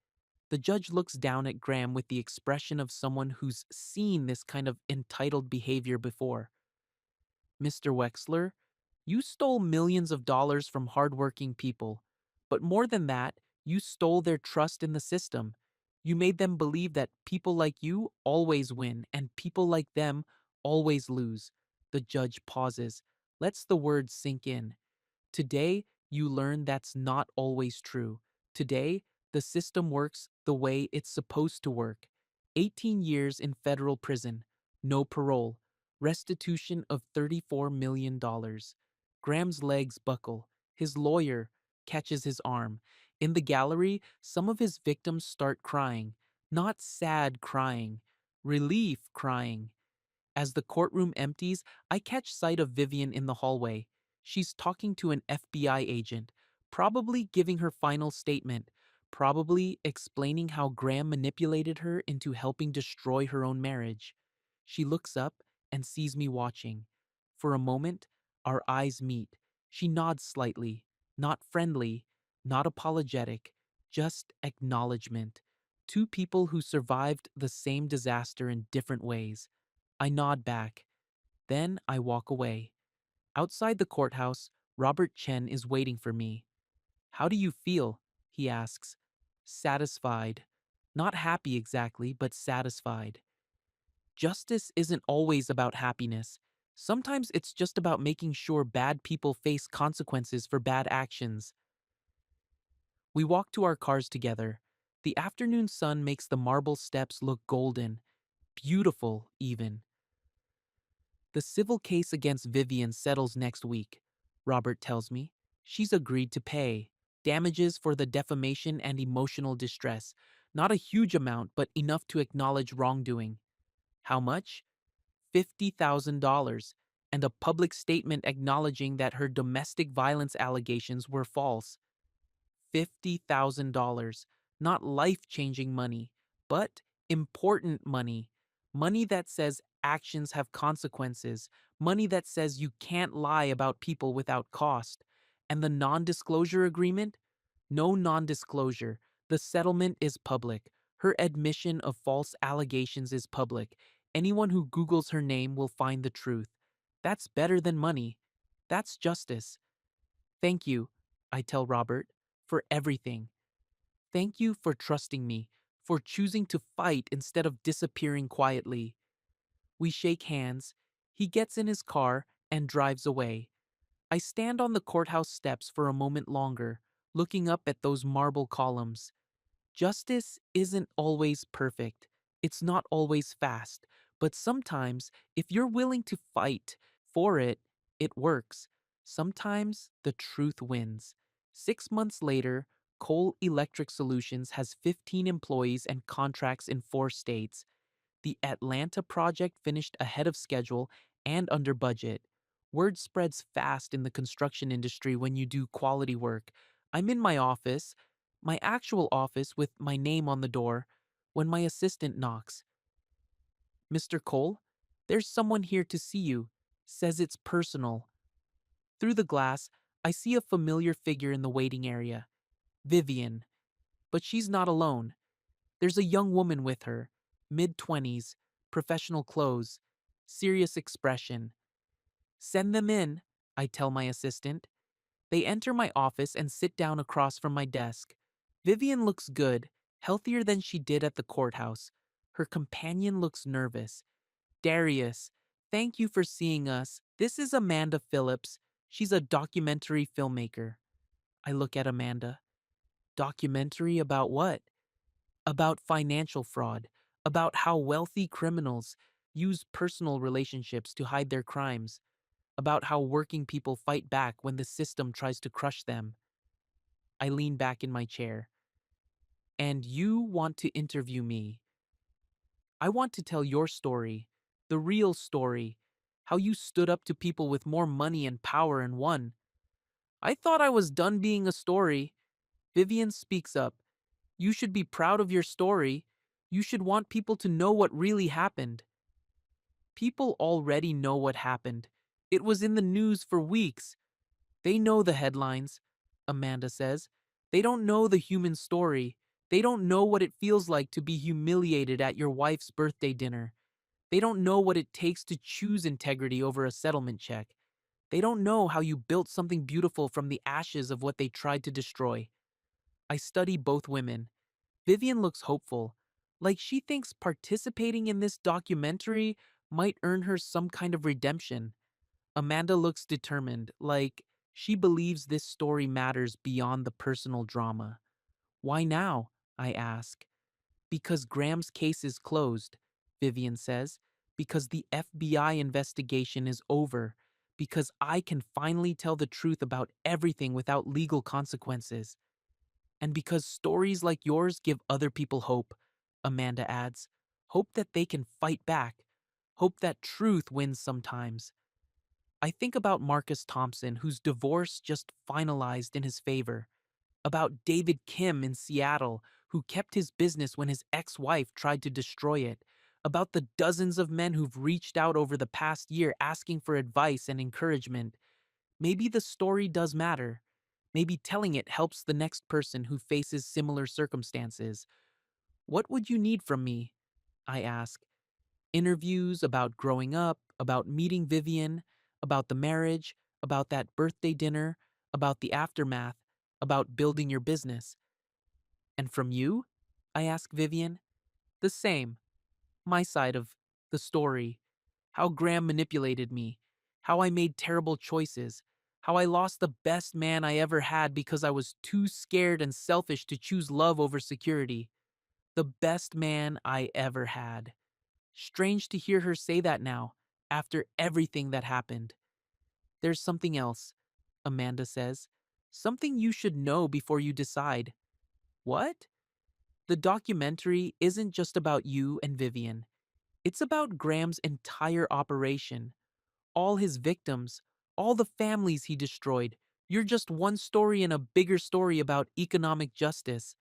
The judge looks down at Graham with the expression of someone who's seen this kind of entitled behavior before. Mr. Wexler, you stole millions of dollars from hardworking people. But more than that, you stole their trust in the system. You made them believe that people like you always win and people like them always lose. The judge pauses, lets the words sink in. Today, you learn that's not always true. Today, the system works the way it's supposed to work. 18 years in federal prison, no parole, restitution of $34 million. Graham's legs buckle. His lawyer catches his arm. In the gallery, some of his victims start crying. Not sad crying, relief crying. As the courtroom empties, I catch sight of Vivian in the hallway. She's talking to an FBI agent, probably giving her final statement, probably explaining how Graham manipulated her into helping destroy her own marriage. She looks up and sees me watching. For a moment, our eyes meet. She nods slightly, not friendly, not apologetic, just acknowledgement. Two people who survived the same disaster in different ways. I nod back. Then I walk away. Outside the courthouse, Robert Chen is waiting for me. How do you feel? He asks. Satisfied. Not happy exactly, but satisfied. Justice isn't always about happiness. Sometimes it's just about making sure bad people face consequences for bad actions. We walk to our cars together. The afternoon sun makes the marble steps look golden, beautiful even. The civil case against Vivian settles next week, Robert tells me. She's agreed to pay damages for the defamation and emotional distress. Not a huge amount, but enough to acknowledge wrongdoing. How much? $50,000, and a public statement acknowledging that her domestic violence allegations were false. $50,000. Not life changing money, but important money. Money that says actions have consequences. Money that says you can't lie about people without cost. And the non disclosure agreement? No non disclosure. The settlement is public. Her admission of false allegations is public. Anyone who Googles her name will find the truth. That's better than money. That's justice. Thank you, I tell Robert, for everything. Thank you for trusting me, for choosing to fight instead of disappearing quietly. We shake hands. He gets in his car and drives away. I stand on the courthouse steps for a moment longer, looking up at those marble columns. Justice isn't always perfect. It's not always fast. But sometimes, if you're willing to fight for it, it works. Sometimes the truth wins. 6 months later, Coal Electric Solutions has 15 employees and contracts in 4 states. The Atlanta project finished ahead of schedule and under budget. Word spreads fast in the construction industry when you do quality work. I'm in my office, my actual office with my name on the door, when my assistant knocks. Mr. Cole, there's someone here to see you. Says it's personal. Through the glass, I see a familiar figure in the waiting area. Vivian. But she's not alone. There's a young woman with her, mid-20s, professional clothes, serious expression. Send them in, I tell my assistant. They enter my office and sit down across from my desk. Vivian looks good, healthier than she did at the courthouse. Her companion looks nervous. Darius, thank you for seeing us. This is Amanda Phillips. She's a documentary filmmaker. I look at Amanda. Documentary about what? About financial fraud, about how wealthy criminals use personal relationships to hide their crimes, about how working people fight back when the system tries to crush them. I lean back in my chair. And you want to interview me. I want to tell your story, the real story, how you stood up to people with more money and power and won. I thought I was done being a story. Vivian speaks up. You should be proud of your story. You should want people to know what really happened. People already know what happened. It was in the news for weeks. They know the headlines, Amanda says. They don't know the human story. They don't know what it feels like to be humiliated at your wife's birthday dinner. They don't know what it takes to choose integrity over a settlement check. They don't know how you built something beautiful from the ashes of what they tried to destroy. I study both women. Vivian looks hopeful, like she thinks participating in this documentary might earn her some kind of redemption. Amanda looks determined, like she believes this story matters beyond the personal drama. Why now? I ask. Because Graham's case is closed, Vivian says. Because the FBI investigation is over. Because I can finally tell the truth about everything without legal consequences. And because stories like yours give other people hope, Amanda adds. Hope that they can fight back. Hope that truth wins sometimes. I think about Marcus Thompson, whose divorce just finalized in his favor, about David Kim in Seattle, who kept his business when his ex wife tried to destroy it, about the dozens of men who've reached out over the past year asking for advice and encouragement. Maybe the story does matter. Maybe telling it helps the next person who faces similar circumstances. What would you need from me? I ask. Interviews about growing up, about meeting Vivian, about the marriage, about that birthday dinner, about the aftermath, about building your business. And from you? I ask Vivian. The same. My side of the story. How Graham manipulated me. How I made terrible choices. How I lost the best man I ever had because I was too scared and selfish to choose love over security. The best man I ever had. Strange to hear her say that now, after everything that happened. There's something else, Amanda says. Something you should know before you decide. What? The documentary isn't just about you and Vivian. It's about Graham's entire operation, all his victims, all the families he destroyed. You're just one story in a bigger story about economic justice.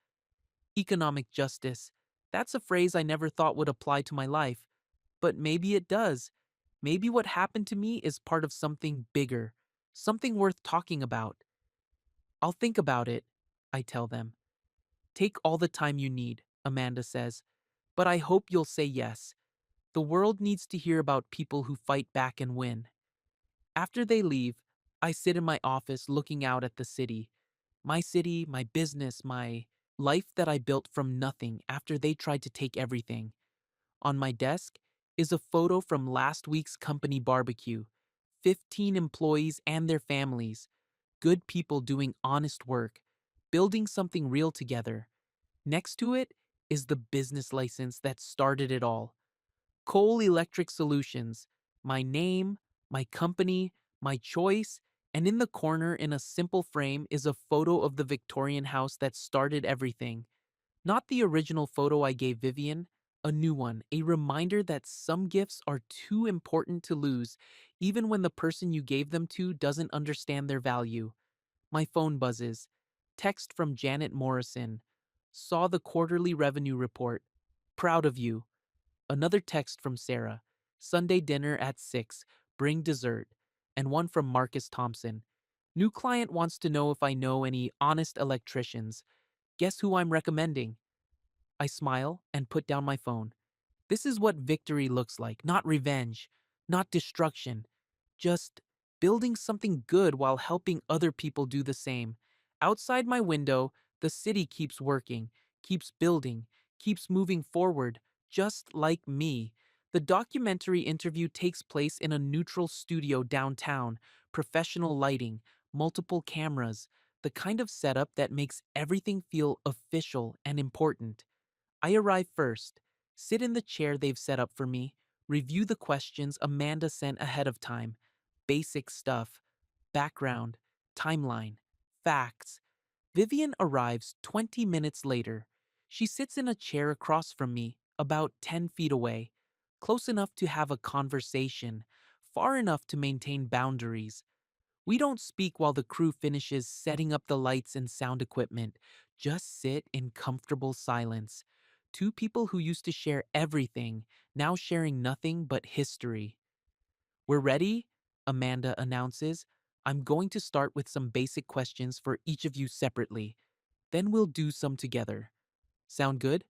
Economic justice. That's a phrase I never thought would apply to my life. But maybe it does. Maybe what happened to me is part of something bigger, something worth talking about. I'll think about it, I tell them. Take all the time you need, Amanda says. But I hope you'll say yes. The world needs to hear about people who fight back and win. After they leave, I sit in my office looking out at the city, my business, my life that I built from nothing after they tried to take everything. On my desk is a photo from last week's company barbecue. 15 employees and their families, good people doing honest work, building something real together. Next to it is the business license that started it all. Coal Electric Solutions, my name, my company, my choice, and in the corner in a simple frame is a photo of the Victorian house that started everything. Not the original photo I gave Vivian, a new one, a reminder that some gifts are too important to lose, even when the person you gave them to doesn't understand their value. My phone buzzes. Text from Janet Morrison. Saw the quarterly revenue report. Proud of you. Another text from Sarah. Sunday dinner at 6. Bring dessert. And one from Marcus Thompson. New client wants to know if I know any honest electricians. Guess who I'm recommending? I smile and put down my phone. This is what victory looks like, not revenge, not destruction, just building something good while helping other people do the same. Outside my window, the city keeps working, keeps building, keeps moving forward, just like me. The documentary interview takes place in a neutral studio downtown, professional lighting, multiple cameras, the kind of setup that makes everything feel official and important. I arrive first, sit in the chair they've set up for me, review the questions Amanda sent ahead of time. Basic stuff, background, timeline, facts. Vivian arrives 20 minutes later. She sits in a chair across from me, about 10 feet away, close enough to have a conversation, far enough to maintain boundaries. We don't speak while the crew finishes setting up the lights and sound equipment, just sit in comfortable silence. Two people who used to share everything, now sharing nothing but history. We're ready? Amanda announces. I'm going to start with some basic questions for each of you separately. Then we'll do some together. Sound good?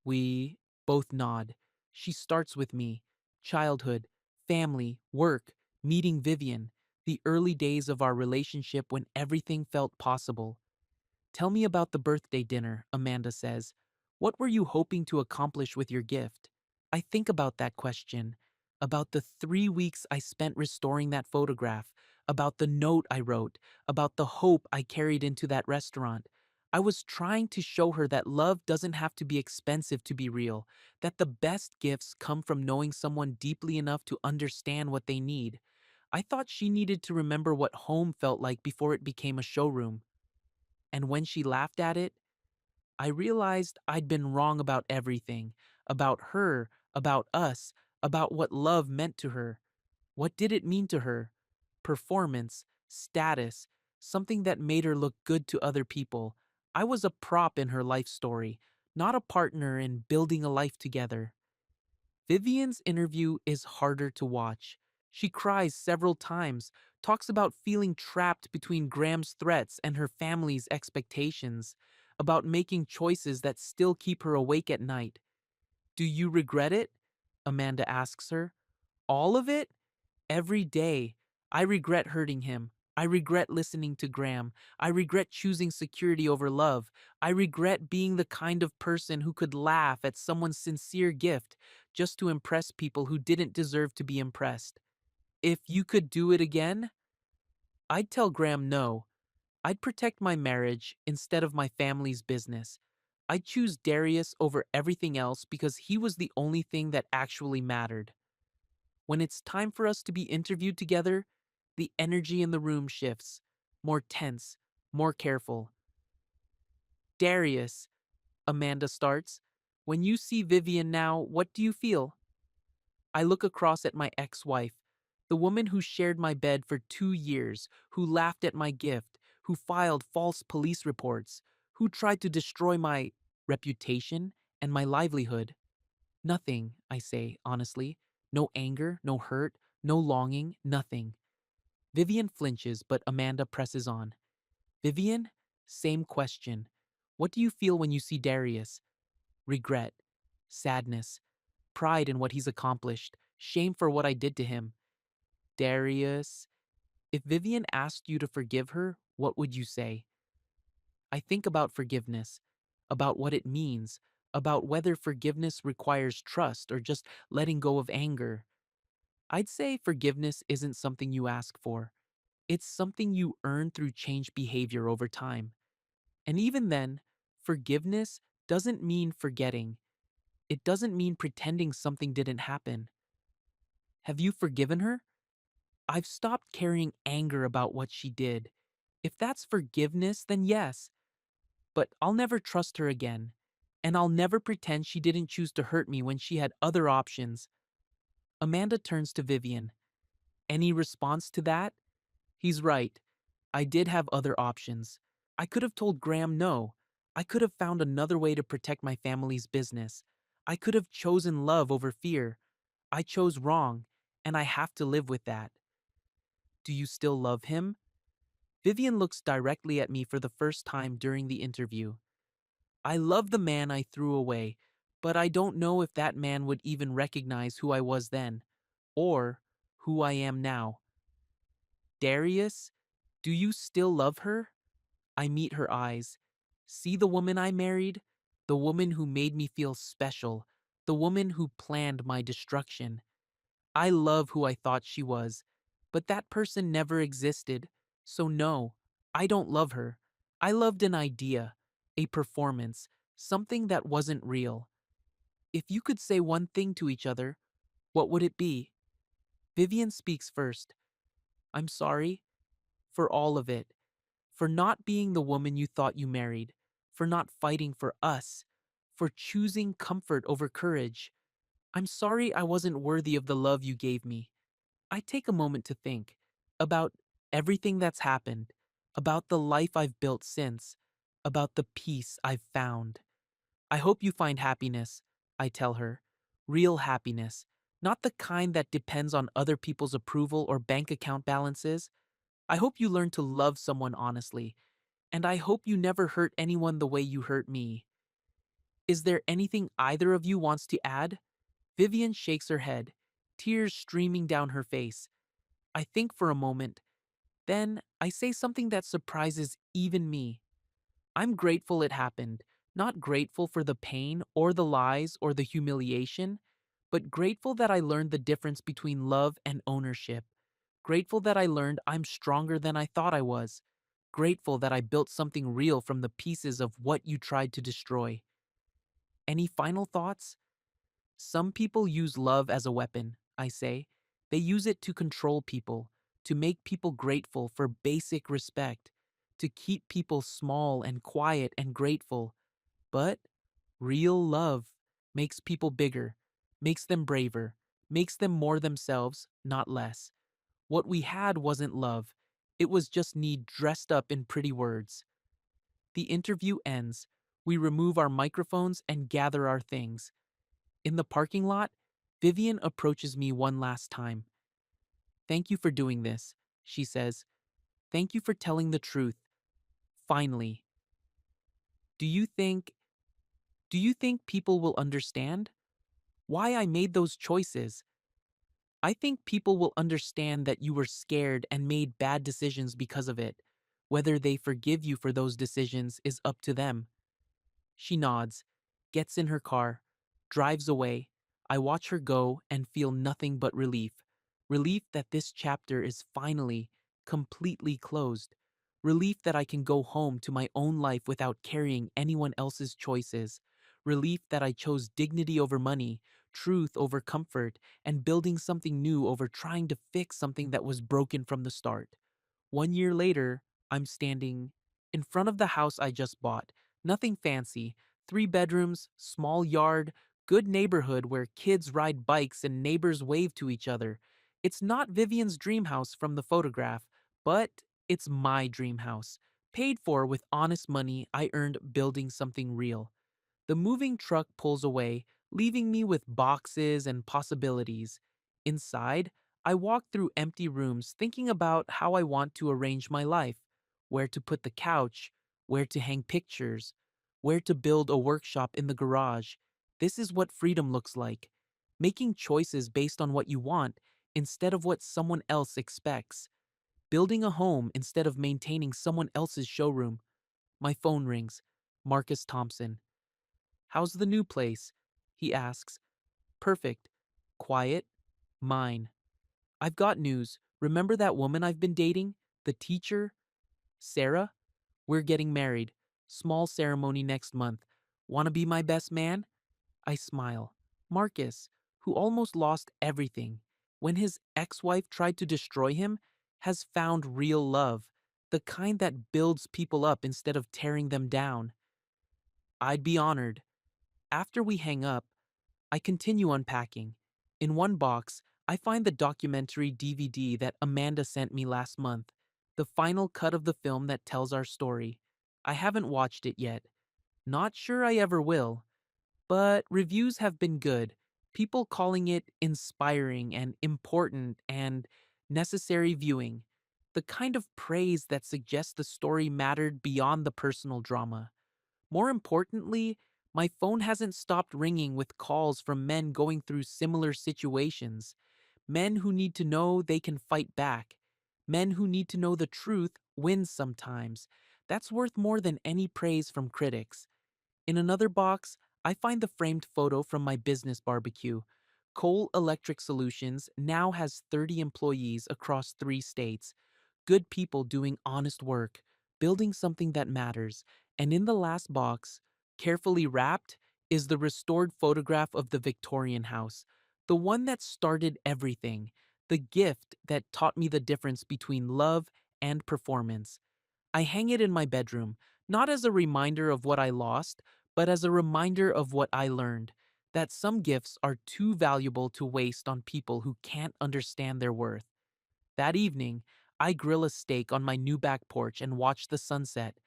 We both nod. She starts with me. Childhood, family, work, meeting Vivian, the early days of our relationship when everything felt possible. Tell me about the birthday dinner, Amanda says. What were you hoping to accomplish with your gift? I think about that question, about the 3 weeks I spent restoring that photograph, about the note I wrote, about the hope I carried into that restaurant. I was trying to show her that love doesn't have to be expensive to be real, that the best gifts come from knowing someone deeply enough to understand what they need. I thought she needed to remember what home felt like before it became a showroom. And when she laughed at it, I realized I'd been wrong about everything, about her, about us, about what love meant to her. What did it mean to her? performance, status, something that made her look good to other people. I was a prop in her life story, not a partner in building a life together. Vivian's interview is harder to watch. She cries several times, talks about feeling trapped between Graham's threats and her family's expectations, about making choices that still keep her awake at night. Do you regret it? Amanda asks her. All of it? Every day. I regret hurting him. I regret listening to Graham. I regret choosing security over love. I regret being the kind of person who could laugh at someone's sincere gift just to impress people who didn't deserve to be impressed. If you could do it again, I'd tell Graham no. I'd protect my marriage instead of my family's business. I'd choose Darius over everything else because he was the only thing that actually mattered. When it's time for us to be interviewed together, the energy in the room shifts, more tense, more careful. Darius, Amanda starts, when you see Vivian now, what do you feel? I look across at my ex-wife, the woman who shared my bed for 2 years, who laughed at my gift, who filed false police reports, who tried to destroy my reputation and my livelihood. Nothing, I say, honestly. No anger, no hurt, no longing, nothing. Vivian flinches, but Amanda presses on. Vivian, same question. What do you feel when you see Darius? Regret, sadness, pride in what he's accomplished, shame for what I did to him. Darius, if Vivian asked you to forgive her, what would you say? I think about forgiveness, about what it means, about whether forgiveness requires trust or just letting go of anger. I'd say forgiveness isn't something you ask for. It's something you earn through changed behavior over time. And even then, forgiveness doesn't mean forgetting. It doesn't mean pretending something didn't happen. Have you forgiven her? I've stopped carrying anger about what she did. If that's forgiveness, then yes. But I'll never trust her again. And I'll never pretend she didn't choose to hurt me when she had other options. Amanda turns to Vivian. Any response to that? He's right. I did have other options. I could have told Graham no. I could have found another way to protect my family's business. I could have chosen love over fear. I chose wrong, and I have to live with that. Do you still love him? Vivian looks directly at me for the first time during the interview. I love the man I threw away, but I don't know if that man would even recognize who I was then, or who I am now. Darius, do you still love her? I meet her eyes. See the woman I married? The woman who made me feel special. The woman who planned my destruction. I love who I thought she was, but that person never existed. So no, I don't love her. I loved an idea, a performance, something that wasn't real. If you could say one thing to each other, what would it be? Vivian speaks first. I'm sorry for all of it. For not being the woman you thought you married, for not fighting for us, for choosing comfort over courage. I'm sorry I wasn't worthy of the love you gave me. I take a moment to think about everything that's happened, about the life I've built since, about the peace I've found. I hope you find happiness, I tell her. Real happiness, not the kind that depends on other people's approval or bank account balances. I hope you learn to love someone honestly, and I hope you never hurt anyone the way you hurt me. Is there anything either of you wants to add? Vivian shakes her head, tears streaming down her face. I think for a moment. Then I say something that surprises even me. I'm grateful it happened, not grateful for the pain or the lies or the humiliation, but grateful that I learned the difference between love and ownership. Grateful that I learned I'm stronger than I thought I was. Grateful that I built something real from the pieces of what you tried to destroy. Any final thoughts? Some people use love as a weapon, I say. They use it to control people, to make people grateful for basic respect, to keep people small and quiet and grateful. But real love makes people bigger, makes them braver, makes them more themselves, not less. What we had wasn't love, it was just need dressed up in pretty words. The interview ends. We remove our microphones and gather our things. In the parking lot, Vivian approaches me one last time. "Thank you for doing this," she says. "Thank you for telling the truth. Finally. Do you think do you think people will understand why I made those choices? I think people will understand that you were scared and made bad decisions because of it. Whether they forgive you for those decisions is up to them." She nods, gets in her car, drives away. I watch her go and feel nothing but relief. Relief that this chapter is finally, completely closed. Relief that I can go home to my own life without carrying anyone else's choices. Relief that I chose dignity over money, truth over comfort, and building something new over trying to fix something that was broken from the start. 1 year later, I'm standing in front of the house I just bought. Nothing fancy. 3 bedrooms, small yard, good neighborhood where kids ride bikes and neighbors wave to each other. It's not Vivian's dream house from the photograph, but it's my dream house. Paid for with honest money I earned building something real. The moving truck pulls away, leaving me with boxes and possibilities. Inside, I walk through empty rooms thinking about how I want to arrange my life, where to put the couch, where to hang pictures, where to build a workshop in the garage. This is what freedom looks like. Making choices based on what you want instead of what someone else expects. Building a home instead of maintaining someone else's showroom. My phone rings. Marcus Thompson. "How's the new place?" he asks. "Perfect. Quiet. Mine. I've got news. Remember that woman I've been dating? The teacher? Sarah? We're getting married. Small ceremony next month. Wanna be my best man?" I smile. Marcus, who almost lost everything when his ex-wife tried to destroy him, has found real love, the kind that builds people up instead of tearing them down. I'd be honored. After we hang up, I continue unpacking. In one box, I find the documentary DVD that Amanda sent me last month, the final cut of the film that tells our story. I haven't watched it yet. Not sure I ever will, but reviews have been good. People calling it inspiring and important and necessary viewing. The kind of praise that suggests the story mattered beyond the personal drama. More importantly, my phone hasn't stopped ringing with calls from men going through similar situations. Men who need to know they can fight back. Men who need to know the truth wins sometimes. That's worth more than any praise from critics. In another box, I find the framed photo from my business barbecue. Coal Electric Solutions now has 30 employees across 3 states. Good people doing honest work, building something that matters. And in the last box, carefully wrapped, is the restored photograph of the Victorian house, the one that started everything, the gift that taught me the difference between love and performance. I hang it in my bedroom, not as a reminder of what I lost, but as a reminder of what I learned, that some gifts are too valuable to waste on people who can't understand their worth. That evening, I grill a steak on my new back porch and watch the sunset.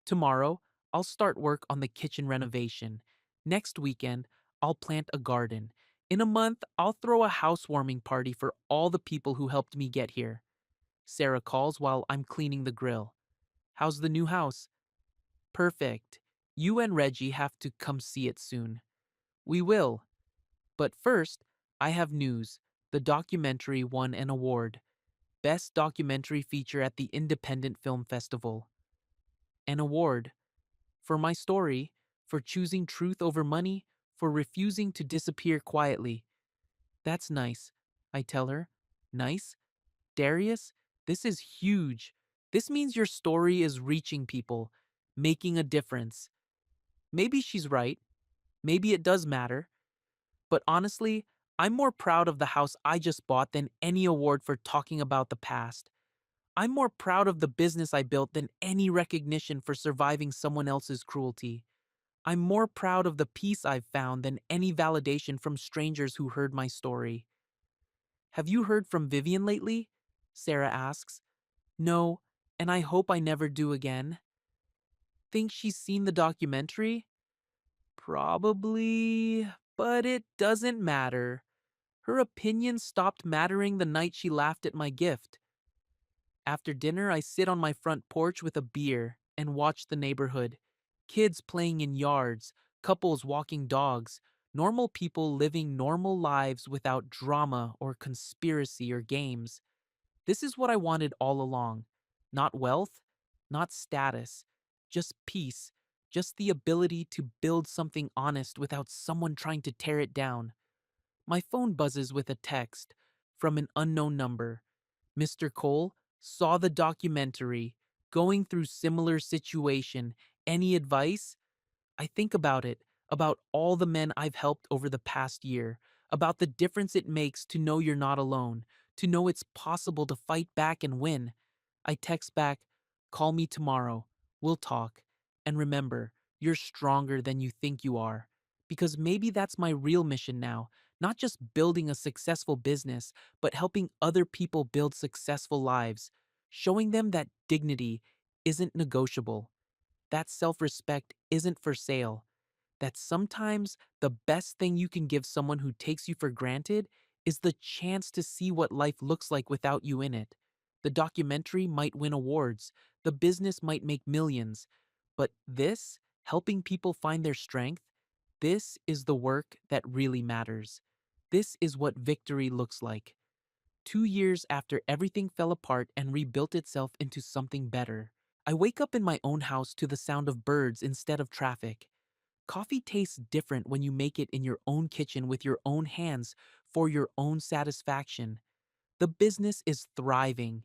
Tomorrow, I'll start work on the kitchen renovation. Next weekend, I'll plant a garden. In a month, I'll throw a housewarming party for all the people who helped me get here. Sarah calls while I'm cleaning the grill. "How's the new house?" "Perfect. You and Reggie have to come see it soon." "We will. But first, I have news. The documentary won an award. Best Documentary Feature at the Independent Film Festival. An award. For my story, for choosing truth over money, for refusing to disappear quietly. That's nice, I tell her. Nice? Darius, this is huge. This means your story is reaching people, making a difference. Maybe she's right. Maybe it does matter. But honestly, I'm more proud of the house I just bought than any award for talking about the past. I'm more proud of the business I built than any recognition for surviving someone else's cruelty. I'm more proud of the peace I've found than any validation from strangers who heard my story. "Have you heard from Vivian lately?" Sarah asks. No, and I hope I never do again. Think she's seen the documentary? Probably, but it doesn't matter. Her opinion stopped mattering the night she laughed at my gift. After dinner, I sit on my front porch with a beer and watch the neighborhood. Kids playing in yards, couples walking dogs, normal people living normal lives without drama or conspiracy or games. This is what I wanted all along. Not wealth, not status, just peace, just the ability to build something honest without someone trying to tear it down. My phone buzzes with a text from an unknown number. Mr. Cole saw the documentary, going through similar situation. Any advice? I think about it, about all the men I've helped over the past year, about the difference it makes to know you're not alone, to know it's possible to fight back and win. I text back, call me tomorrow, we'll talk. And remember, you're stronger than you think you are. Because maybe that's my real mission now, not just building a successful business, but helping other people build successful lives, showing them that dignity isn't negotiable, that self respect isn't for sale, that sometimes the best thing you can give someone who takes you for granted is the chance to see what life looks like without you in it. The documentary might win awards, the business might make millions, but this, helping people find their strength, this is the work that really matters. This is what victory looks like. 2 years after everything fell apart and rebuilt itself into something better, I wake up in my own house to the sound of birds instead of traffic. Coffee tastes different when you make it in your own kitchen with your own hands for your own satisfaction. The business is thriving.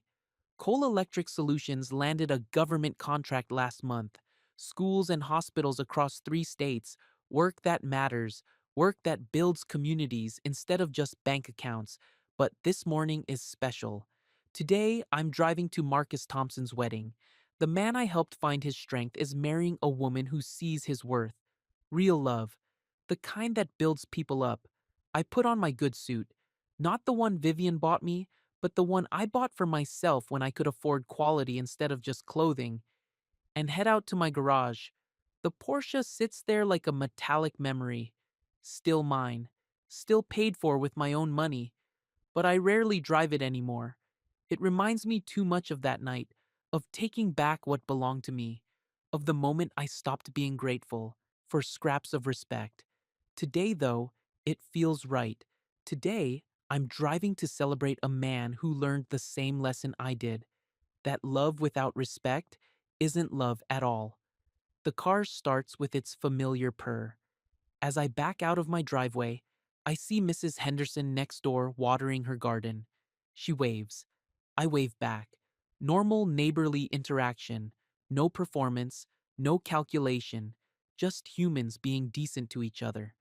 Coal Electric Solutions landed a government contract last month. Schools and hospitals across 3 states, work that matters, work that builds communities instead of just bank accounts. But this morning is special. Today, I'm driving to Marcus Thompson's wedding. The man I helped find his strength is marrying a woman who sees his worth. Real love. The kind that builds people up. I put on my good suit. Not the one Vivian bought me, but the one I bought for myself when I could afford quality instead of just clothing, and head out to my garage. The Porsche sits there like a metallic memory. Still mine. Still paid for with my own money. But I rarely drive it anymore. It reminds me too much of that night, of taking back what belonged to me, of the moment I stopped being grateful for scraps of respect. Today, though, it feels right. Today, I'm driving to celebrate a man who learned the same lesson I did, that love without respect isn't love at all. The car starts with its familiar purr. As I back out of my driveway, I see Mrs. Henderson next door watering her garden. She waves. I wave back. Normal neighborly interaction. No performance, no calculation, just humans being decent to each other.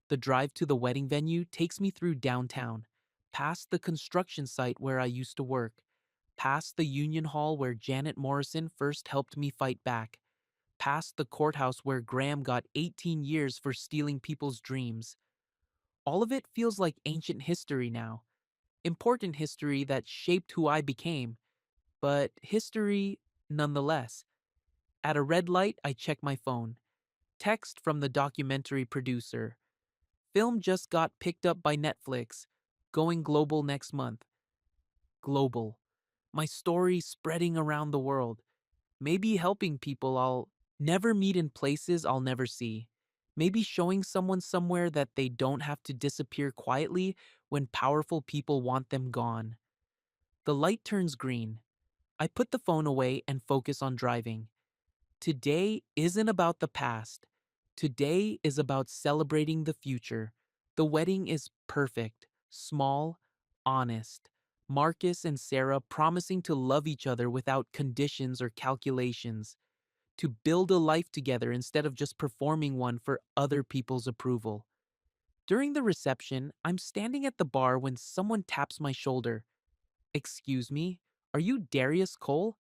The drive to the wedding venue takes me through downtown, past the construction site where I used to work, past the Union Hall where Janet Morrison first helped me fight back, past the courthouse where Graham got 18 years for stealing people's dreams. All of it feels like ancient history now, important history that shaped who I became, but history nonetheless. At a red light, I check my phone. Text from the documentary producer. Film just got picked up by Netflix, going global next month. Global. My story spreading around the world. Maybe helping people I'll never meet in places I'll never see. Maybe showing someone somewhere that they don't have to disappear quietly when powerful people want them gone. The light turns green. I put the phone away and focus on driving. Today isn't about the past. Today is about celebrating the future. The wedding is perfect, small, honest. Marcus and Sarah promising to love each other without conditions or calculations, to build a life together instead of just performing one for other people's approval. During the reception, I'm standing at the bar when someone taps my shoulder. Excuse me, are you Darius Cole?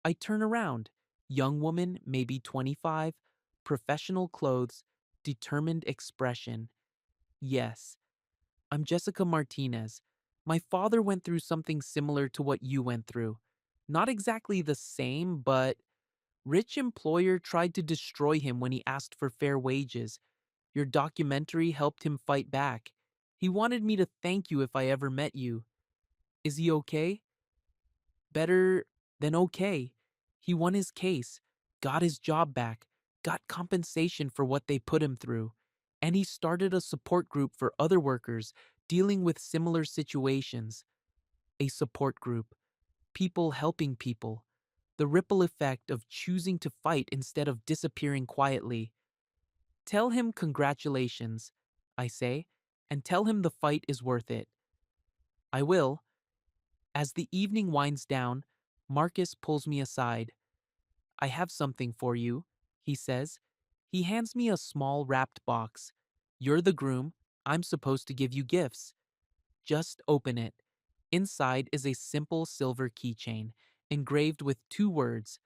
I turn around. Young woman, maybe 25, professional clothes, determined expression. Yes, I'm Jessica Martinez. My father went through something similar to what you went through. Not exactly the same, but rich employer tried to destroy him when he asked for fair wages. Your documentary helped him fight back. He wanted me to thank you if I ever met you. Is he okay? Better than okay. He won his case, got his job back, got compensation for what they put him through, and he started a support group for other workers dealing with similar situations. A support group, people helping people, the ripple effect of choosing to fight instead of disappearing quietly. Tell him congratulations, I say, and tell him the fight is worth it. I will. As the evening winds down, Marcus pulls me aside. I have something for you, he says. He hands me a small wrapped box. You're the groom. I'm supposed to give you gifts. Just open it. Inside is a simple silver keychain, engraved with two words,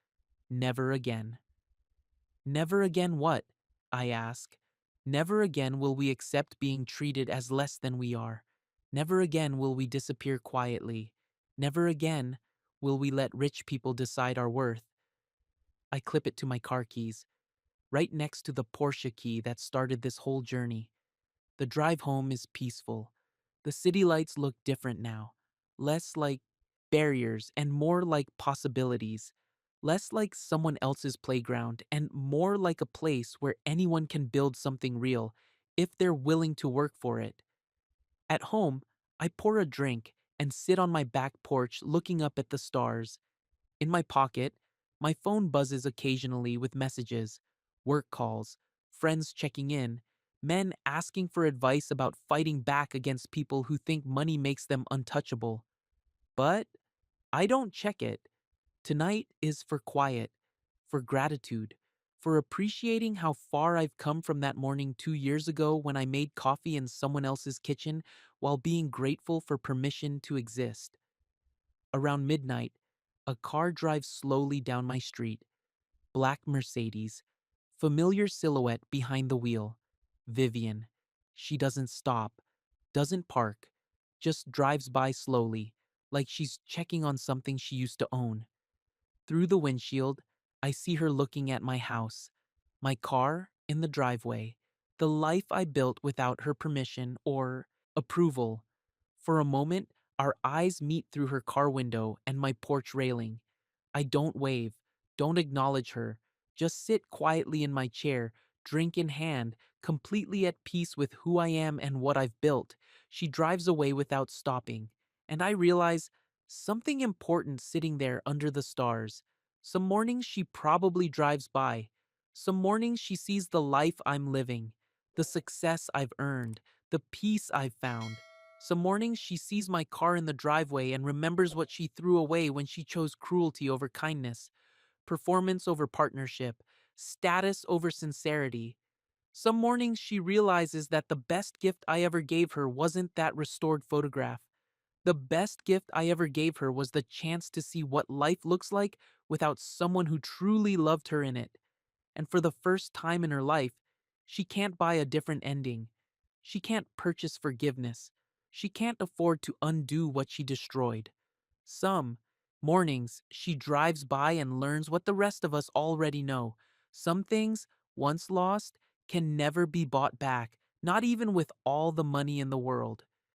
never again. Never again what? I ask. Never again will we accept being treated as less than we are. Never again will we disappear quietly. Never again will we let rich people decide our worth. I clip it to my car keys, right next to the Porsche key that started this whole journey. The drive home is peaceful. The city lights look different now, less like barriers and more like possibilities, less like someone else's playground and more like a place where anyone can build something real if they're willing to work for it. At home, I pour a drink and sit on my back porch looking up at the stars. In my pocket, my phone buzzes occasionally with messages, work calls, friends checking in, men asking for advice about fighting back against people who think money makes them untouchable. But I don't check it. Tonight is for quiet, for gratitude, for appreciating how far I've come from that morning 2 years ago when I made coffee in someone else's kitchen while being grateful for permission to exist. Around midnight, a car drives slowly down my street. Black Mercedes. Familiar silhouette behind the wheel. Vivian. She doesn't stop, doesn't park, just drives by slowly, like she's checking on something she used to own. Through the windshield, I see her looking at my house, my car in the driveway, the life I built without her permission or approval. For a moment, our eyes meet through her car window and my porch railing. I don't wave, don't acknowledge her, just sit quietly in my chair, drink in hand, completely at peace with who I am and what I've built. She drives away without stopping, and I realize something important sitting there under the stars. Some mornings she probably drives by. Some mornings she sees the life I'm living, the success I've earned, the peace I've found. Some mornings she sees my car in the driveway and remembers what she threw away when she chose cruelty over kindness, performance over partnership, status over sincerity. Some mornings she realizes that the best gift I ever gave her wasn't that restored photograph. The best gift I ever gave her was the chance to see what life looks like without someone who truly loved her in it. And for the first time in her life, she can't buy a different ending. She can't purchase forgiveness. She can't afford to undo what she destroyed. Some mornings, she drives by and learns what the rest of us already know. Some things, once lost, can never be bought back, not even with all the money in the world.